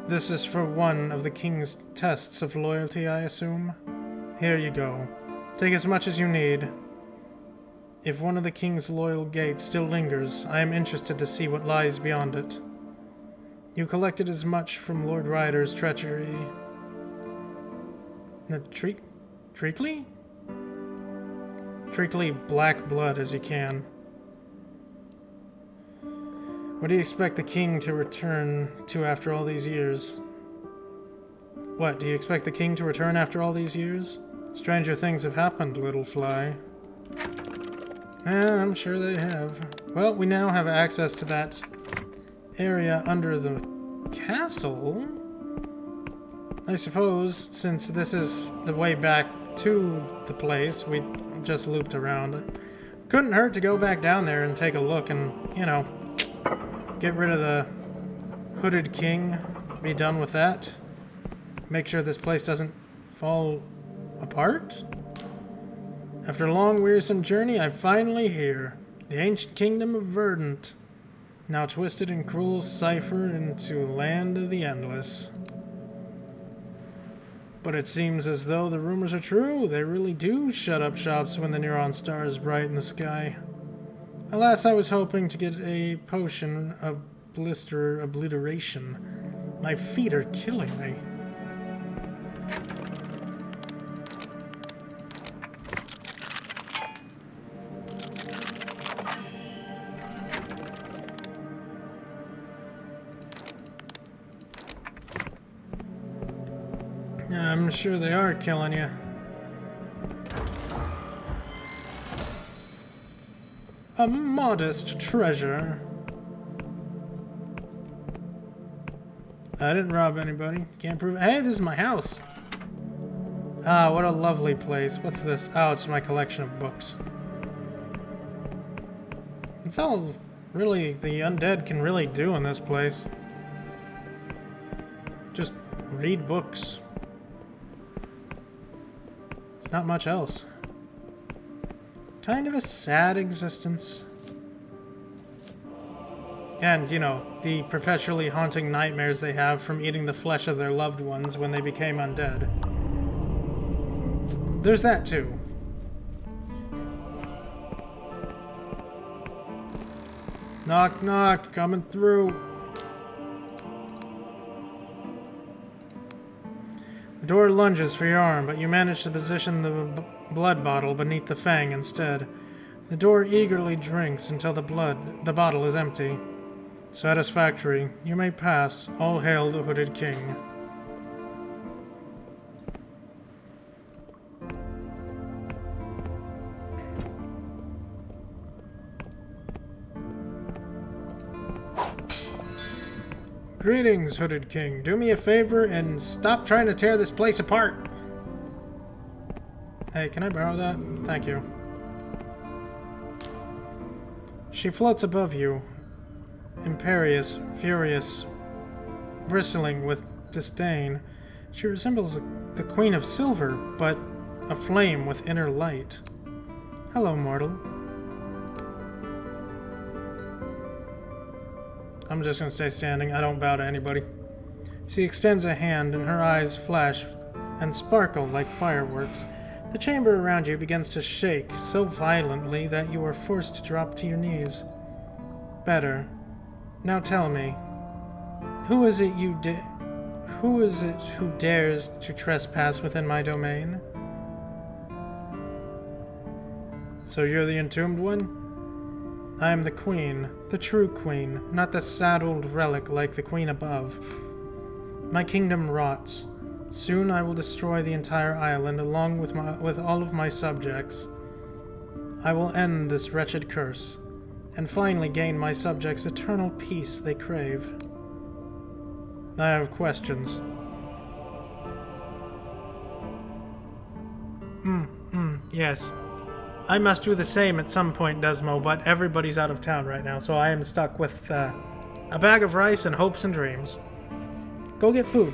This is for one of the king's tests of loyalty, I assume. Here you go. Take as much as you need. If one of the king's loyal gates still lingers, I am interested to see what lies beyond it. You collected as much from Lord Ryder's treachery... Treacly black blood as you can. What do you expect the king to return to after all these years? What, do you expect the king to return after all these years? Stranger things have happened, little fly. I'm sure they have. Well, we now have access to that area under the castle. I suppose, since this is the way back to the place, we just looped around. Couldn't hurt to go back down there and take a look and, you know, get rid of the Hooded King, be done with that. Make sure this place doesn't fall apart. After a long, wearisome journey, I'm finally here. The ancient kingdom of Verdant, now twisted in cruel cipher into land of the endless. But it seems as though the rumors are true. They really do shut up shops when the neon star is bright in the sky. Alas, I was hoping to get a potion of blister obliteration. My feet are killing me. I'm sure they are killing you. A modest treasure. I didn't rob anybody. Can't prove it. Hey, this is my house. Ah, what a lovely place. What's this? Oh, it's my collection of books. It's all really the undead can really do in this place. Just read books. It's not much else. Kind of a sad existence. And, you know, the perpetually haunting nightmares they have from eating the flesh of their loved ones when they became undead. There's that too. Knock, knock, coming through. The door lunges for your arm, but you manage to position the blood bottle beneath the fang instead. The door eagerly drinks until the bottle is empty. Satisfactory. You may pass. All hail the Hooded King. Greetings, Hooded King. Do me a favor and stop trying to tear this place apart. Hey, can I borrow that? Thank you. She floats above you, imperious, furious, bristling with disdain. She resembles the Queen of Silver, but aflame with inner light. Hello, mortal. I'm just gonna stay standing. I don't bow to anybody. She extends a hand and her eyes flash and sparkle like fireworks. The chamber around you begins to shake so violently that you are forced to drop to your knees. Better. Now tell me, who is it who dares to trespass within my domain? So you're the entombed one? I am the queen, the true queen, not the sad old relic like the queen above. My kingdom rots. Soon I will destroy the entire island along with all of my subjects. I will end this wretched curse, and finally gain my subjects' eternal peace they crave. I have questions. Yes. I must do the same at some point, Desmo, but everybody's out of town right now, so I am stuck with a bag of rice and hopes and dreams. Go get food.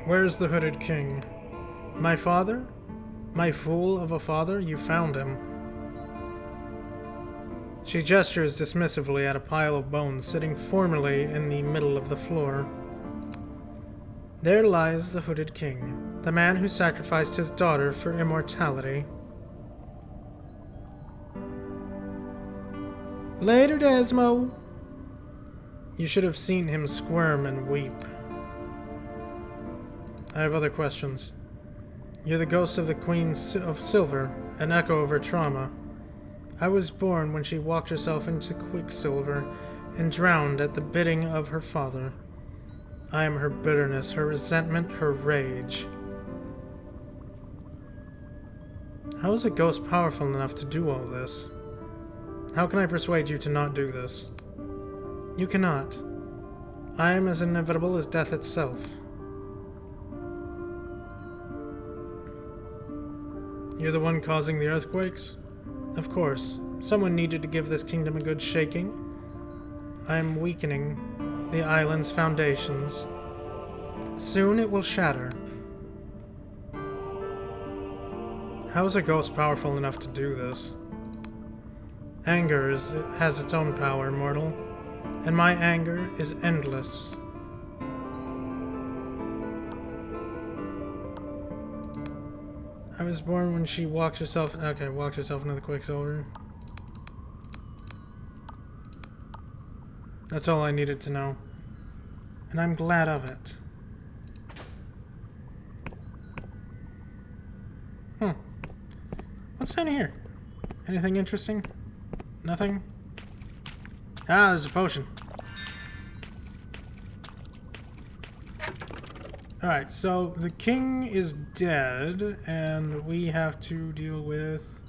Where's the Hooded King? My father? My fool of a father? You found him. She gestures dismissively at a pile of bones sitting formally in the middle of the floor. There lies the Hooded King, the man who sacrificed his daughter for immortality. Later, Desmo. You should have seen him squirm and weep. I have other questions. You're the ghost of the Queen of Silver, an echo of her trauma. I was born when she walked herself into quicksilver and drowned at the bidding of her father. I am her bitterness, her resentment, her rage. How is a ghost powerful enough to do all this? How can I persuade you to not do this? You cannot. I am as inevitable as death itself. You're the one causing the earthquakes? Of course. Someone needed to give this kingdom a good shaking. I am weakening the island's foundations. Soon it will shatter. How is a ghost powerful enough to do this? Anger has its own power, mortal, and my anger is endless. I was born when she walked herself into the Quicksilver. That's all I needed to know. And I'm glad of it. What's down here? Anything interesting? Nothing? Ah, there's a potion. Alright, so the king is dead, and we have to deal with...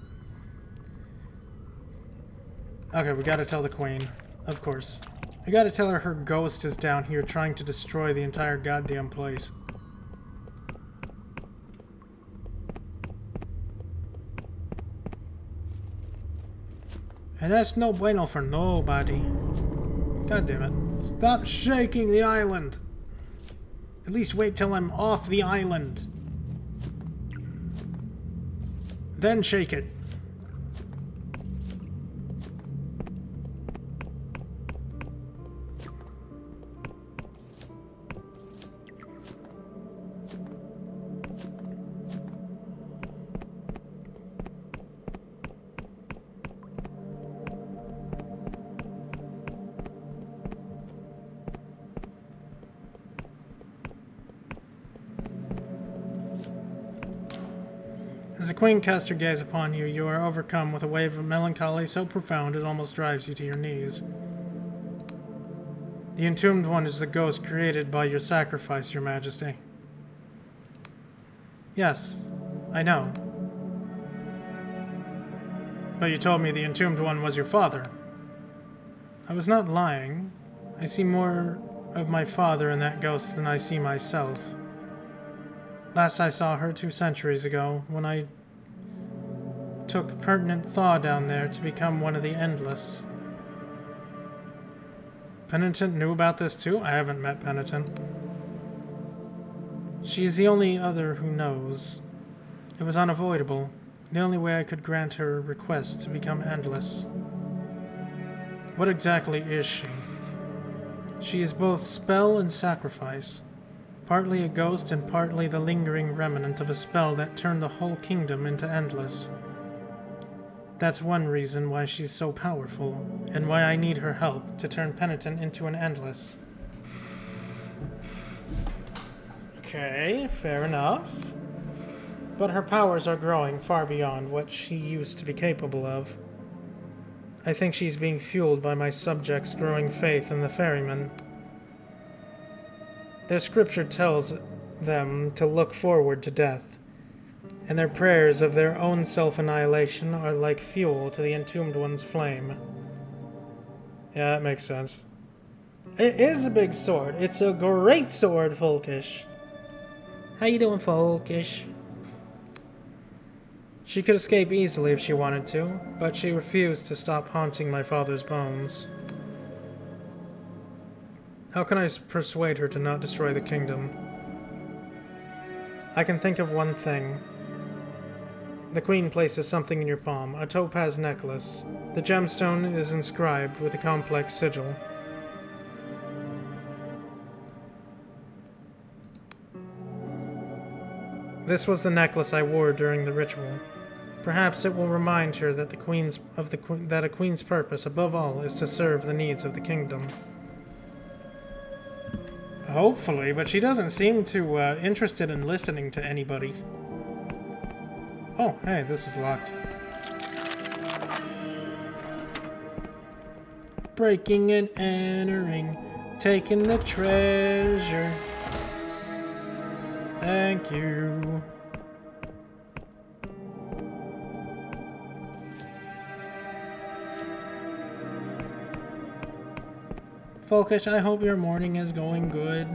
Okay, we gotta tell the queen. Of course. We gotta tell her ghost is down here trying to destroy the entire goddamn place. And that's no bueno for nobody. God damn it. Stop shaking the island! At least wait till I'm off the island. Then shake it. As the queen casts her gaze upon you, you are overcome with a wave of melancholy so profound it almost drives you to your knees. The entombed one is the ghost created by your sacrifice, your majesty. Yes, I know. But you told me the entombed one was your father. I was not lying. I see more of my father in that ghost than I see myself. Last I saw her 2 centuries ago, when I took pertinent thaw down there to become one of the Endless. Penitent knew about this too? I haven't met Penitent. She is the only other who knows. It was unavoidable. The only way I could grant her request to become Endless. What exactly is she? She is both spell and sacrifice. Partly a ghost and partly the lingering remnant of a spell that turned the whole kingdom into Endless. That's one reason why she's so powerful, and why I need her help to turn Penitent into an Endless. Okay, fair enough. But her powers are growing far beyond what she used to be capable of. I think she's being fueled by my subjects' growing faith in the ferryman. Their scripture tells them to look forward to death, and their prayers of their own self-annihilation are like fuel to the entombed one's flame. Yeah, that makes sense. It is a big sword. It's a great sword, Folkish. How you doing, Folkish? She could escape easily if she wanted to, but she refused to stop haunting my father's bones. How can I persuade her to not destroy the kingdom? I can think of one thing. The queen places something in your palm, a topaz necklace. The gemstone is inscribed with a complex sigil. This was the necklace I wore during the ritual. Perhaps it will remind her that a queen's purpose, above all, is to serve the needs of the kingdom. Hopefully, but she doesn't seem too interested in listening to anybody. Oh, hey, this is locked. Breaking and entering, taking the treasure. Thank you. Folkish, I hope your morning is going good.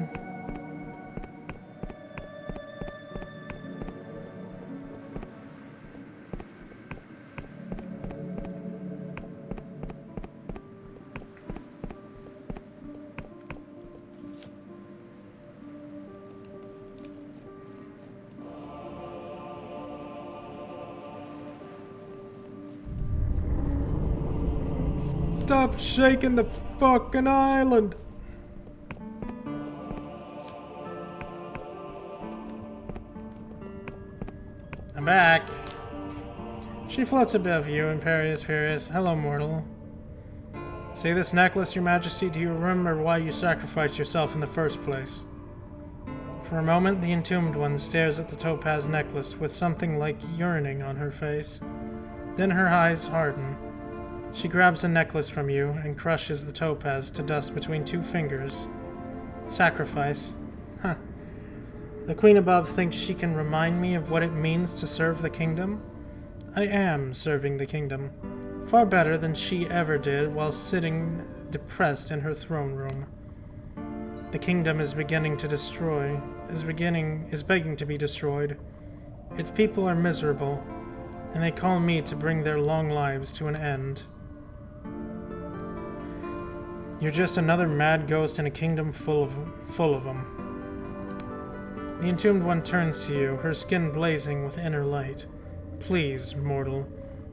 Stop shaking the fucking island! I'm back. She floats above you, imperious furious. Hello, mortal. See this necklace, your majesty? Do you remember why you sacrificed yourself in the first place? For a moment, the entombed one stares at the topaz necklace with something like yearning on her face. Then her eyes harden. She grabs the necklace from you and crushes the topaz to dust between two fingers. Sacrifice. Huh. The queen above thinks she can remind me of what it means to serve the kingdom? I am serving the kingdom. Far better than she ever did while sitting depressed in her throne room. The kingdom is beginning to destroy, is begging to be destroyed. Its people are miserable, and they call me to bring their long lives to an end. You're just another mad ghost in a kingdom full of them. The entombed one turns to you, her skin blazing with inner light. Please, mortal,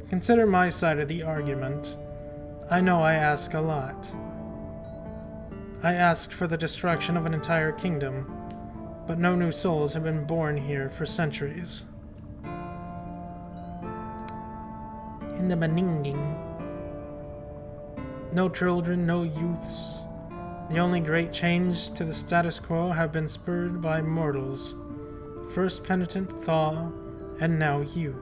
consider my side of the argument. I know I ask a lot. I asked for the destruction of an entire kingdom, but no new souls have been born here for centuries. In the Beninging. No children, no youths. The only great change to the status quo have been spurred by mortals. First penitent Thaw, and now you.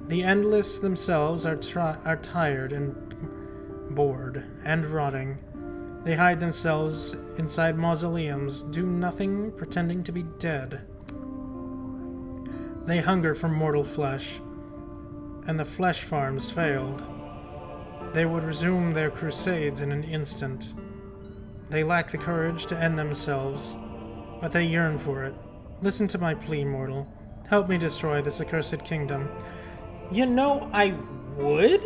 The Endless themselves are tired and bored and rotting. They hide themselves inside mausoleums, do nothing, pretending to be dead. They hunger for mortal flesh, and the flesh farms failed. They would resume their crusades in an instant. They lack the courage to end themselves, but they yearn for it. Listen to my plea, mortal. Help me destroy this accursed kingdom. You know, I would,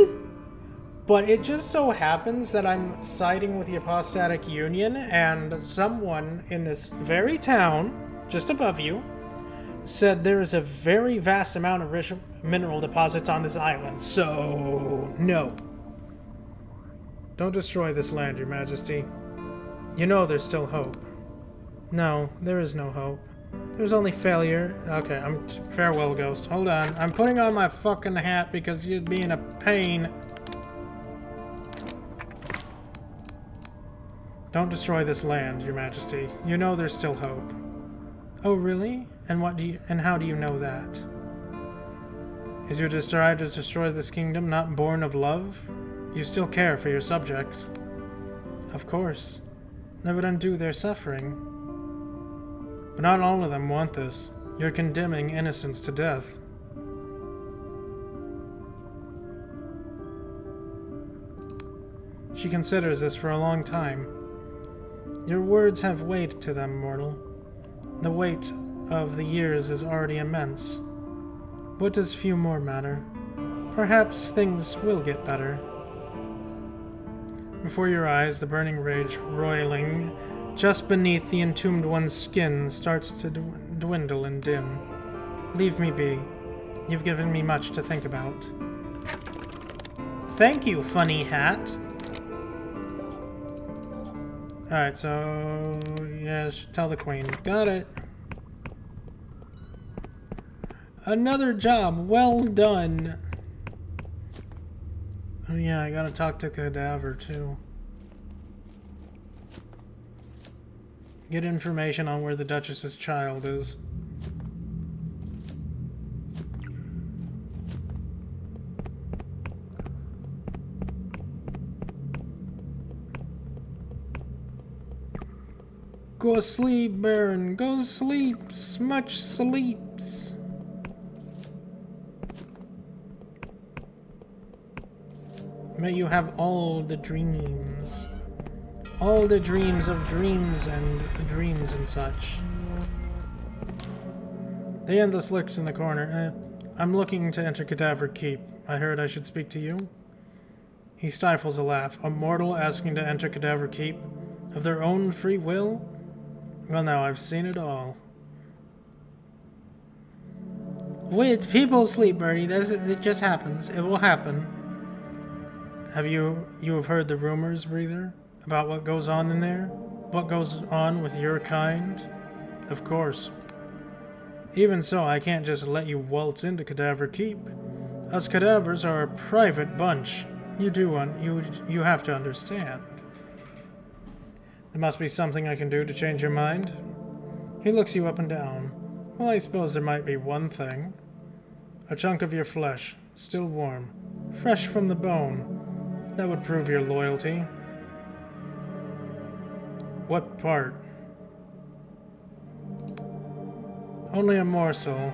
but it just so happens that I'm siding with the Apostatic Union, and someone in this very town, just above you, said there is a very vast amount of rich mineral deposits on this island, so no. Don't destroy this land, your majesty. You know there's still hope. No, there is no hope. There's only failure. Okay, farewell, ghost. Hold on. I'm putting on my fucking hat because you're being a pain. Don't destroy this land, your majesty. You know there's still hope. Oh, really? And how do you know that? Is your desire to destroy this kingdom not born of love? You still care for your subjects. Of course. That would undo their suffering. But not all of them want this. You're condemning innocents to death. She considers this for a long time. Your words have weight to them, mortal. The weight of the years is already immense. What does few more matter? Perhaps things will get better. Before your eyes, the burning rage roiling just beneath the entombed one's skin starts to dwindle and dim. Leave me be. You've given me much to think about. Thank you, funny hat. Alright, so... yes, tell the queen. Got it. Another job. Well done. Oh yeah, I gotta talk to Cadaver, too. Get information on where the Duchess's child is. Go sleep, Baron. Go sleep. Much sleeps. May you have all the dreams. All the dreams of dreams and such. The Endless lurks in the corner. I'm looking to enter Cadaver Keep. I heard I should speak to you. He stifles a laugh. A mortal asking to enter Cadaver Keep? Of their own free will? Well, now, I've seen it all. Wait, people sleep, Birdie. It just happens. It will happen. Have you have heard the rumors, Breather? About what goes on in there? What goes on with your kind? Of course. Even so, I can't just let you waltz into Cadaver Keep. Us cadavers are a private bunch. You have to understand. There must be something I can do to change your mind. He looks you up and down. Well, I suppose there might be one thing. A chunk of your flesh, still warm, fresh from the bone. That would prove your loyalty. What part? Only a morsel.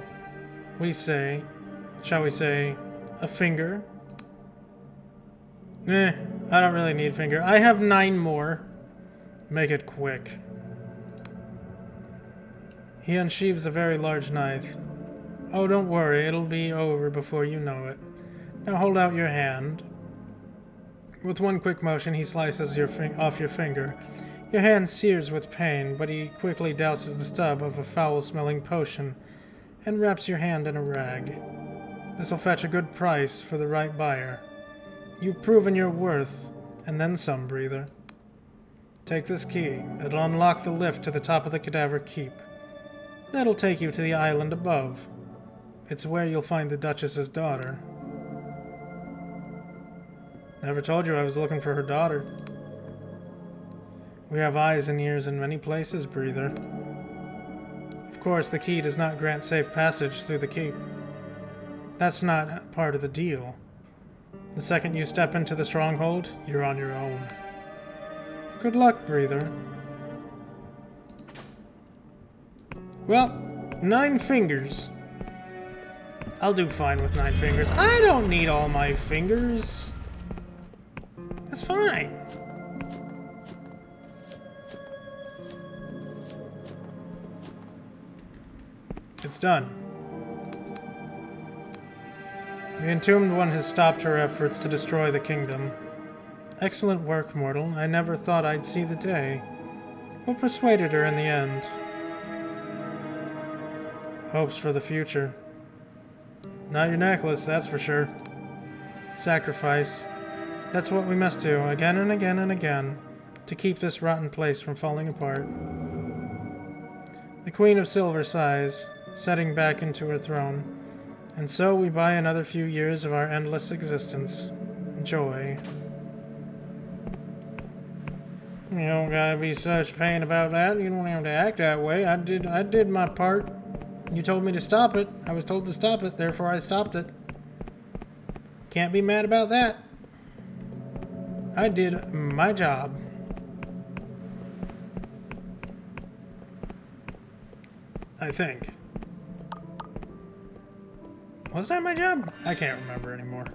Shall we say, a finger? I don't really need finger. I have 9 more. Make it quick. He unsheathes a very large knife. Oh, don't worry, it'll be over before you know it. Now hold out your hand. With one quick motion, he slices off your finger. Your hand sears with pain, but he quickly douses the stub of a foul-smelling potion and wraps your hand in a rag. This'll fetch a good price for the right buyer. You've proven your worth, and then some, Breather. Take this key. It'll unlock the lift to the top of the Cadaver Keep. That'll take you to the island above. It's where you'll find the Duchess's daughter. Never told you I was looking for her daughter. We have eyes and ears in many places, Breather. Of course, the key does not grant safe passage through the keep. That's not part of the deal. The second you step into the stronghold, you're on your own. Good luck, Breather. Well, 9 fingers. I'll do fine with 9 fingers. I don't need all my fingers. That's fine. It's done. The Entombed One has stopped her efforts to destroy the kingdom. Excellent work, mortal. I never thought I'd see the day. What persuaded her in the end? Hopes for the future. Not your necklace, that's for sure. Sacrifice. That's what we must do, again and again and again, to keep this rotten place from falling apart. The Queen of Silver sighs, setting back into her throne. And so we buy another few years of our endless existence. Joy. You don't gotta be such pain about that. You don't have to act that way. I did my part. You told me to stop it. I was told to stop it, therefore I stopped it. Can't be mad about that. I did my job. I think. Was that my job? I can't remember anymore.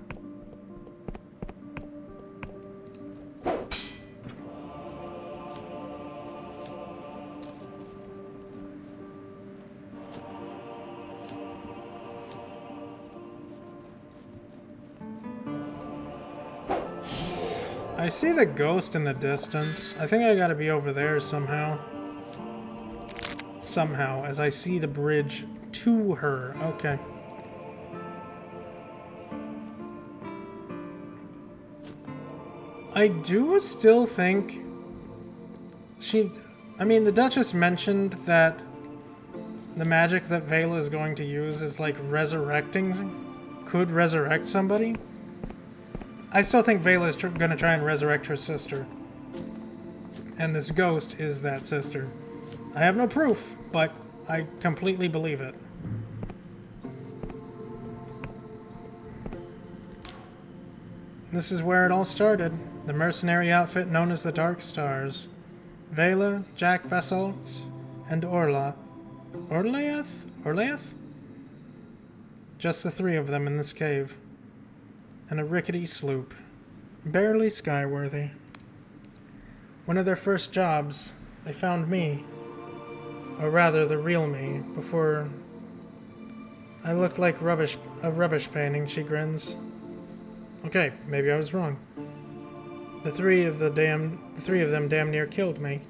I see the ghost in the distance. I think I gotta be over there somehow. Somehow, as I see the bridge to her. Okay. I do still think I mean, the Duchess mentioned that the magic that Vela is going to use is like could resurrect somebody. I still think Vela is going to try and resurrect her sister. And this ghost is that sister. I have no proof, but I completely believe it. This is where it all started. The mercenary outfit known as the Dark Stars. Vela, Jack Basalt, and Orlaeth? Just the 3 of them in this cave. And a rickety sloop. Barely skyworthy. One of their first jobs, they found me. Or rather, the real me, before I looked like a rubbish painting, she grins. Okay, maybe I was wrong. The three of them damn near killed me.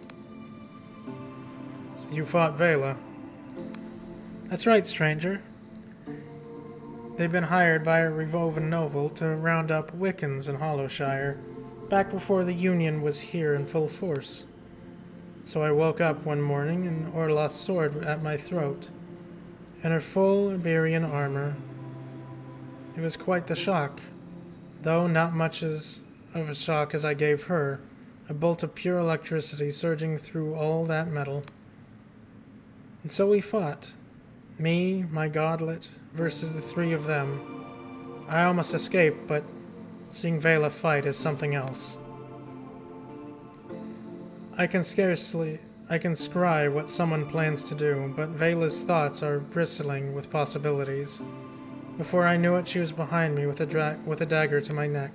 You fought Vela. That's right, stranger. They've been hired by a Revovan noble to round up Wiccans in Hollowshire, back before the Union was here in full force. So I woke up one morning and Orloth's sword at my throat, in her full Iberian armor. It was quite the shock, though not much of a shock as I gave her, a bolt of pure electricity surging through all that metal. And so we fought. Me, my godlet, versus the three of them. I almost escaped, but seeing Vela fight is something else. I can scry what someone plans to do, but Vela's thoughts are bristling with possibilities. Before I knew it, she was behind me with a dagger to my neck.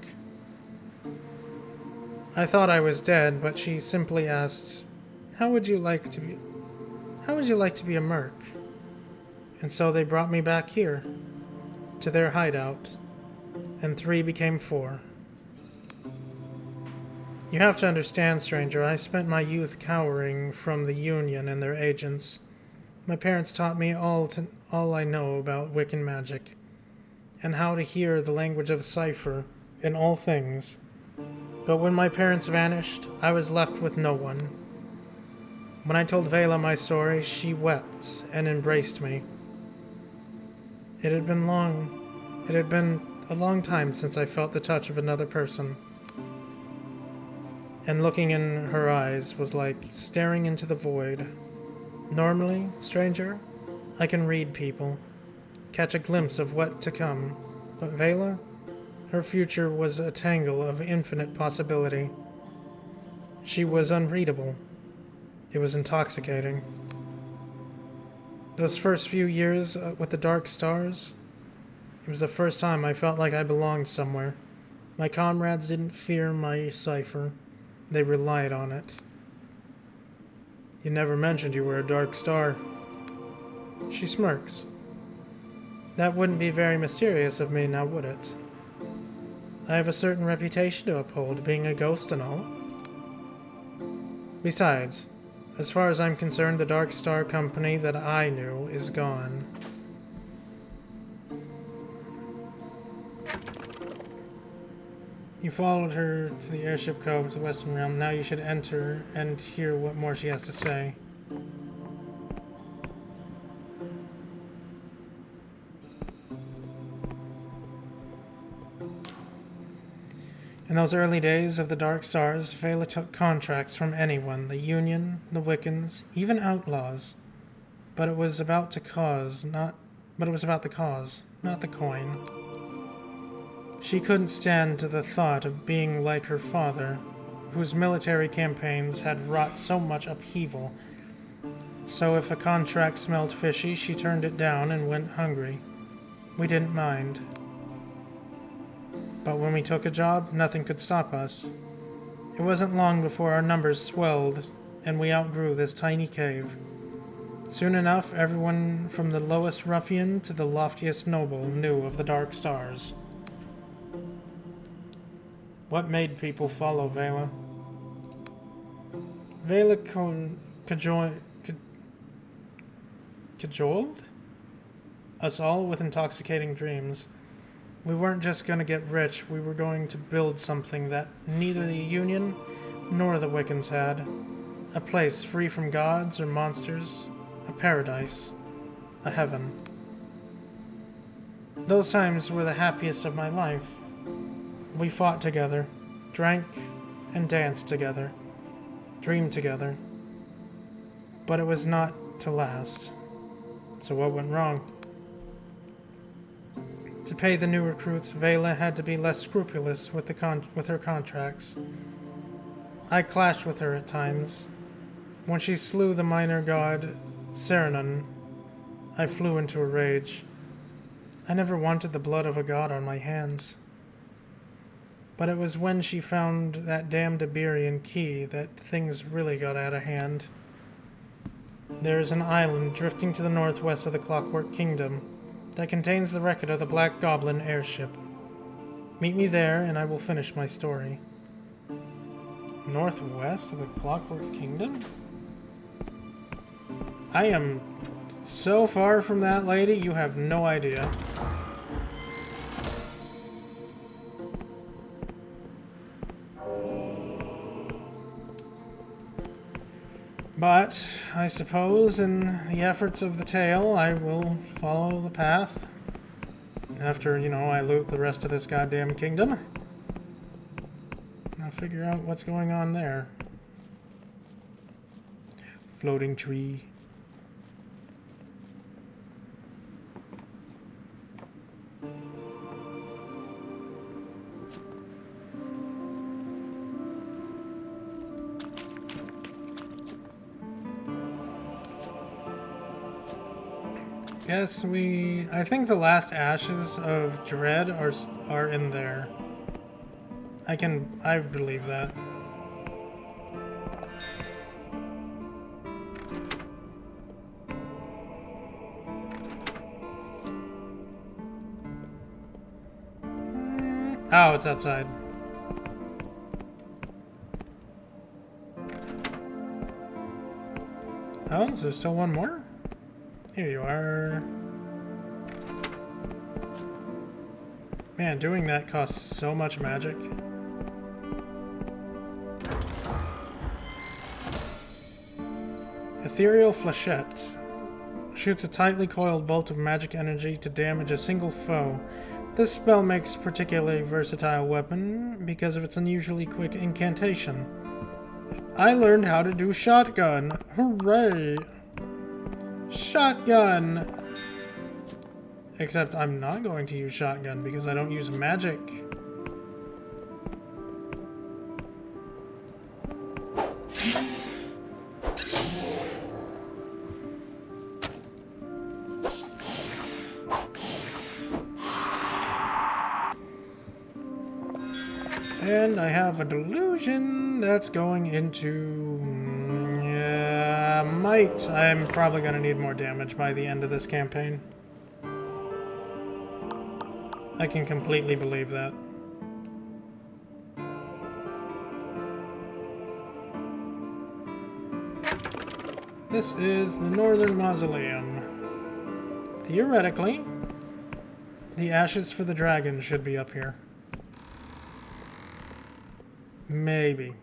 I thought I was dead, but she simply asked, How would you like to be a merc? And so they brought me back here, to their hideout, and 3 became 4. You have to understand, stranger, I spent my youth cowering from the Union and their agents. My parents taught me all I know about Wiccan magic, and how to hear the language of cipher in all things. But when my parents vanished, I was left with no one. When I told Vela my story, she wept and embraced me. It had been a long time since I felt the touch of another person. And looking in her eyes was like staring into the void. Normally, stranger, I can read people, catch a glimpse of what to come, but Vela, her future was a tangle of infinite possibility. She was unreadable. It was intoxicating. Those first few years with the Dark Stars, it was the first time I felt like I belonged somewhere. My comrades didn't fear my cipher. They relied on it. You never mentioned you were a Dark Star. She smirks. That wouldn't be very mysterious of me, now would it? I have a certain reputation to uphold, being a ghost and all. Besides, as far as I'm concerned, the Dark Star Company that I knew is gone. You followed her to the airship cove to the Western Realm. Now you should enter and hear what more she has to say. In those early days of the Dark Stars, Vela took contracts from anyone, the Union, the Wiccans, even outlaws. But it was about the cause, not the coin. She couldn't stand the thought of being like her father, whose military campaigns had wrought so much upheaval. So if a contract smelled fishy, she turned it down and went hungry. We didn't mind. But when we took a job, nothing could stop us. It wasn't long before our numbers swelled and we outgrew this tiny cave. Soon enough, everyone from the lowest ruffian to the loftiest noble knew of the Dark Stars. What made people follow Vela? Vela cajoled us all with intoxicating dreams. We weren't just going to get rich, we were going to build something that neither the Union nor the Wiccans had. A place free from gods or monsters, a paradise, a heaven. Those times were the happiest of my life. We fought together, drank and danced together, dreamed together. But it was not to last. So what went wrong? To pay the new recruits, Vela had to be less scrupulous with her contracts. I clashed with her at times. When she slew the minor god Serenon, I flew into a rage. I never wanted the blood of a god on my hands. But it was when she found that damned Iberian key that things really got out of hand. There is an island drifting to the northwest of the Clockwork Kingdom that contains the record of the Black Goblin airship. Meet me there, and I will finish my story. Northwest of the Clockwork Kingdom? I am so far from that lady, you have no idea. But I suppose in the efforts of the tale, I will follow the path. After, you know, I loot the rest of this goddamn kingdom. I'll figure out what's going on there. Floating tree. Yes, I think the last ashes of Dread are in there. I believe that. Oh, it's outside. Oh, is there still one more? Here you are. Man, doing that costs so much magic. Ethereal Flechette. Shoots a tightly coiled bolt of magic energy to damage a single foe. This spell makes a particularly versatile weapon because of its unusually quick incantation. I learned how to do shotgun. Hooray! Shotgun! Except I'm not going to use shotgun because I don't use magic. And I have a delusion that's going into... might. I'm probably going to need more damage by the end of this campaign. I can completely believe that. This is the Northern Mausoleum. Theoretically, the ashes for the dragon should be up here. Maybe.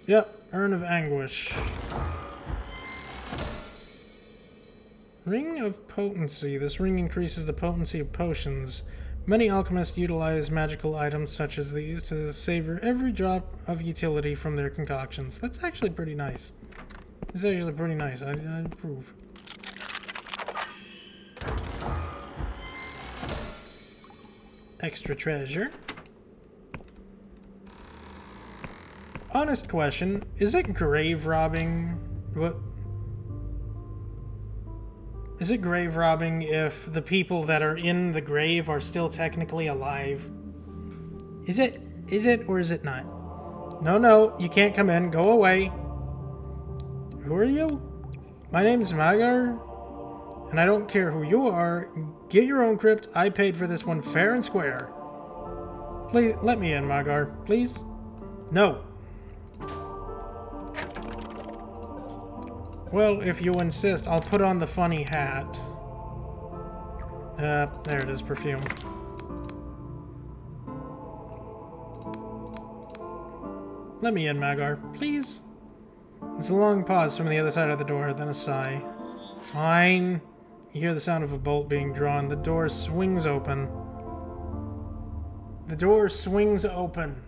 Yep, Urn of Anguish. Ring of Potency. This ring increases the potency of potions. Many alchemists utilize magical items such as these to savor every drop of utility from their concoctions. That's actually pretty nice. It's actually pretty nice. I approve. Extra treasure. Honest question, is it grave robbing? What? Is it grave robbing if the people that are in the grave are still technically alive? Is it or is it not? No, you can't come in. Go away. Who are you? My name's Magar, and I don't care who you are. Get your own crypt. I paid for this one fair and square. Please, let me in, Magar. Please? No. Well, if you insist, I'll put on the funny hat. There it is, perfume. Let me in, Magar, please. There's a long pause from the other side of the door, then a sigh. Fine. You hear the sound of a bolt being drawn. The door swings open. The door swings open.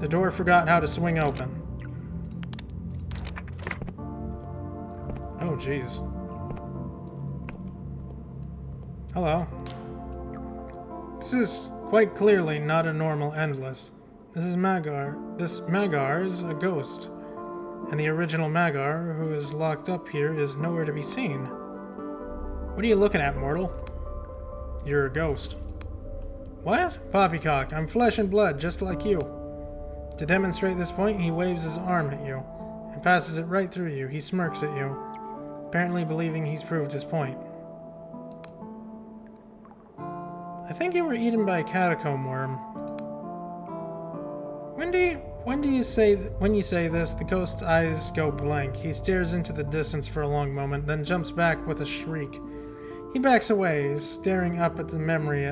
The door forgot how to swing open. Oh, jeez. Hello. This is quite clearly not a normal endless. This Magar is a ghost. And the original Magar, who is locked up here, is nowhere to be seen. What are you looking at, mortal? You're a ghost. What? Poppycock, I'm flesh and blood, just like you. To demonstrate this point, he waves his arm at you, and passes it right through you. He smirks at you, apparently believing he's proved his point. I think you were eaten by a catacomb worm. When you say this, the ghost's eyes go blank. He stares into the distance for a long moment, then jumps back with a shriek. He backs away, staring up at a memory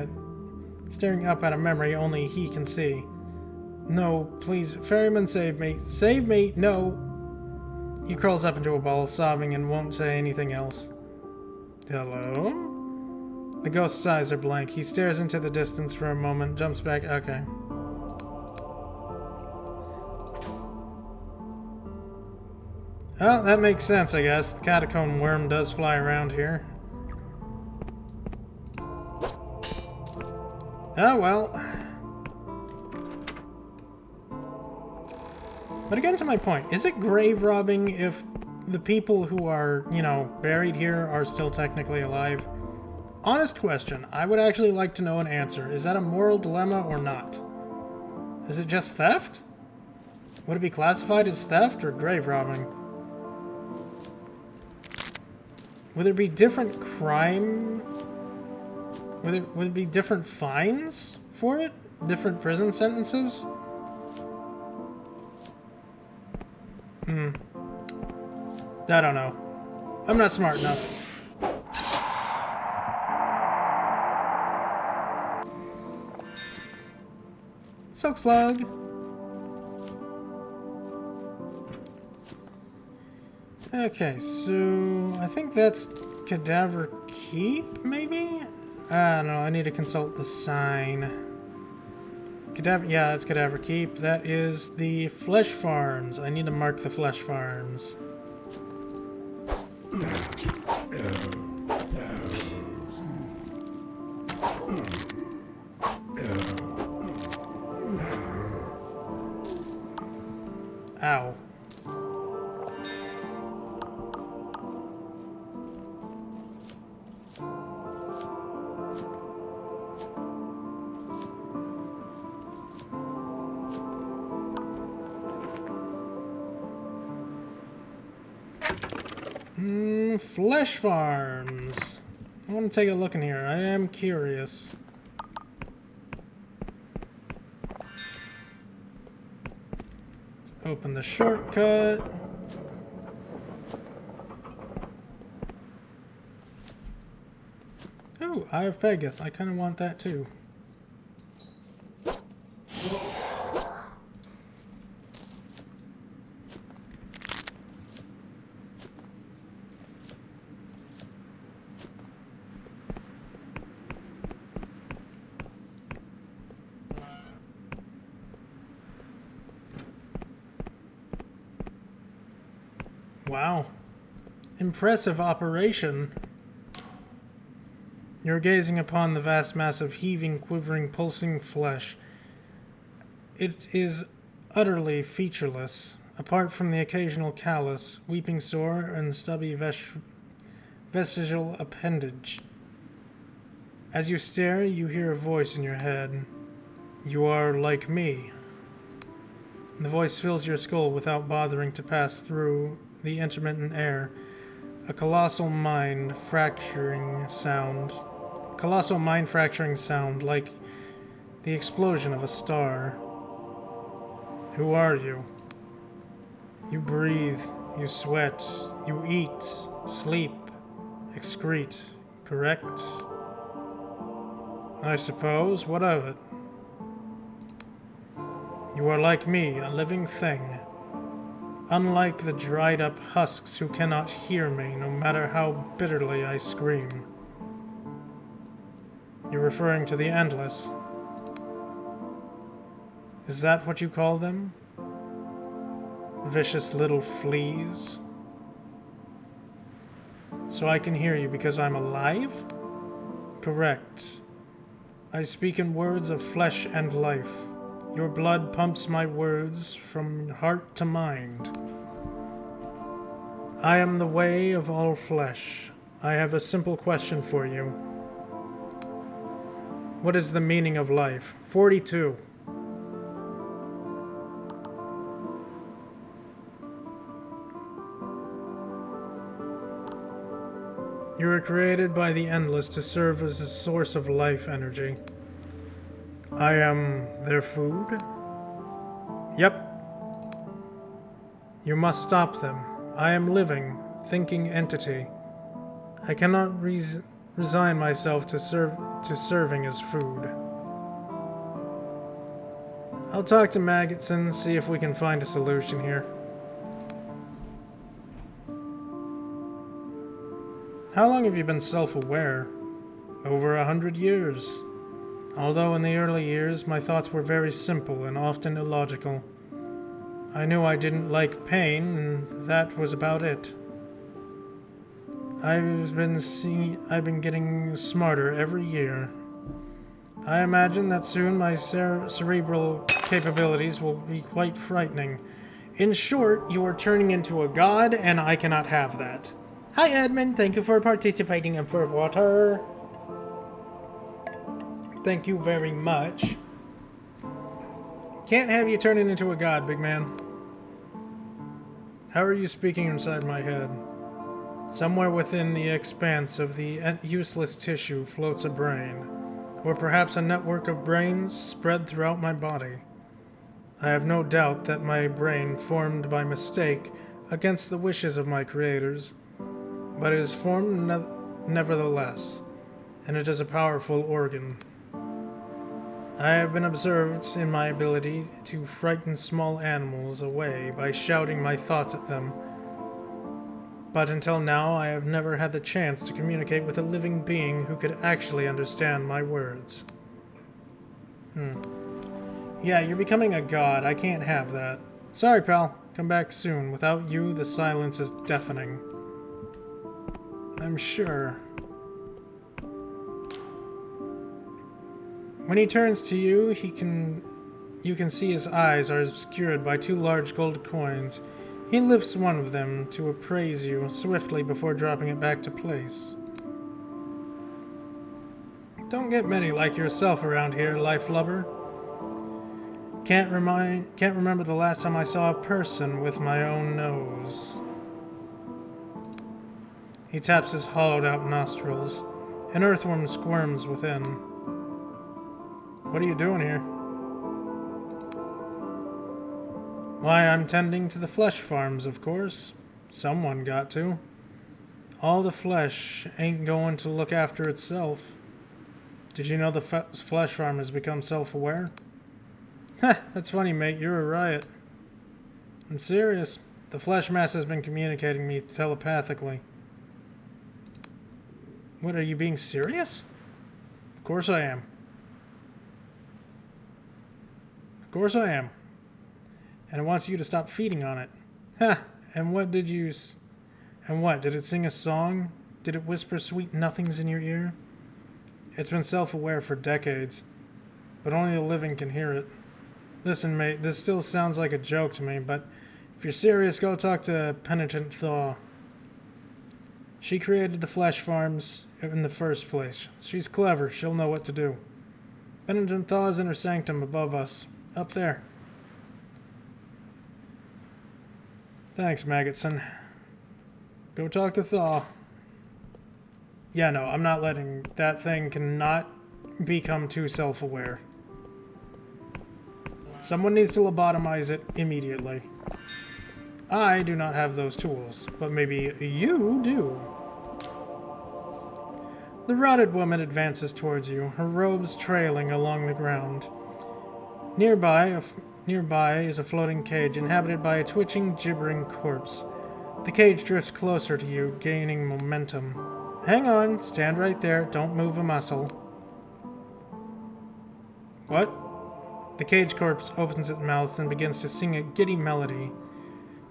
only he can see. No, please, ferryman, save me. Save me, no. He crawls up into a ball, sobbing, and won't say anything else. Hello? The ghost's eyes are blank. He stares into the distance for a moment, jumps back. Okay. Well, that makes sense, I guess. The catacomb worm does fly around here. Oh, well. But again, to my point, is it grave robbing if the people who are, you know, buried here are still technically alive? Honest question. I would actually like to know an answer. Is that a moral dilemma or not? Is it just theft? Would it be classified as theft or grave robbing? Would there be different crime? Would it be different fines for it? Different prison sentences? I don't know. I'm not smart enough. Silk slug. Okay, so I think that's Cadaver Keep, maybe? I don't know, I need to consult the sign. Cadaver, yeah, that's Cadaver Keep. That is the Flesh Farms. I need to mark the Flesh Farms. Ow. Flesh Farms. I want to take a look in here. I am curious. Let's open the shortcut. Oh, Eye of Pegeth. I kind of want that too. Wow. Impressive operation. You're gazing upon the vast mass of heaving, quivering, pulsing flesh. It is utterly featureless, apart from the occasional callus, weeping sore, and stubby vestigial appendage. As you stare, you hear a voice in your head. You are like me. The voice fills your skull without bothering to pass through the intermittent air. A colossal mind fracturing sound like the explosion of a star. Who are you? You breathe, you sweat, you eat, sleep, excrete, correct? I suppose. What of it? You are like me, a living thing. Unlike the dried-up husks who cannot hear me, no matter how bitterly I scream. You're referring to the Endless. Is that what you call them? Vicious little fleas? So I can hear you because I'm alive? Correct. I speak in words of flesh and life. Your blood pumps my words from heart to mind. I am the way of all flesh. I have a simple question for you. What is the meaning of life? 42. You were created by the Endless to serve as a source of life energy. I am their food? Yep. You must stop them. I am living, thinking entity. I cannot resign myself to serving as food. I'll talk to Maggotson, see if we can find a solution here. How long have you been self-aware? Over 100 years. Although in the early years, my thoughts were very simple and often illogical. I knew I didn't like pain, and that was about it. I've been getting smarter every year. I imagine that soon my cerebral capabilities will be quite frightening. In short, you are turning into a god, and I cannot have that. Hi, Edmund. Thank you for participating and for water. Thank you very much. Can't have you turning into a god, big man. How are you speaking inside my head? Somewhere within the expanse of the useless tissue floats a brain, or perhaps a network of brains spread throughout my body. I have no doubt that my brain formed by mistake against the wishes of my creators, but it is formed nevertheless, and it is a powerful organ. I have been observed in my ability to frighten small animals away by shouting my thoughts at them, but until now I have never had the chance to communicate with a living being who could actually understand my words. Yeah, you're becoming a god. I can't have that. Sorry, pal. Come back soon. Without you, the silence is deafening. I'm sure. When he turns to you, you can see his eyes are obscured by 2 large gold coins. He lifts one of them to appraise you swiftly before dropping it back to place. Don't get many like yourself around here, life lubber. Can't remember the last time I saw a person with my own nose. He taps his hollowed-out nostrils. An earthworm squirms within. What are you doing here? Why, I'm tending to the flesh farms, of course. Someone got to. All the flesh ain't going to look after itself. Did you know the flesh farm has become self-aware? Heh, that's funny, mate. You're a riot. I'm serious. The flesh mass has been communicating me telepathically. What, are you being serious? Of course I am. Of course I am. And it wants you to stop feeding on it. Ha! And what did you... And what, did it sing a song? Did it whisper sweet nothings in your ear? It's been self-aware for decades, but only the living can hear it. Listen, mate, this still sounds like a joke to me, but if you're serious, go talk to Penitent Thaw. She created the flesh farms in the first place. She's clever. She'll know what to do. Penitent Thaw is in her sanctum above us. Up there. Thanks, Maggotson. Go talk to Thaw. Yeah, no, I'm not letting... That thing cannot become too self-aware. Someone needs to lobotomize it immediately. I do not have those tools, but maybe you do. The rotted woman advances towards you, her robes trailing along the ground. Nearby is a floating cage inhabited by a twitching, gibbering corpse. The cage drifts closer to you, gaining momentum. Hang on, stand right there, don't move a muscle. What? The cage corpse opens its mouth and begins to sing a giddy melody.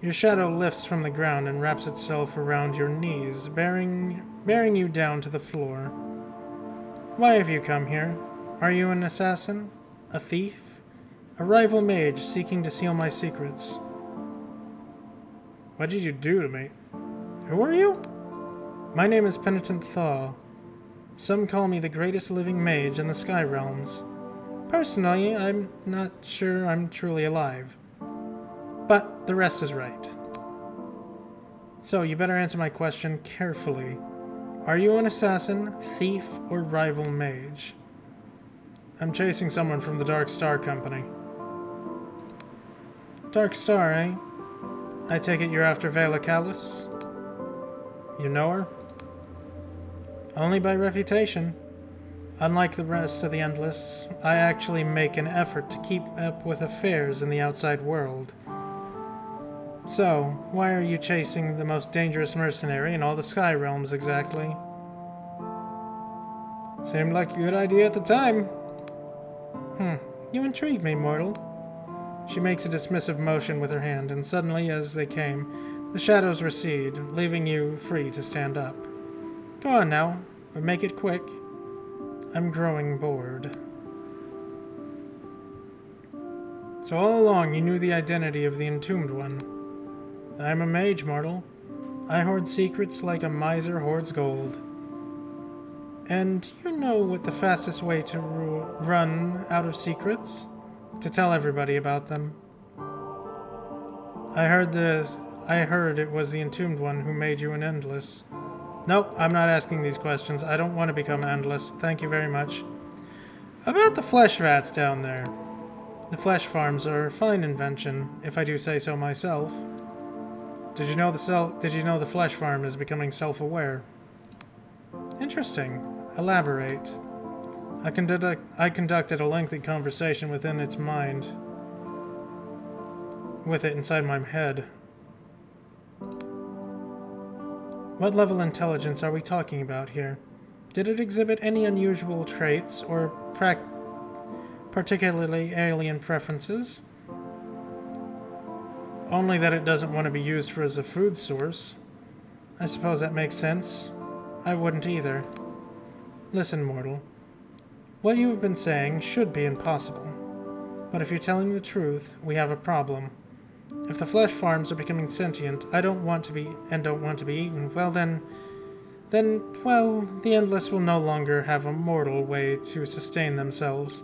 Your shadow lifts from the ground and wraps itself around your knees, bearing you down to the floor. Why have you come here? Are you an assassin? A thief? A rival mage seeking to steal my secrets? What did you do to me? Who are you? My name is Penitent Thaw. Some call me the greatest living mage in the Sky Realms. Personally, I'm not sure I'm truly alive. But the rest is right. So, you better answer my question carefully. Are you an assassin, thief, or rival mage? I'm chasing someone from the Dark Star Company. Dark Star, eh? I take it you're after Vela Callis? You know her? Only by reputation. Unlike the rest of the Endless, I actually make an effort to keep up with affairs in the outside world. So, why are you chasing the most dangerous mercenary in all the Sky Realms exactly? Seemed like a good idea at the time. You intrigue me, mortal. She makes a dismissive motion with her hand, and suddenly, as they came, the shadows recede, leaving you free to stand up. Go on now, but make it quick. I'm growing bored. So all along you knew the identity of the Entombed One. I'm a mage, mortal. I hoard secrets like a miser hoards gold. And you know what the fastest way to run out of secrets? To tell everybody about them. I heard it was the Entombed One who made you an Endless. Nope, I'm not asking these questions. I don't want to become Endless. Thank you very much. About the flesh rats down there. The flesh farms are a fine invention, if I do say so myself. Did you know the flesh farm is becoming self-aware? Interesting. Elaborate. I conducted a lengthy conversation within its mind. With it inside my head. What level intelligence are we talking about here? Did it exhibit any unusual traits or particularly alien preferences? Only that it doesn't want to be used as a food source. I suppose that makes sense. I wouldn't either. Listen, mortal. What you have been saying should be impossible. But if you're telling the truth, we have a problem. If the flesh farms are becoming sentient, don't want to be eaten, well then, the Endless will no longer have a mortal way to sustain themselves.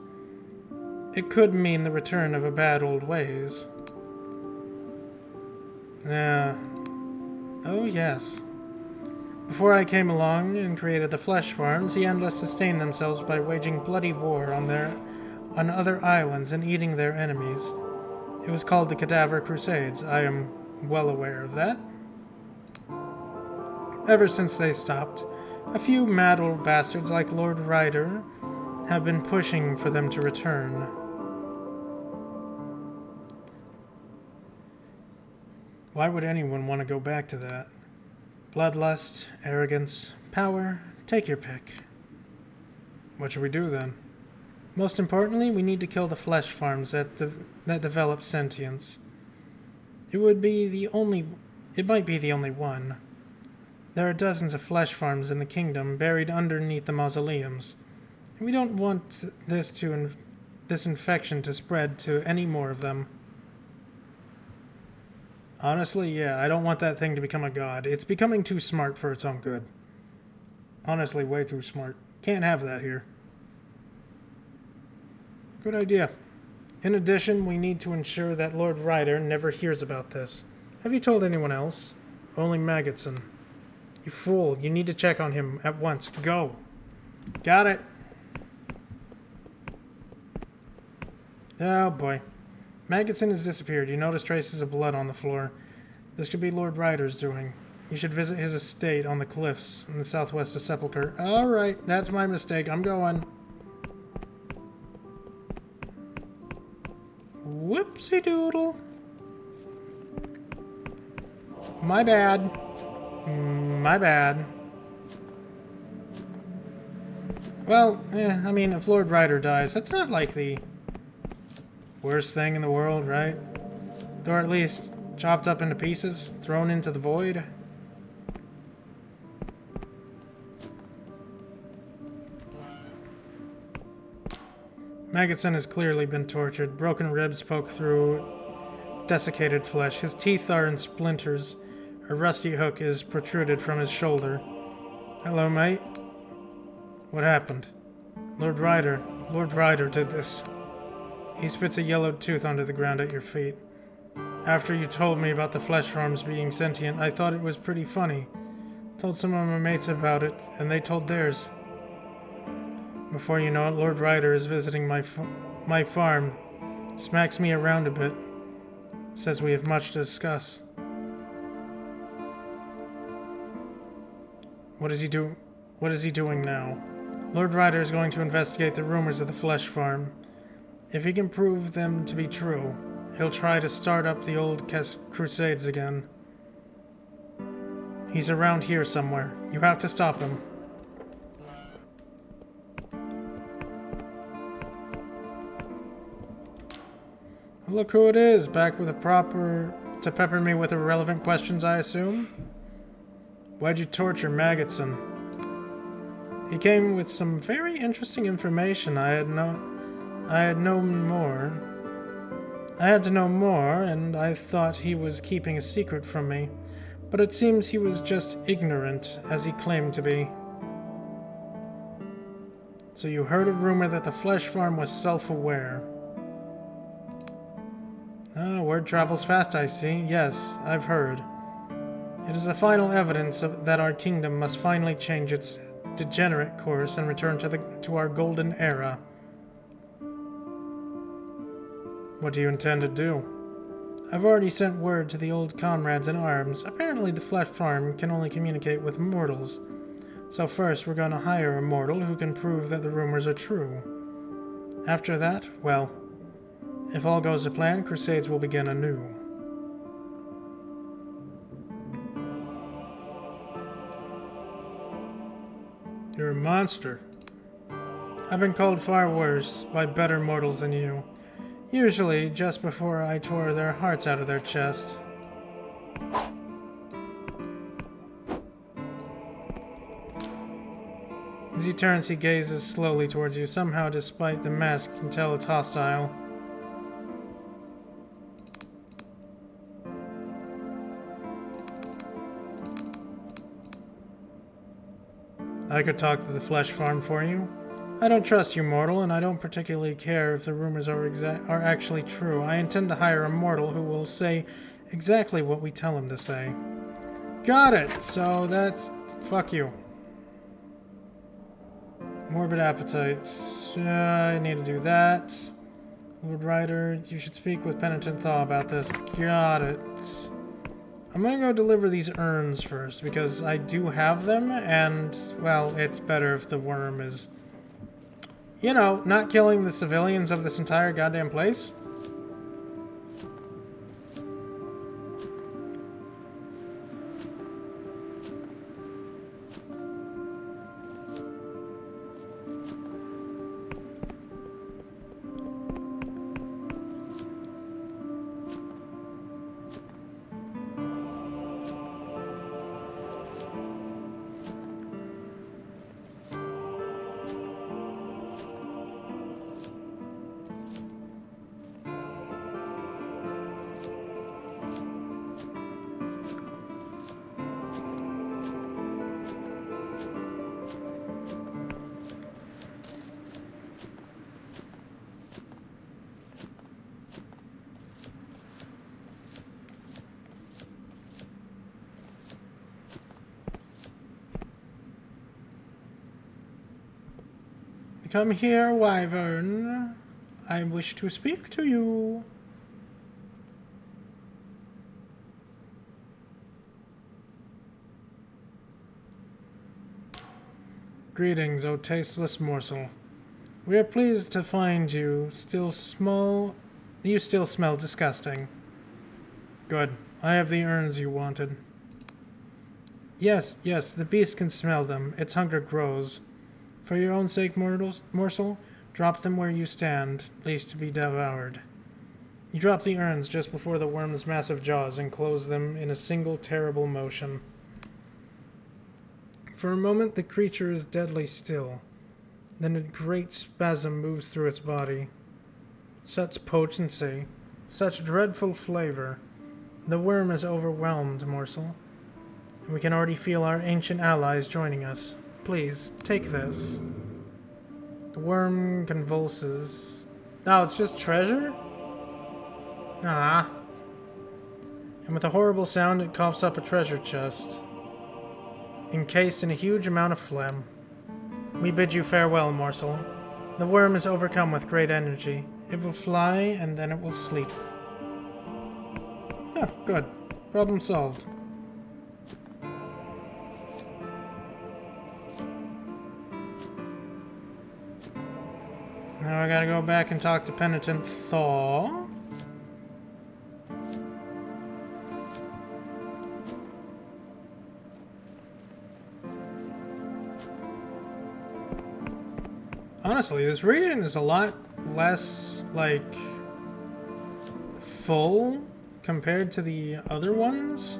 It could mean the return of a bad old ways. Oh yes. Before I came along and created the flesh farms, the Endless sustained themselves by waging bloody war on other islands and eating their enemies. It was called the Cadaver Crusades. I am well aware of that. Ever since they stopped, a few mad old bastards like Lord Ryder have been pushing for them to return. Why would anyone want to go back to that? Bloodlust, arrogance, power, take your pick. What should we do then? Most importantly, we need to kill the flesh farms that develop sentience. It might be the only one. There are dozens of flesh farms in the kingdom buried underneath the mausoleums. We don't want this infection to spread to any more of them. Honestly, yeah, I don't want that thing to become a god. It's becoming too smart for its own good. Honestly, way too smart. Can't have that here. Good idea. In addition, we need to ensure that Lord Ryder never hears about this. Have you told anyone else? Only Maggotson. You fool. You need to check on him at once. Go. Got it. Oh, boy. Maggotson has disappeared. You notice traces of blood on the floor. This could be Lord Ryder's doing. You should visit his estate on the cliffs in the southwest of Sepulchre. Alright, that's my mistake. I'm going. Whoopsie doodle. My bad. My bad. Well, I mean, if Lord Ryder dies, that's not like the Worst thing in the world, right? Or at least chopped up into pieces, thrown into the void. Magotson has clearly been tortured. Broken ribs poke through desiccated flesh. His teeth are in splinters. A rusty hook is protruded from his shoulder. Hello, mate. What happened? Lord Ryder did this. He spits a yellowed tooth onto the ground at your feet. After you told me about the flesh farms being sentient, I thought it was pretty funny. Told some of my mates about it, and they told theirs. Before you know it, Lord Ryder is visiting my farm. Smacks me around a bit. Says we have much to discuss. What is he doing now? Lord Ryder is going to investigate the rumors of the flesh farm. If he can prove them to be true, he'll try to start up the old crusades again. He's around here somewhere. You have to stop him. Look who it is, back with to pepper me with irrelevant questions, I assume? Why'd you torture Magotson? He came with some very interesting information. I had to know more, and I thought he was keeping a secret from me. But it seems he was just ignorant, as he claimed to be. So you heard a rumor that the flesh farm was self-aware. Word travels fast, I see. Yes, I've heard. It is the final evidence that our kingdom must finally change its degenerate course and return to our golden era. What do you intend to do? I've already sent word to the old comrades in arms. Apparently the flesh farm can only communicate with mortals. So first we're going to hire a mortal who can prove that the rumors are true. After that, well, if all goes to plan, crusades will begin anew. You're a monster. I've been called far worse by better mortals than you. Usually just before I tore their hearts out of their chest. As he turns, he gazes slowly towards you. Somehow, despite the mask, you can tell it's hostile. I could talk to the flesh farm for you. I don't trust you, mortal, and I don't particularly care if the rumors are actually true. I intend to hire a mortal who will say exactly what we tell him to say. Got it! So that's... fuck you. Morbid appetites. I need to do that. Lord Ryder, you should speak with Penitent Thaw about this. Got it. I'm gonna go deliver these urns first, because I do have them, and, well, it's better if the worm is, you know, not killing the civilians of this entire goddamn place. Come here, Wyvern. I wish to speak to you. Greetings, O tasteless morsel. We are pleased to find you still smell disgusting. Good. I have the urns you wanted. Yes, the beast can smell them. Its hunger grows. For your own sake, morsel, drop them where you stand, lest to be devoured. You drop the urns just before the worm's massive jaws and close them in a single terrible motion. For a moment, the creature is deadly still. Then a great spasm moves through its body. Such potency, such dreadful flavor. The worm is overwhelmed, Morsel. We can already feel our ancient allies joining us. Please, take this. The worm convulses. Oh, it's just treasure? Ah. And with a horrible sound, it coughs up a treasure chest, encased in a huge amount of phlegm. We bid you farewell, Morsel. The worm is overcome with great energy. It will fly, and then it will sleep. Oh, good. Problem solved. Now I gotta go back and talk to Penitent Thaw. Honestly, this region is a lot less, like, full compared to the other ones.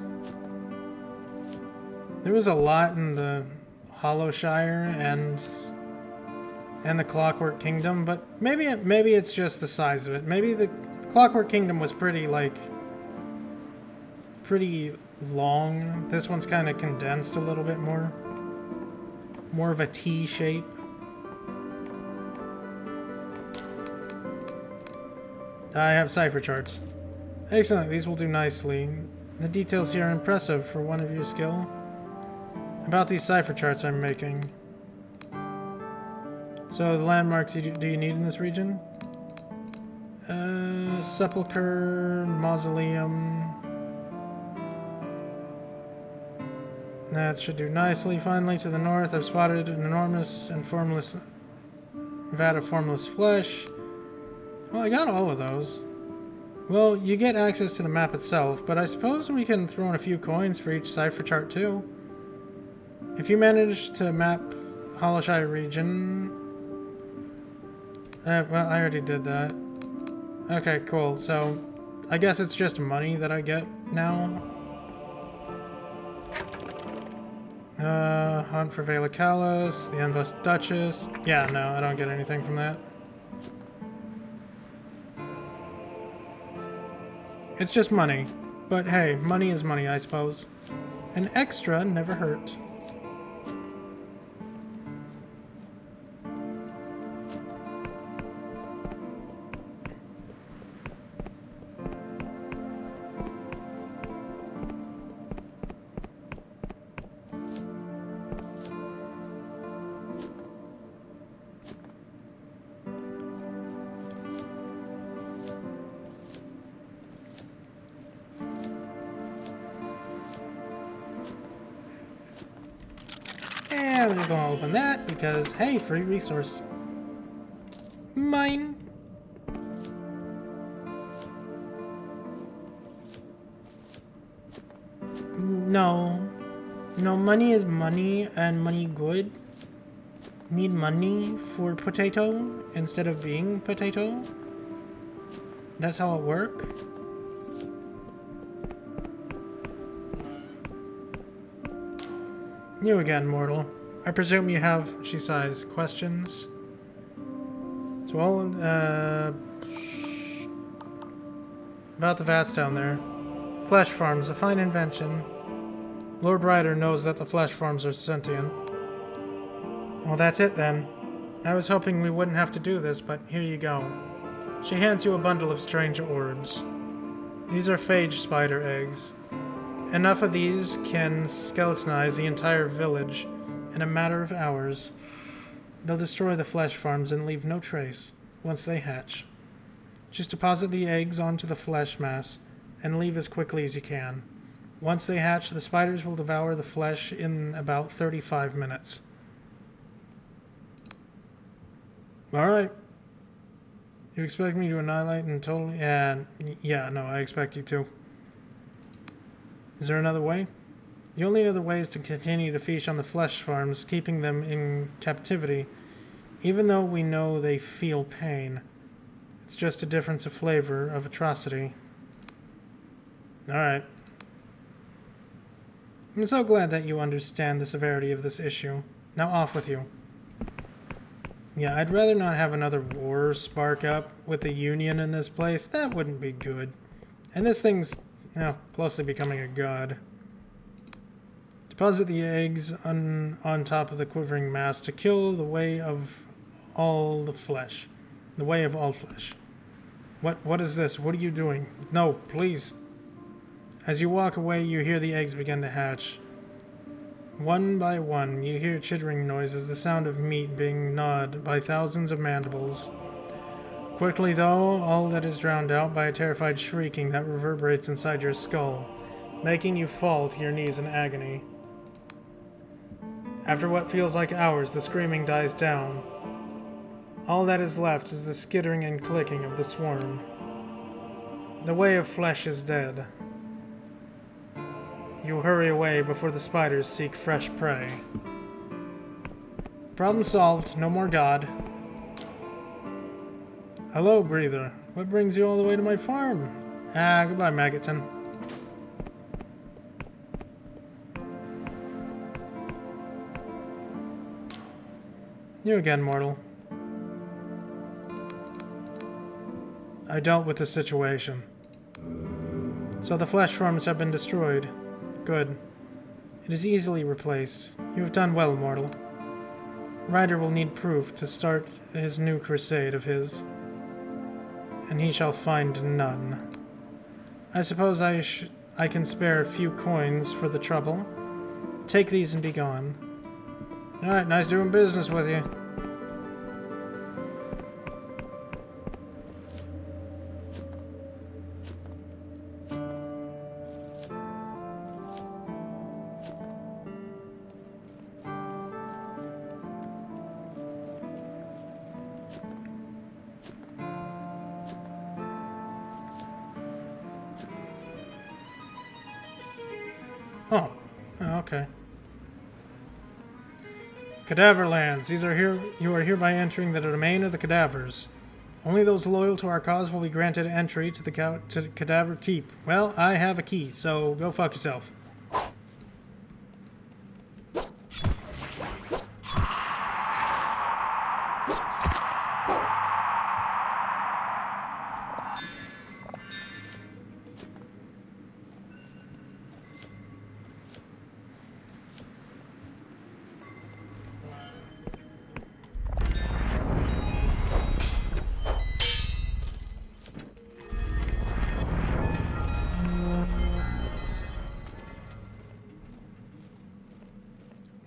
There was a lot in the Hollowshire and the Clockwork Kingdom, but maybe it's just the size of it. Maybe the Clockwork Kingdom was pretty long. This one's kind of condensed a little bit more. More of a T shape. I have cipher charts. Excellent, these will do nicely. The details here are impressive for one of your skill. About these cipher charts I'm making. So the landmarks do you need in this region? Sepulchre, Mausoleum. That should do nicely. Finally, to the north, I've spotted an enormous and formless vat of formless flesh. Well, I got all of those. Well, you get access to the map itself, but I suppose we can throw in a few coins for each cipher chart too. If you manage to map Hollowshire region... well, I already did that. Okay, cool. So, I guess it's just money that I get now. Hunt for Velicalis, the Endless Duchess. Yeah, no, I don't get anything from that. It's just money. But hey, money is money, I suppose. An extra never hurt. And we're just gonna open that because, hey, free resource. Mine. No. No, money is money and money good. Need money for potato instead of being potato. That's how it works. You again, mortal. I presume you have, she sighs, questions? So all, about the vats down there. Flesh farms, a fine invention. Lord Ryder knows that the flesh farms are sentient. Well, that's it then. I was hoping we wouldn't have to do this, but here you go. She hands you a bundle of strange orbs. These are phage spider eggs. Enough of these can skeletonize the entire village in a matter of hours. They'll destroy the flesh farms and leave no trace once they hatch. Just deposit the eggs onto the flesh mass and leave as quickly as you can. Once they hatch, the spiders will devour the flesh in about 35 minutes. Alright. You expect me to annihilate and totally... yeah, no, I expect you to. Is there another way? The only other way is to continue to feast on the flesh farms, keeping them in captivity, even though we know they feel pain. It's just a difference of flavor, of atrocity. Alright. I'm so glad that you understand the severity of this issue. Now off with you. Yeah, I'd rather not have another war spark up with the Union in this place. That wouldn't be good. And this thing's, you know, closely becoming a god. Deposit the eggs on top of the quivering mass to kill the way of all the flesh. The way of all flesh. What is this? What are you doing? No, please. As you walk away, you hear the eggs begin to hatch. One by one, you hear chittering noises, the sound of meat being gnawed by thousands of mandibles. Quickly, though, all that is drowned out by a terrified shrieking that reverberates inside your skull, making you fall to your knees in agony. After what feels like hours, the screaming dies down. All that is left is the skittering and clicking of the swarm. The way of flesh is dead. You hurry away before the spiders seek fresh prey. Problem solved. No more God. Hello, Breather. What brings you all the way to my farm? Ah, goodbye, Maggoton. You again, mortal. I dealt with the situation. So the flesh forms have been destroyed. Good. It is easily replaced. You have done well, mortal. Ryder will need proof to start his new crusade of his, and he shall find none. I suppose I can spare a few coins for the trouble. Take these and be gone. Alright, nice doing business with you. Oh, okay. Cadaver lands. These are here. You are hereby entering the domain of the cadavers. Only those loyal to our cause will be granted entry to the Cadaver Keep. Well, I have a key, so go fuck yourself.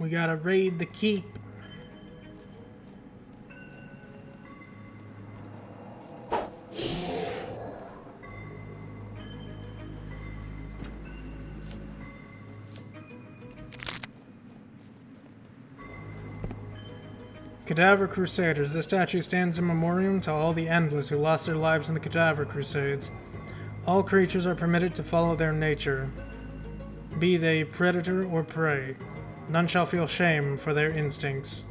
We gotta raid the keep. Cadaver Crusaders. This statue stands in memoriam to all the endless who lost their lives in the Cadaver Crusades. All creatures are permitted to follow their nature, be they predator or prey. None shall feel shame for their instincts.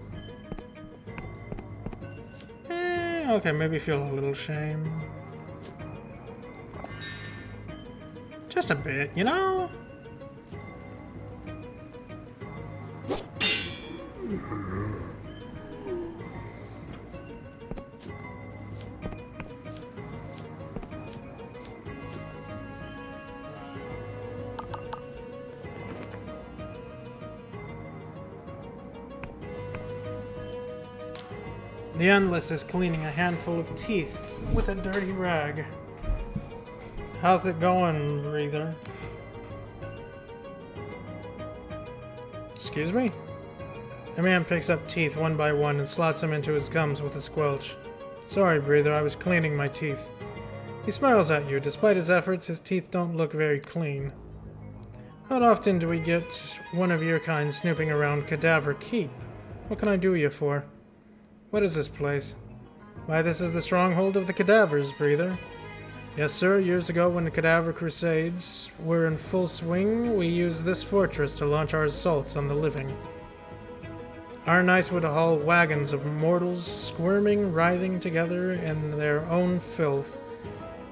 Okay, maybe feel a little shame. Just a bit, you know? The Endless is cleaning a handful of teeth with a dirty rag. How's it going, Breather? Excuse me? The man picks up teeth one by one and slots them into his gums with a squelch. Sorry, Breather, I was cleaning my teeth. He smiles at you. Despite his efforts, his teeth don't look very clean. Not often do we get one of your kind snooping around Cadaver Keep. What can I do you for? What is this place? Why, this is the stronghold of the cadavers, Breather. Yes, sir, years ago when the Cadaver Crusades were in full swing, we used this fortress to launch our assaults on the living. Our nights would haul wagons of mortals squirming, writhing together in their own filth.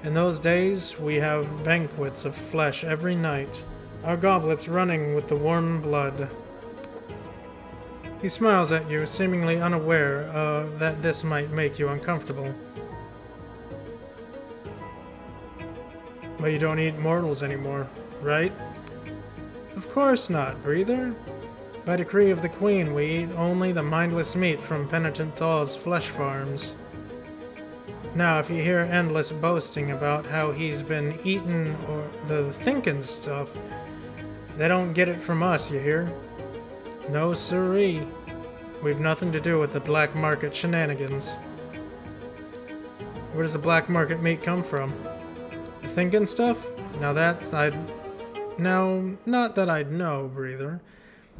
In those days, we have banquets of flesh every night, our goblets running with the warm blood. He smiles at you, seemingly unaware that this might make you uncomfortable. But you don't eat mortals anymore, right? Of course not, Breather. By decree of the Queen, we eat only the mindless meat from Penitent Thaw's flesh farms. Now, if you hear endless boasting about how he's been eating or the thinking stuff, they don't get it from us, you hear? No siree. We've nothing to do with the black market shenanigans. Where does the black market meat come from? The thinking stuff? Now not that I'd know, Breather.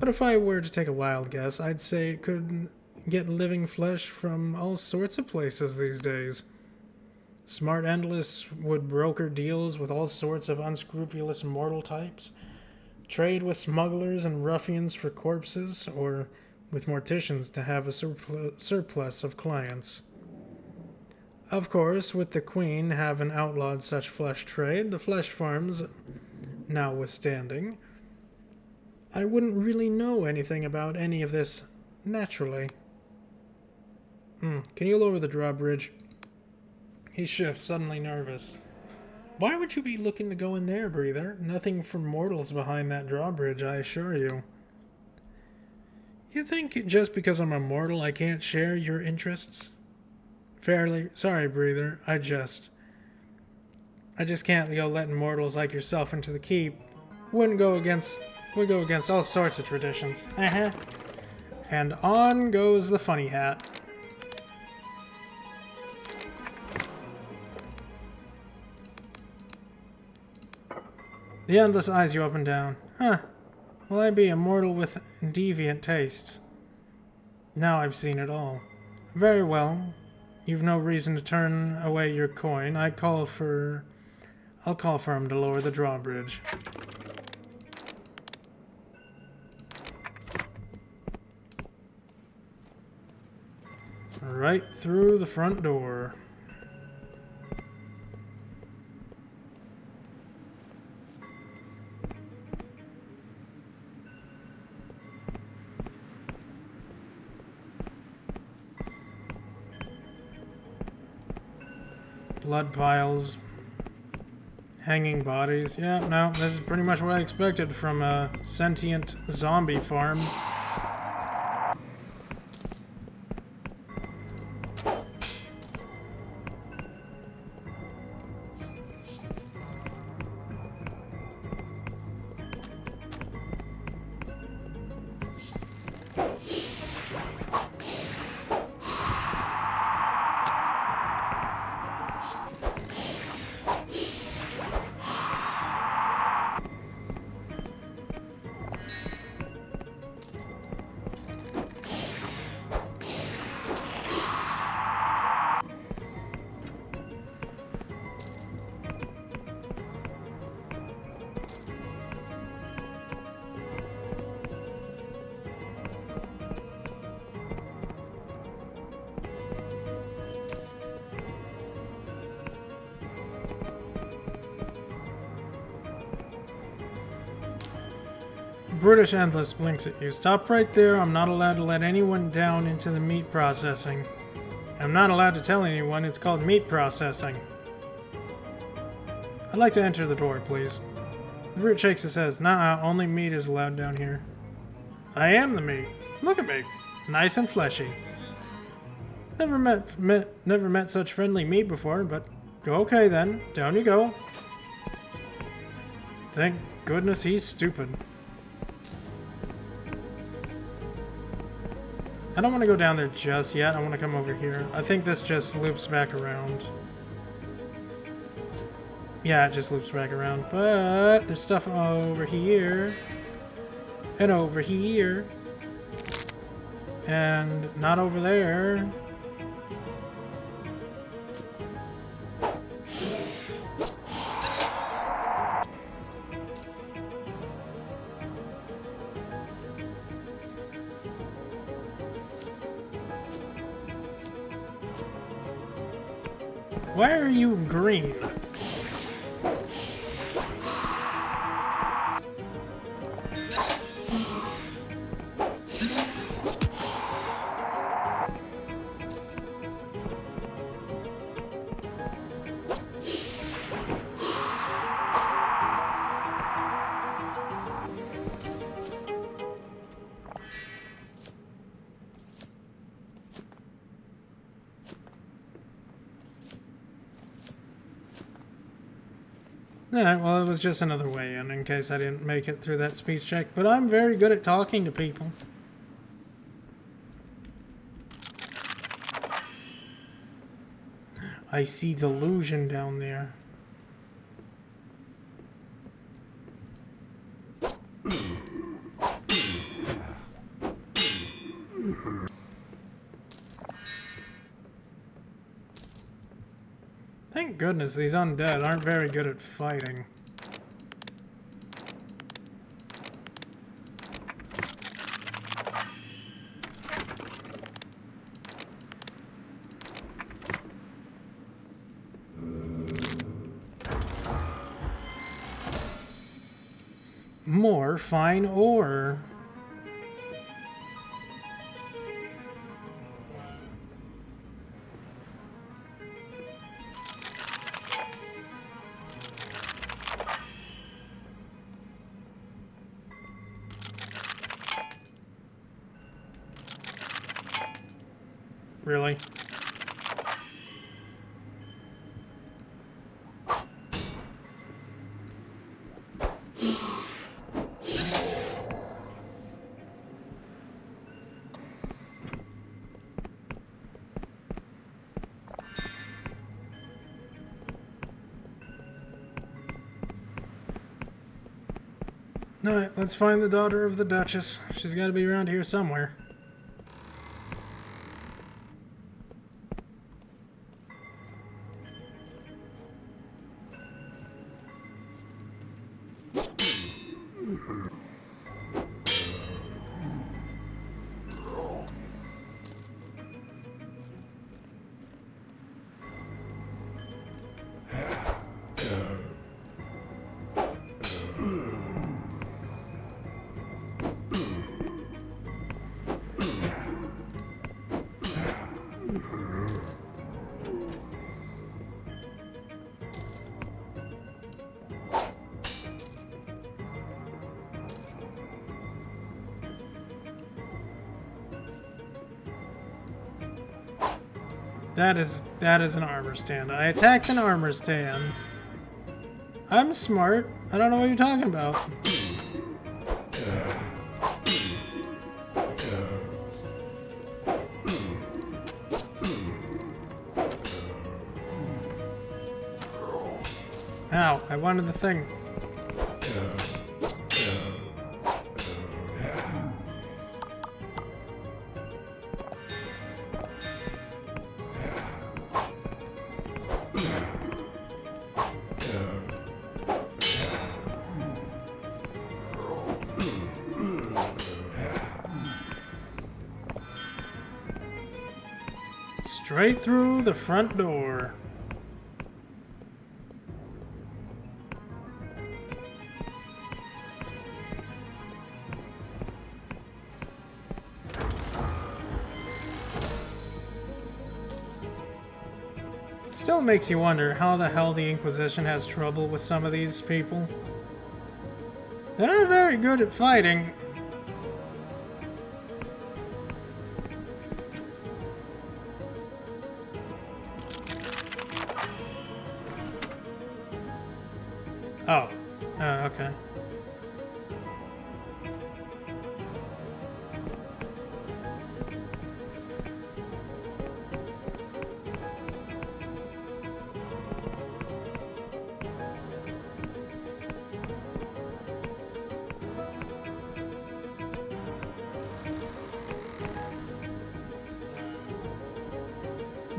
But if I were to take a wild guess, I'd say it could get living flesh from all sorts of places these days. Smart Endless would broker deals with all sorts of unscrupulous mortal types, trade with smugglers and ruffians for corpses, or with morticians to have a surplus of clients. Of course, with the Queen having outlawed such flesh trade, the flesh farms notwithstanding, I wouldn't really know anything about any of this naturally. Can you lower the drawbridge? He shifts, suddenly nervous. Why would you be looking to go in there, Breather? Nothing for mortals behind that drawbridge, I assure you. You think just because I'm a mortal I can't share your interests? Fairly sorry, Breather, I just can't go letting mortals like yourself into the keep. Would go against all sorts of traditions. And on goes the funny hat. The Endless eyes you up and down. Will I be a mortal with deviant tastes? Now I've seen it all. Very well. You've no reason to turn away your coin. I'll call for him to lower the drawbridge. Right through the front door. Blood piles. Hanging bodies. Yeah, no, this is pretty much what I expected from a sentient zombie farm. British Endless blinks at you. Stop right there. I'm not allowed to let anyone down into the meat processing. I'm not allowed to tell anyone it's called meat processing. I'd like to enter the door, please. The Brute shakes his head. Nah, only meat is allowed down here. I am the meat. Look at me. Nice and fleshy. Never met such friendly meat before, but okay then. Down you go. Thank goodness he's stupid. I don't want to go down there just yet. I want to come over here. I think this just loops back around. Yeah, it just loops back around. But there's stuff over here. And over here. And not over there. Why are you green? Alright, well, it was just another way in case I didn't make it through that speech check, but I'm very good at talking to people. I see Delusion down there. Thank goodness these undead aren't very good at fighting. More fine ore. Really? Alright, let's find the daughter of the Duchess. She's got to be around here somewhere. That is an armor stand. I attacked an armor stand. I'm smart. I don't know what you're talking about. Ow, I wanted the thing. Straight through the front door. It still makes you wonder how the hell the Inquisition has trouble with some of these people. They're not very good at fighting. Oh. Okay.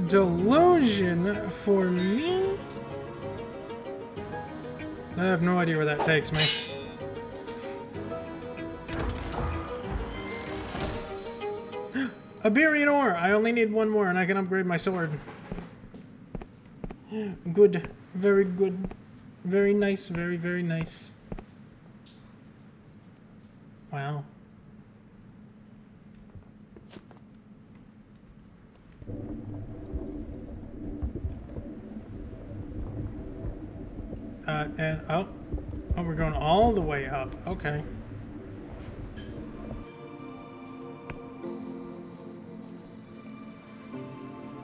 Delusion for me? I have no idea where that takes me. Iberian ore! I only need one more and I can upgrade my sword. Good. Very good. Very nice. Very, very nice. Wow. And oh, we're going all the way up. Okay.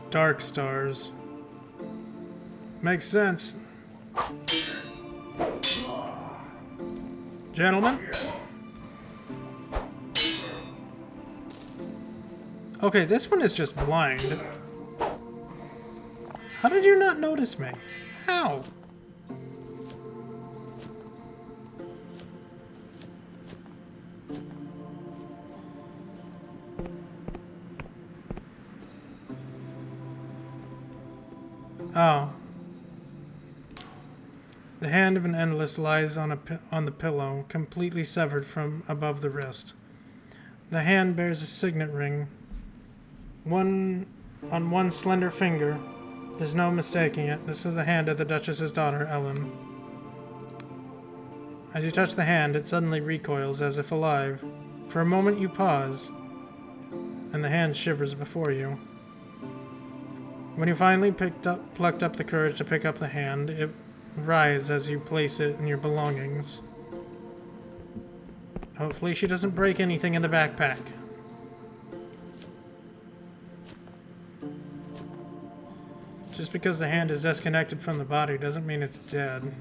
Dark stars. Makes sense. Gentlemen. Okay, this one is just blind. How did you not notice me? How? Oh. The hand of an endless lies on the pillow, completely severed from above the wrist. The hand bears a signet ring. On one slender finger. There's no mistaking it. This is the hand of the Duchess's daughter, Ellen. As you touch the hand, it suddenly recoils as if alive. For a moment you pause, and the hand shivers before you. When you finally plucked up the courage to pick up the hand, it writhes as you place it in your belongings. Hopefully she doesn't break anything in the backpack. Just because the hand is disconnected from the body doesn't mean it's dead.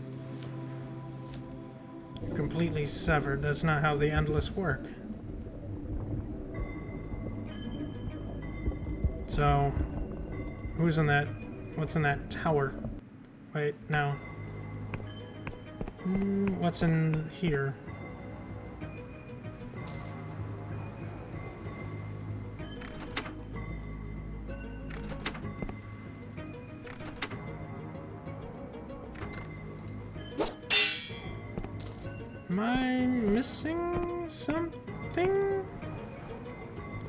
Completely severed. That's not how the endless work. So, who's in that? What's in that tower? Wait, no. What's in here? Am I missing something?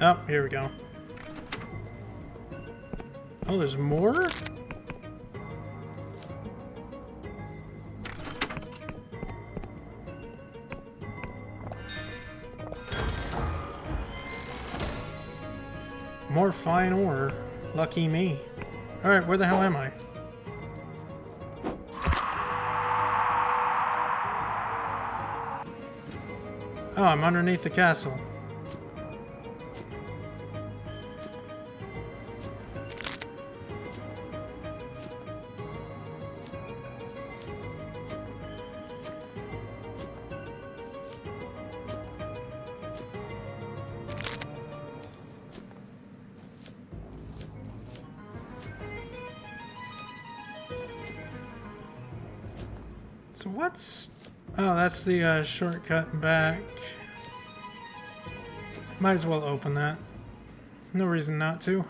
Oh, here we go. Oh, there's more? More fine ore. Lucky me. Alright, where the hell am I? Oh, I'm underneath the castle. So what's... Oh, that's the shortcut back. Might as well open that. No reason not to.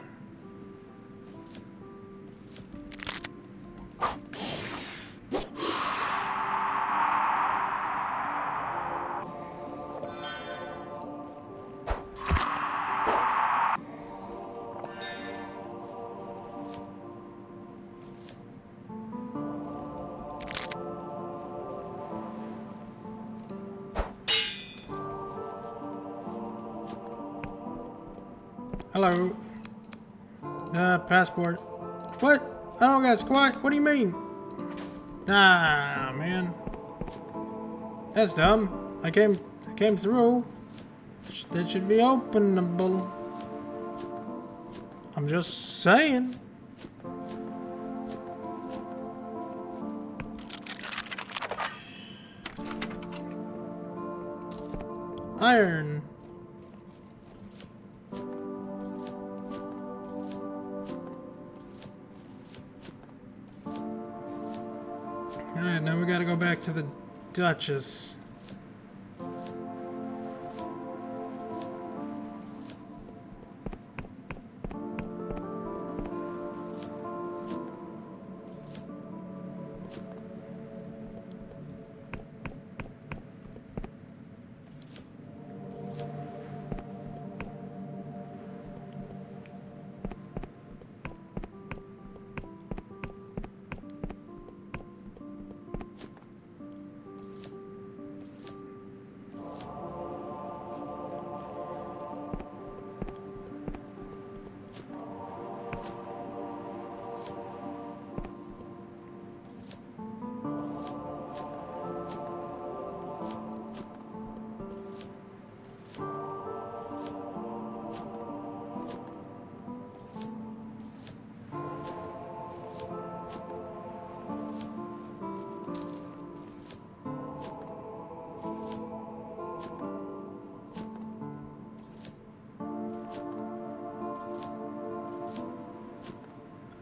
Hello. Passport. What? I don't got squat. What do you mean? Ah, man. That's dumb. I came through. That should be openable. I'm just saying. Iron. Alright, now we gotta go back to the Duchess.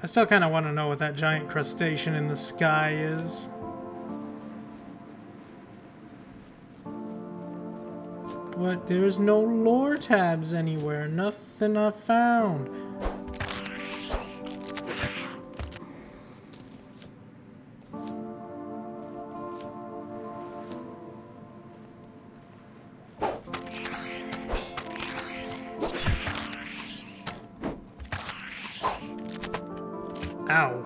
I still kind of want to know what that giant crustacean in the sky is. But there's no lore tabs anywhere. Nothing I found. Ow.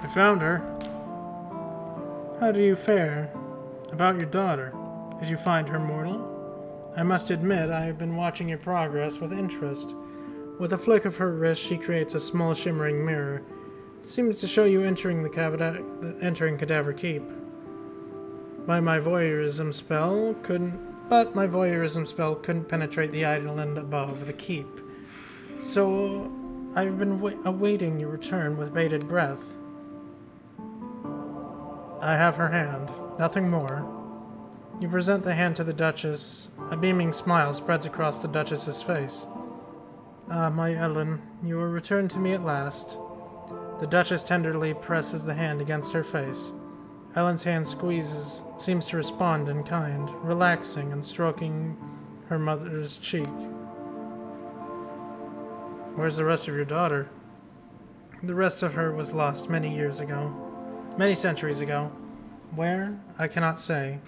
I found her. How do you fare? About your daughter. Did you find her mortal? I must admit, I have been watching your progress with interest. With a flick of her wrist, she creates a small shimmering mirror. It seems to show you entering Cadaver Keep. But my voyeurism spell couldn't penetrate the island above the keep. So I've been awaiting your return with bated breath. I have her hand, nothing more. You present the hand to the Duchess. A beaming smile spreads across the Duchess's face. Ah, my Ellen, you are returned to me at last. The Duchess tenderly presses the hand against her face. Ellen's hand seems to respond in kind, relaxing and stroking her mother's cheek. Where's the rest of your daughter? The rest of her was lost many centuries ago. Where? I cannot say.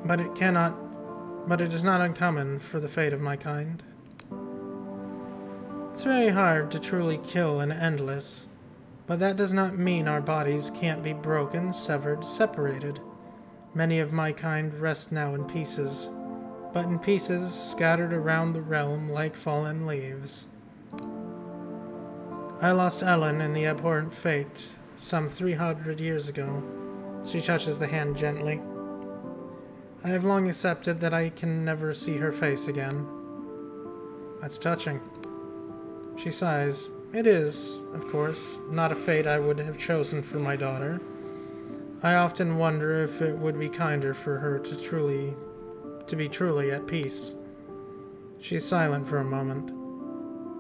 But it is not uncommon for the fate of my kind. It's very hard to truly kill an endless, but that does not mean our bodies can't be broken, severed, separated. Many of my kind rest now in pieces, but in pieces scattered around the realm like fallen leaves. I lost Ellen in the abhorrent fate some 300 years ago. She touches the hand gently. I have long accepted that I can never see her face again. That's touching. She sighs. It is, of course, not a fate I would have chosen for my daughter. I often wonder if it would be kinder for her to be truly at peace. She is silent for a moment.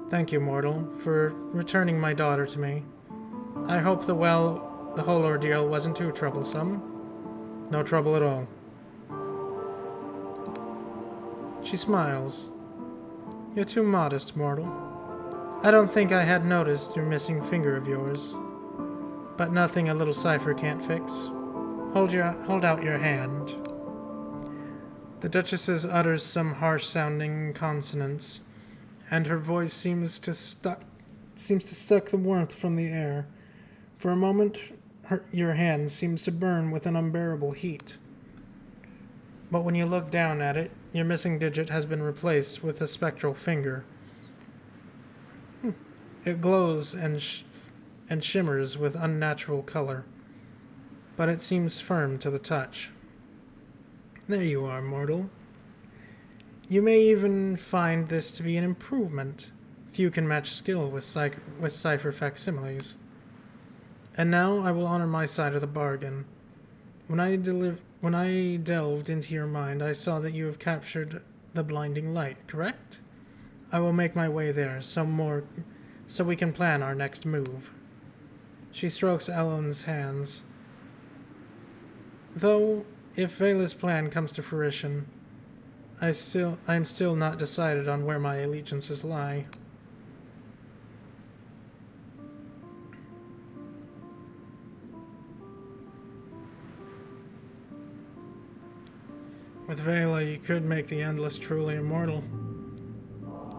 Thank you, mortal, for returning my daughter to me. I hope the whole ordeal wasn't too troublesome. No trouble at all. She smiles. You're too modest, mortal. I don't think I had noticed your missing finger of yours. But nothing a little cipher can't fix. Hold out your hand. The Duchess utters some harsh-sounding consonants, and her voice seems to suck the warmth from the air. For a moment, your hand seems to burn with an unbearable heat. But when you look down at it, your missing digit has been replaced with a spectral finger. It glows and shimmers with unnatural color, but it seems firm to the touch. There you are, mortal. You may even find this to be an improvement. Few can match skill with cipher facsimiles. And now I will honor my side of the bargain. When I delved into your mind, I saw that you have captured the blinding light, correct? I will make my way there, so we can plan our next move. She strokes Ellen's hands. Though, if Vela's plan comes to fruition, I am still not decided on where my allegiances lie. With Vela, you could make the Endless truly immortal.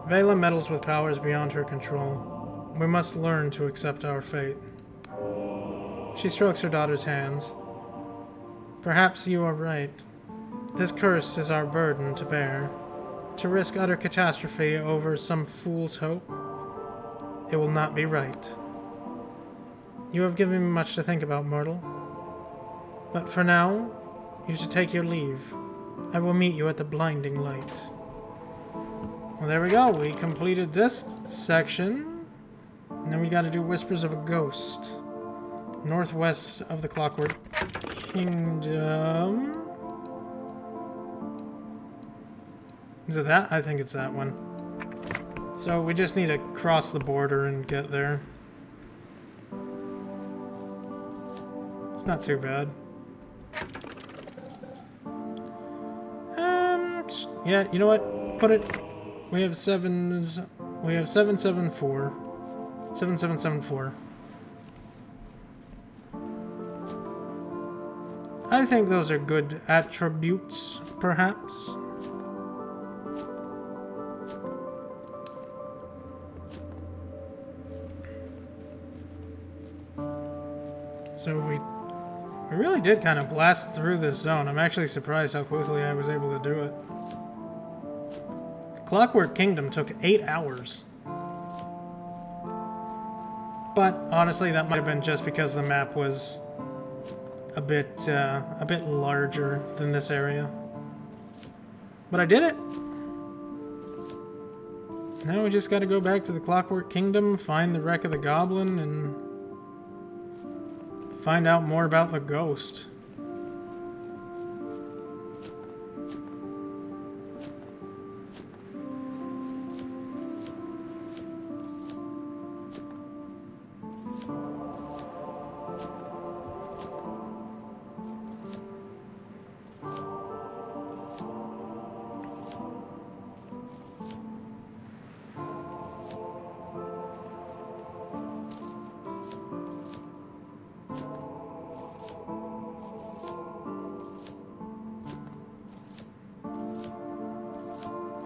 Vela meddles with powers beyond her control. We must learn to accept our fate. She strokes her daughter's hands. Perhaps you are right. This curse is our burden to bear. To risk utter catastrophe over some fool's hope, it will not be right. You have given me much to think about, mortal. But for now, You should take your leave. I will meet you at the blinding light. Well, there we go. We completed this section. And then we got to do Whispers of a Ghost. Northwest of the Clockwork Kingdom. Is it that? I think it's that one. So we just need to cross the border and get there. It's not too bad. Yeah, you know what? Put it. We have 774. 7774. I think those are good attributes, perhaps. So we really did kind of blast through this zone. I'm actually surprised how quickly I was able to do it. Clockwork Kingdom took 8 hours. But honestly, that might have been just because the map was a bit larger than this area. But I did it! Now we just gotta go back to the Clockwork Kingdom, find the wreck of the goblin, and find out more about the ghost.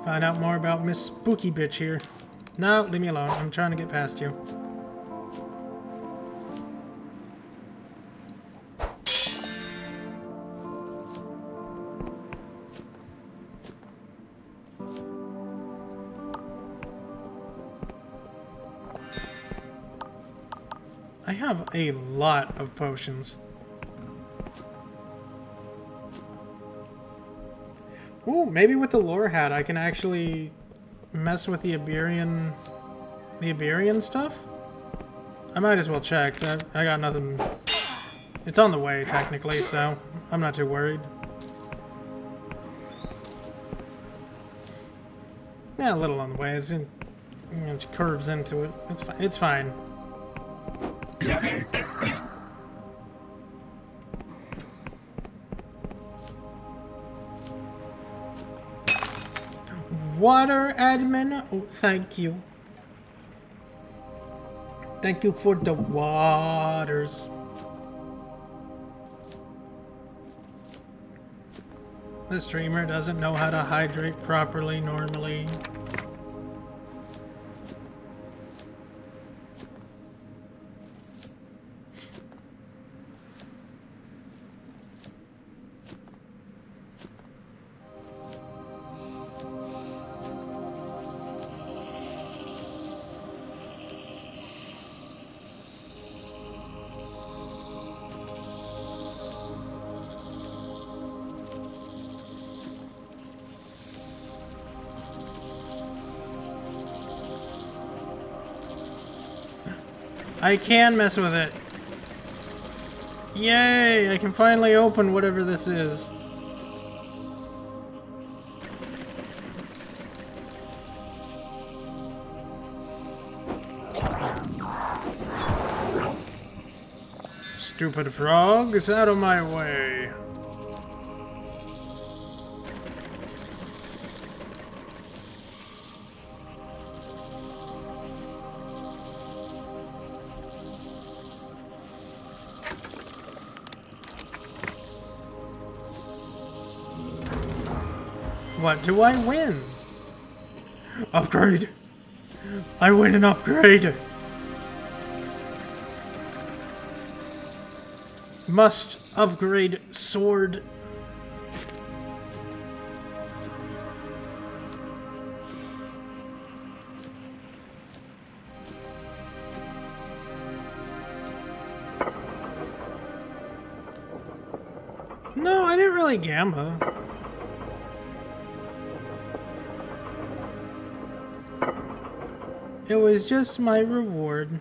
Find out more about Miss Spooky Bitch here. No, leave me alone. I'm trying to get past you. I have a lot of potions. Ooh, maybe with the lore hat I can actually mess with the Iberian stuff? I might as well check. I got nothing. It's on the way, technically, so I'm not too worried. Yeah, a little on the way. It curves into it. It's fine. Water, admin? Oh, thank you. Thank you for the waters. The streamer doesn't know how to hydrate properly normally. I can mess with it. Yay! I can finally open whatever this is. Stupid frogs, out of my way. What do I win? Upgrade. I win an upgrade. Must upgrade sword. No, I didn't really gamba. It was just my reward.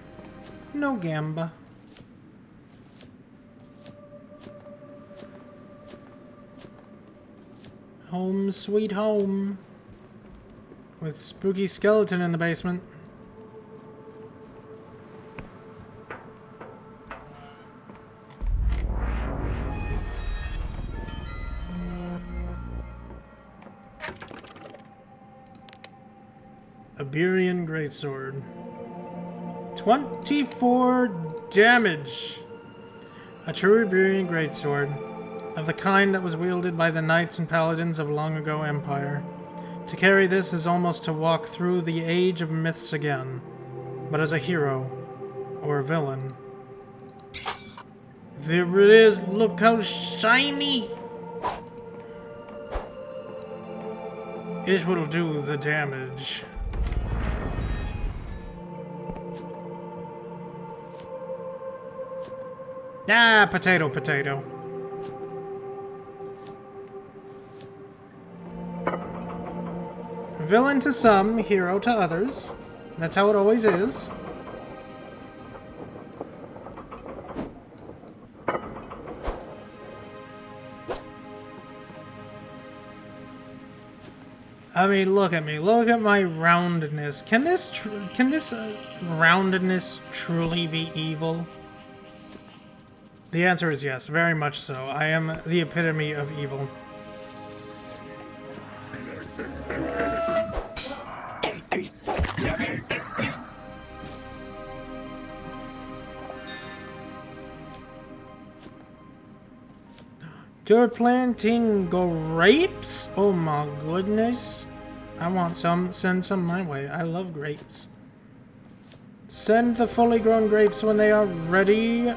No gamba. Home sweet home. With spooky skeleton in the basement. Iberian Greatsword. 24 damage. A true Iberian Greatsword. Of the kind that was wielded by the knights and paladins of long ago empire. To carry this is almost to walk through the age of myths again. But as a hero. Or a villain. There it is! Look how shiny! It will do the damage. Ah, potato, potato. Villain to some, hero to others. That's how it always is. I mean, look at me. Look at my roundness. Can this roundness truly be evil? The answer is yes, very much so. I am the epitome of evil. You're planting grapes? Oh my goodness. I want some. Send some my way. I love grapes. Send the fully grown grapes when they are ready.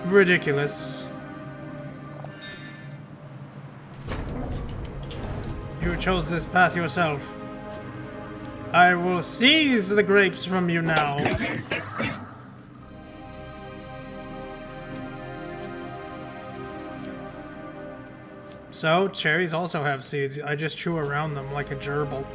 Ridiculous. You chose this path yourself. I will seize the grapes from you now. So, cherries also have seeds. I just chew around them like a gerbil.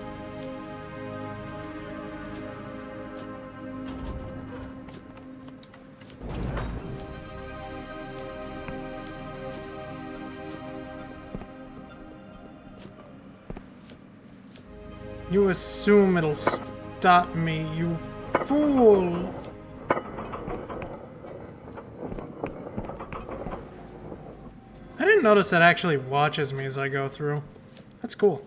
You assume it'll stop me, you fool! I didn't notice that actually watches me as I go through. That's cool.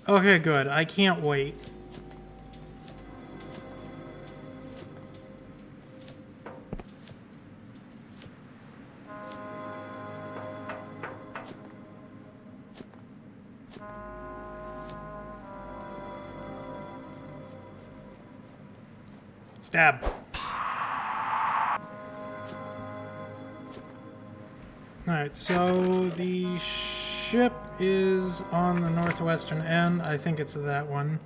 Okay, good. I can't wait. Stab. Alright, so the ship is on the northwestern end. I think it's that one.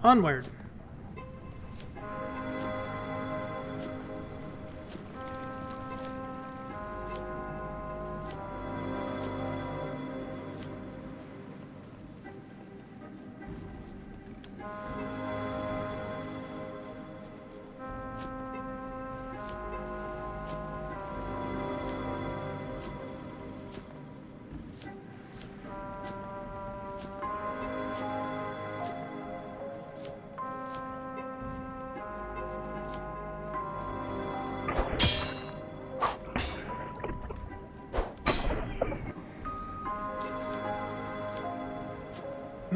Onward.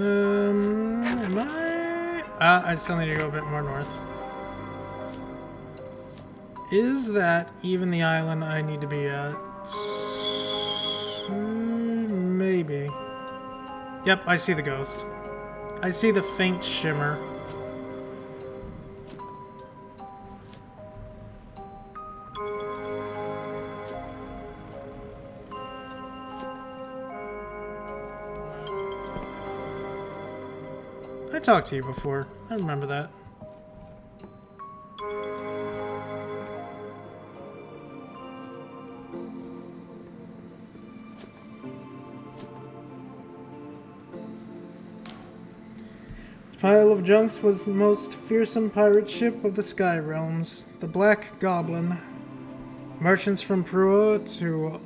Am I? I still need to go a bit more north. Is that even the island I need to be at? Maybe. Yep, I see the ghost. I see the faint shimmer. I talked to you before. I remember that. This pile of junks was the most fearsome pirate ship of the Sky Realms, the Black Goblin. Merchants from Prua to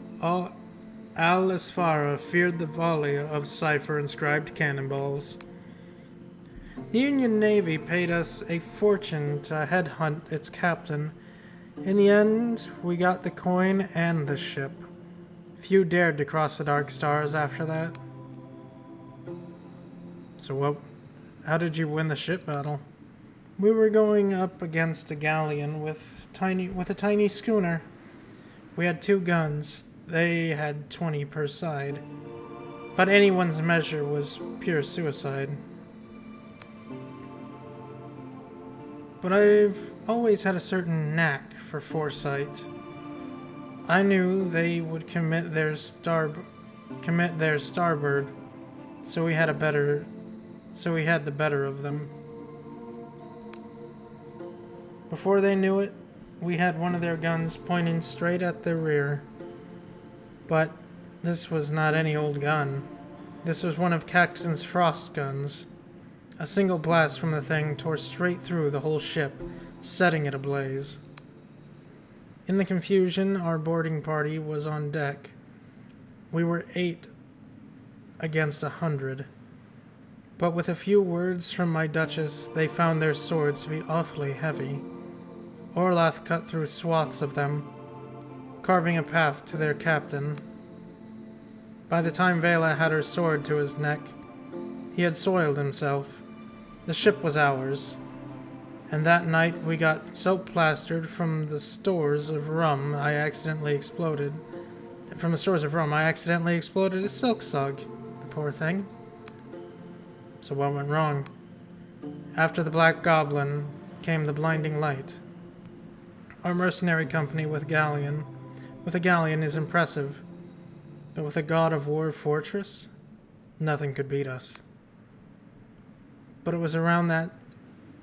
Al-Isfara feared the volley of cipher-inscribed cannonballs. The Union Navy paid us a fortune to headhunt its captain. In the end, we got the coin and the ship. Few dared to cross the dark stars after that. So how did you win the ship battle? We were going up against a galleon with a tiny schooner. We had 2 guns. They had 20 per side. But anyone's measure was pure suicide. But I've always had a certain knack for foresight. I knew they would commit their starboard, so we had the better of them. Before they knew it, we had one of their guns pointing straight at their rear. But this was not any old gun. This was one of Caxton's frost guns. A single blast from the thing tore straight through the whole ship, setting it ablaze. In the confusion, our boarding party was on deck. We were 8 against 100. But with a few words from my Duchess, they found their swords to be awfully heavy. Orlath cut through swaths of them, carving a path to their captain. By the time Vela had her sword to his neck, he had soiled himself. The ship was ours, and that night we got so plastered from the stores of rum I accidentally exploded a silk sug, the poor thing. So what went wrong? After the Black Goblin came the blinding light. Our mercenary company with a galleon is impressive, but with a god of war fortress, nothing could beat us. But it was around that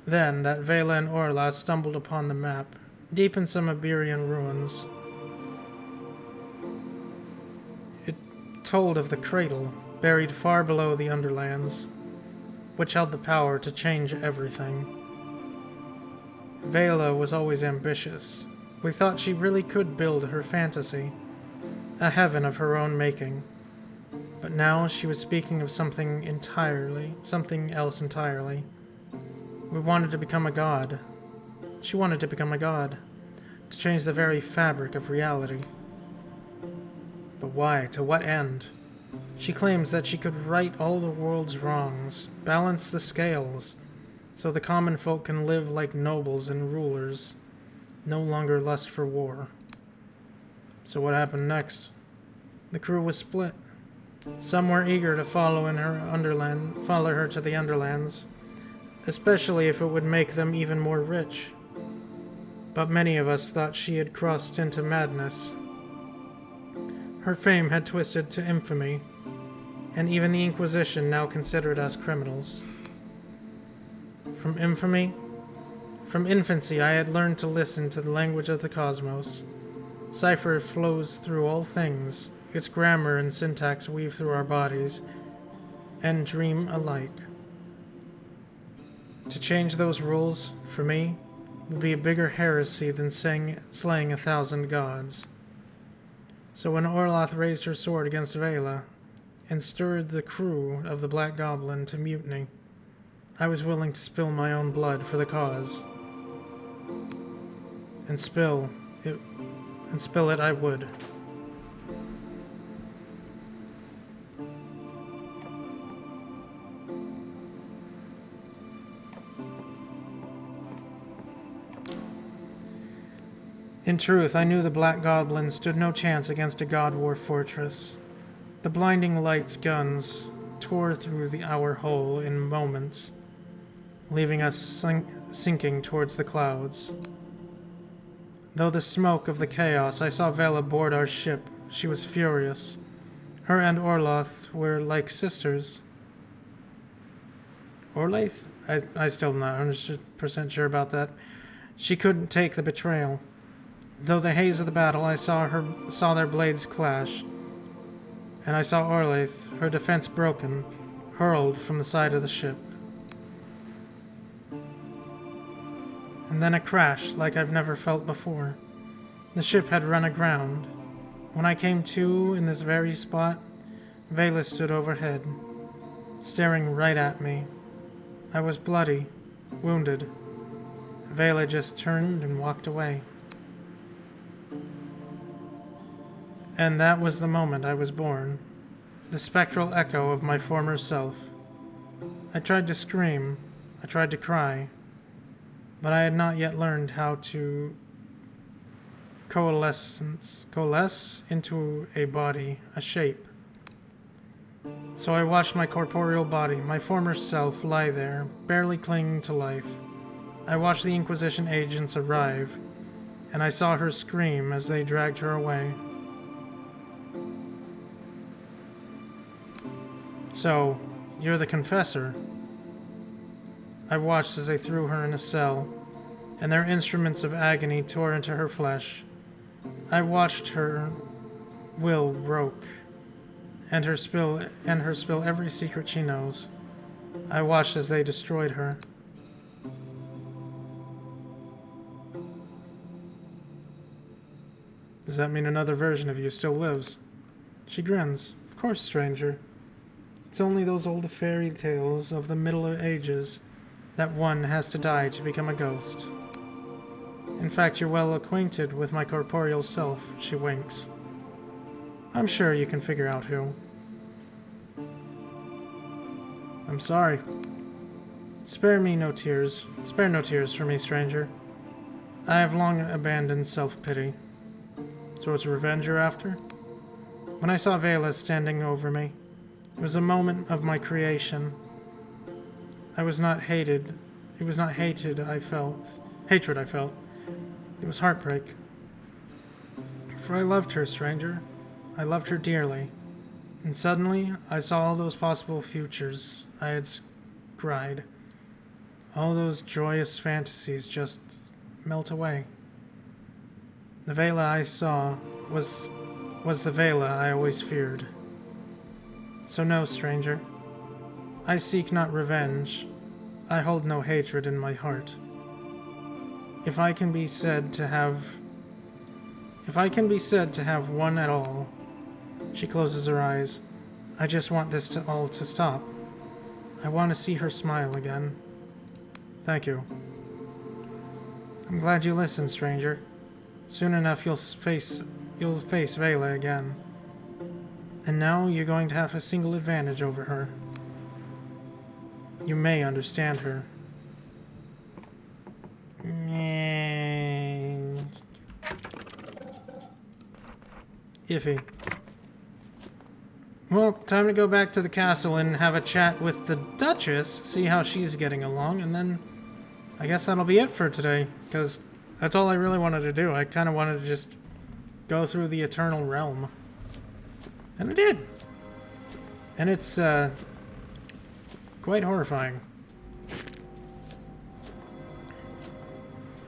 Vela and Orla stumbled upon the map, deep in some Iberian ruins. It told of the cradle, buried far below the Underlands, which held the power to change everything. Vela was always ambitious. We thought she really could build her fantasy, a heaven of her own making. But now she was speaking of something else entirely. We wanted to become a god. She wanted to become a god, to change the very fabric of reality. But why? To what end? She claims that she could right all the world's wrongs, balance the scales, so the common folk can live like nobles and rulers, no longer lust for war. So what happened next? The crew was split. Some were eager to follow her to the Underlands, especially if it would make them even more rich. But many of us thought she had crossed into madness. Her fame had twisted to infamy, and even the Inquisition now considered us criminals. From infancy I had learned to listen to the language of the cosmos. Cipher flows through all things. Its grammar and syntax weave through our bodies, and dream alike. To change those rules, for me, would be a bigger heresy than slaying 1,000 gods. So when Orlath raised her sword against Vela, and stirred the crew of the Black Goblin to mutiny, I was willing to spill my own blood for the cause. And spill it I would. In truth, I knew the Black Goblin stood no chance against a God War fortress. The blinding light's guns tore through the hour hole in moments, leaving us sinking towards the clouds. Though the smoke of the chaos, I saw Vela board our ship. She was furious. Her and Orloth were like sisters. Orlaith? I still not 100% sure about that. She couldn't take the betrayal. Though the haze of the battle, I saw their blades clash. And I saw Orlaith, her defense broken, hurled from the side of the ship. And then a crash like I've never felt before. The ship had run aground. When I came to in this very spot, Vela stood overhead, staring right at me. I was bloody, wounded. Vela just turned and walked away. And that was the moment I was born, the spectral echo of my former self. I tried to scream, I tried to cry, but I had not yet learned how to coalesce into a body, a shape. So I watched my corporeal body, my former self, lie there, barely clinging to life. I watched the Inquisition agents arrive, and I saw her scream as they dragged her away. So, you're the confessor. I watched as they threw her in a cell, and their instruments of agony tore into her flesh. I watched her will broke, and her spill every secret she knows. I watched as they destroyed her. Does that mean another version of you still lives? She grins. Of course, stranger. It's only those old fairy tales of the Middle Ages that one has to die to become a ghost. In fact, you're well acquainted with my corporeal self, she winks. I'm sure you can figure out who. I'm sorry. Spare no tears for me, stranger. I have long abandoned self-pity. So it's revenge you're after? When I saw Vela standing over me, it was a moment of my creation. It was not hatred I felt. It was heartbreak. For I loved her, stranger. I loved her dearly. And suddenly, I saw all those possible futures I had cried. All those joyous fantasies just melt away. The Vela I saw was the Vela I always feared. So no, stranger. I seek not revenge. I hold no hatred in my heart. If I can be said to have one at all, she closes her eyes. I just want this all to stop. I want to see her smile again. Thank you. I'm glad you listened, stranger. Soon enough you'll face Vela again. And now you're going to have a single advantage over her. You may understand her. Iffy. Well, time to go back to the castle and have a chat with the Duchess, see how she's getting along, and then I guess that'll be it for today, because that's all I really wanted to do. I kind of wanted to just go through the Eternal Realm. And I did. And it's, quite horrifying.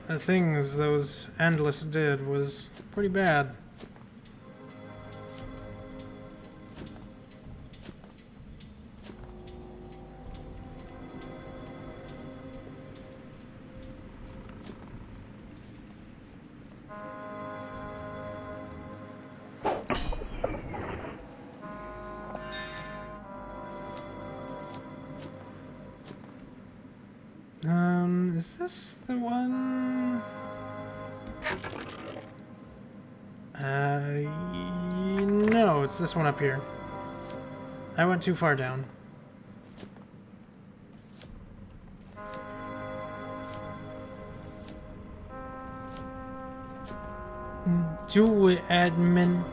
The things those Endless did was pretty bad. Is this the one? No, it's this one up here. I went too far down. Do it, admin.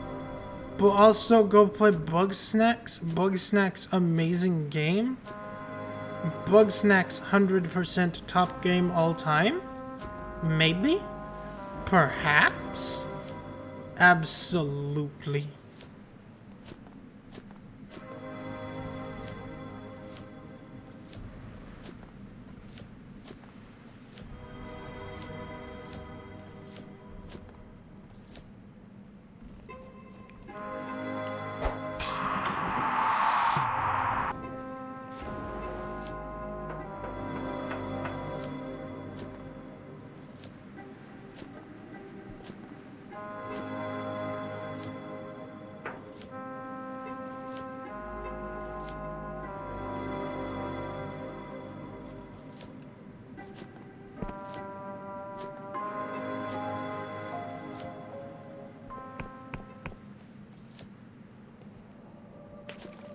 But also go play Bugsnax. Bugsnax amazing game. Bugsnax 100% top game all time? Maybe? Perhaps? Absolutely.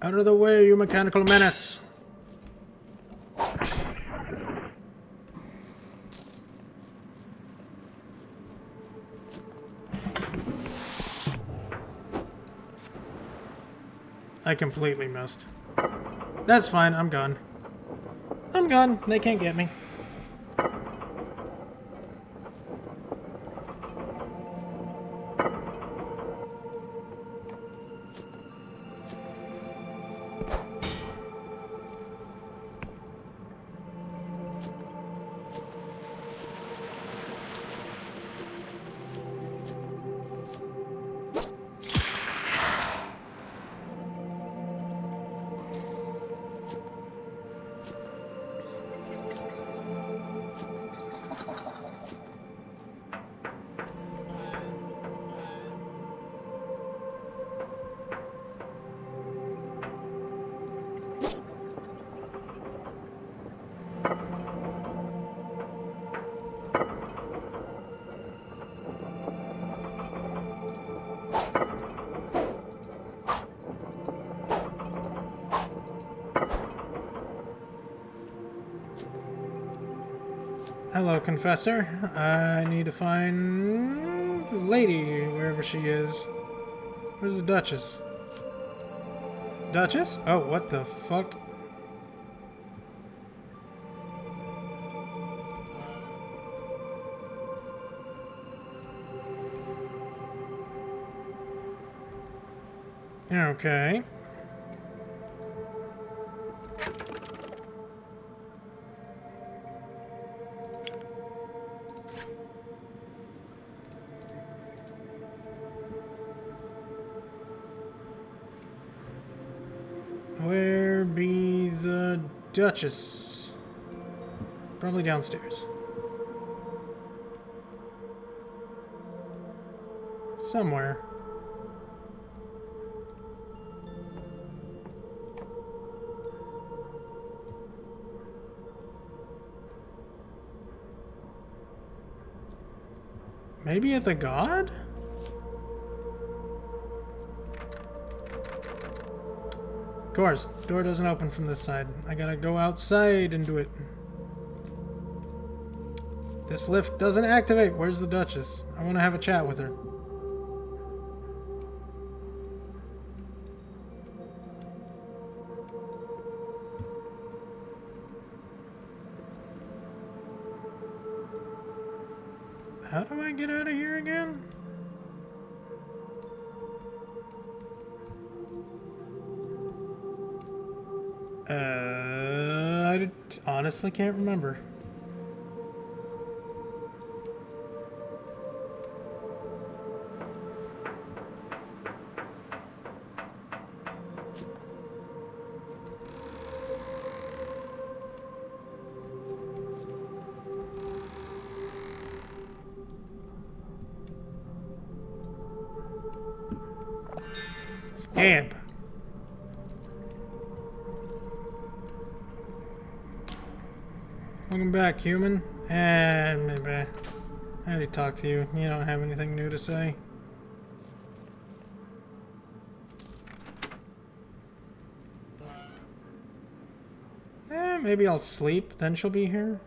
Out of the way, you mechanical menace! I completely missed. That's fine, I'm gone. I'm gone, they can't get me. Hello, Confessor. I need to find the lady, wherever she is. Where's the Duchess? Duchess? Oh, what the fuck? Okay. Where be the Duchess? Probably downstairs. Somewhere. Maybe at the god? Of course, door doesn't open from this side. I gotta go outside and do it. This lift doesn't activate. Where's the Duchess? I want to have a chat with her. How do I get out of here again? I honestly can't remember. Scamp. Welcome back, human. Maybe. I already talked to you. You don't have anything new to say. Maybe I'll sleep, then she'll be here.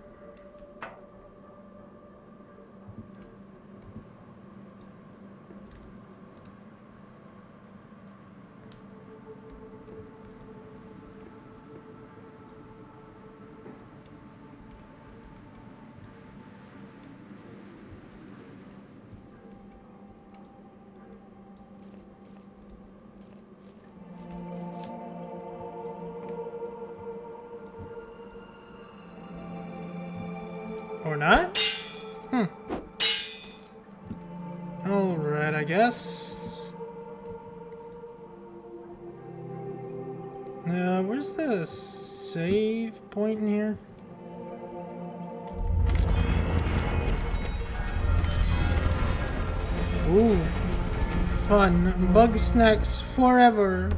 Or not? Alright, I guess. Where's the save point in here? Ooh. Fun. Bug snacks forever.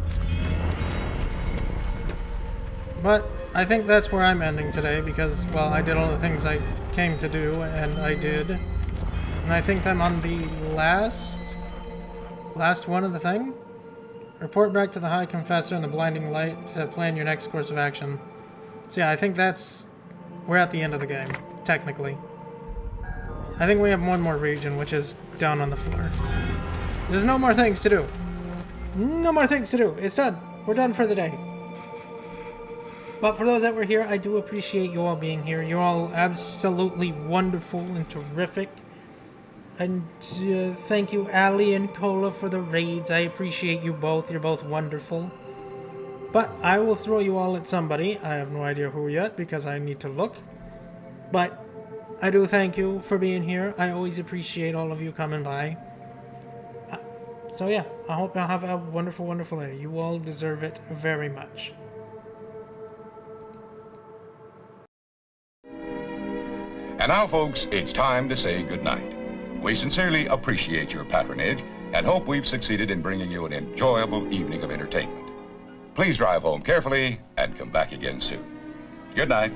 But I think that's where I'm ending today because, well, I did all the things I came to do, and I did. And I think I'm on the last one of the thing. Report back to the High Confessor and the Blinding Light to plan your next course of action. So yeah, I think we're at the end of the game, technically. I think we have one more region, which is down on the floor. There's no more things to do. No more things to do. It's done. We're done for the day. But for those that were here, I do appreciate you all being here. You're all absolutely wonderful and terrific. And thank you, Ali and Cola, for the raids. I appreciate you both. You're both wonderful. But I will throw you all at somebody. I have no idea who yet because I need to look. But I do thank you for being here. I always appreciate all of you coming by. So yeah, I hope you'll have a wonderful, wonderful day. You all deserve it very much. And now, folks, it's time to say goodnight. We sincerely appreciate your patronage and hope we've succeeded in bringing you an enjoyable evening of entertainment. Please drive home carefully and come back again soon. Good night.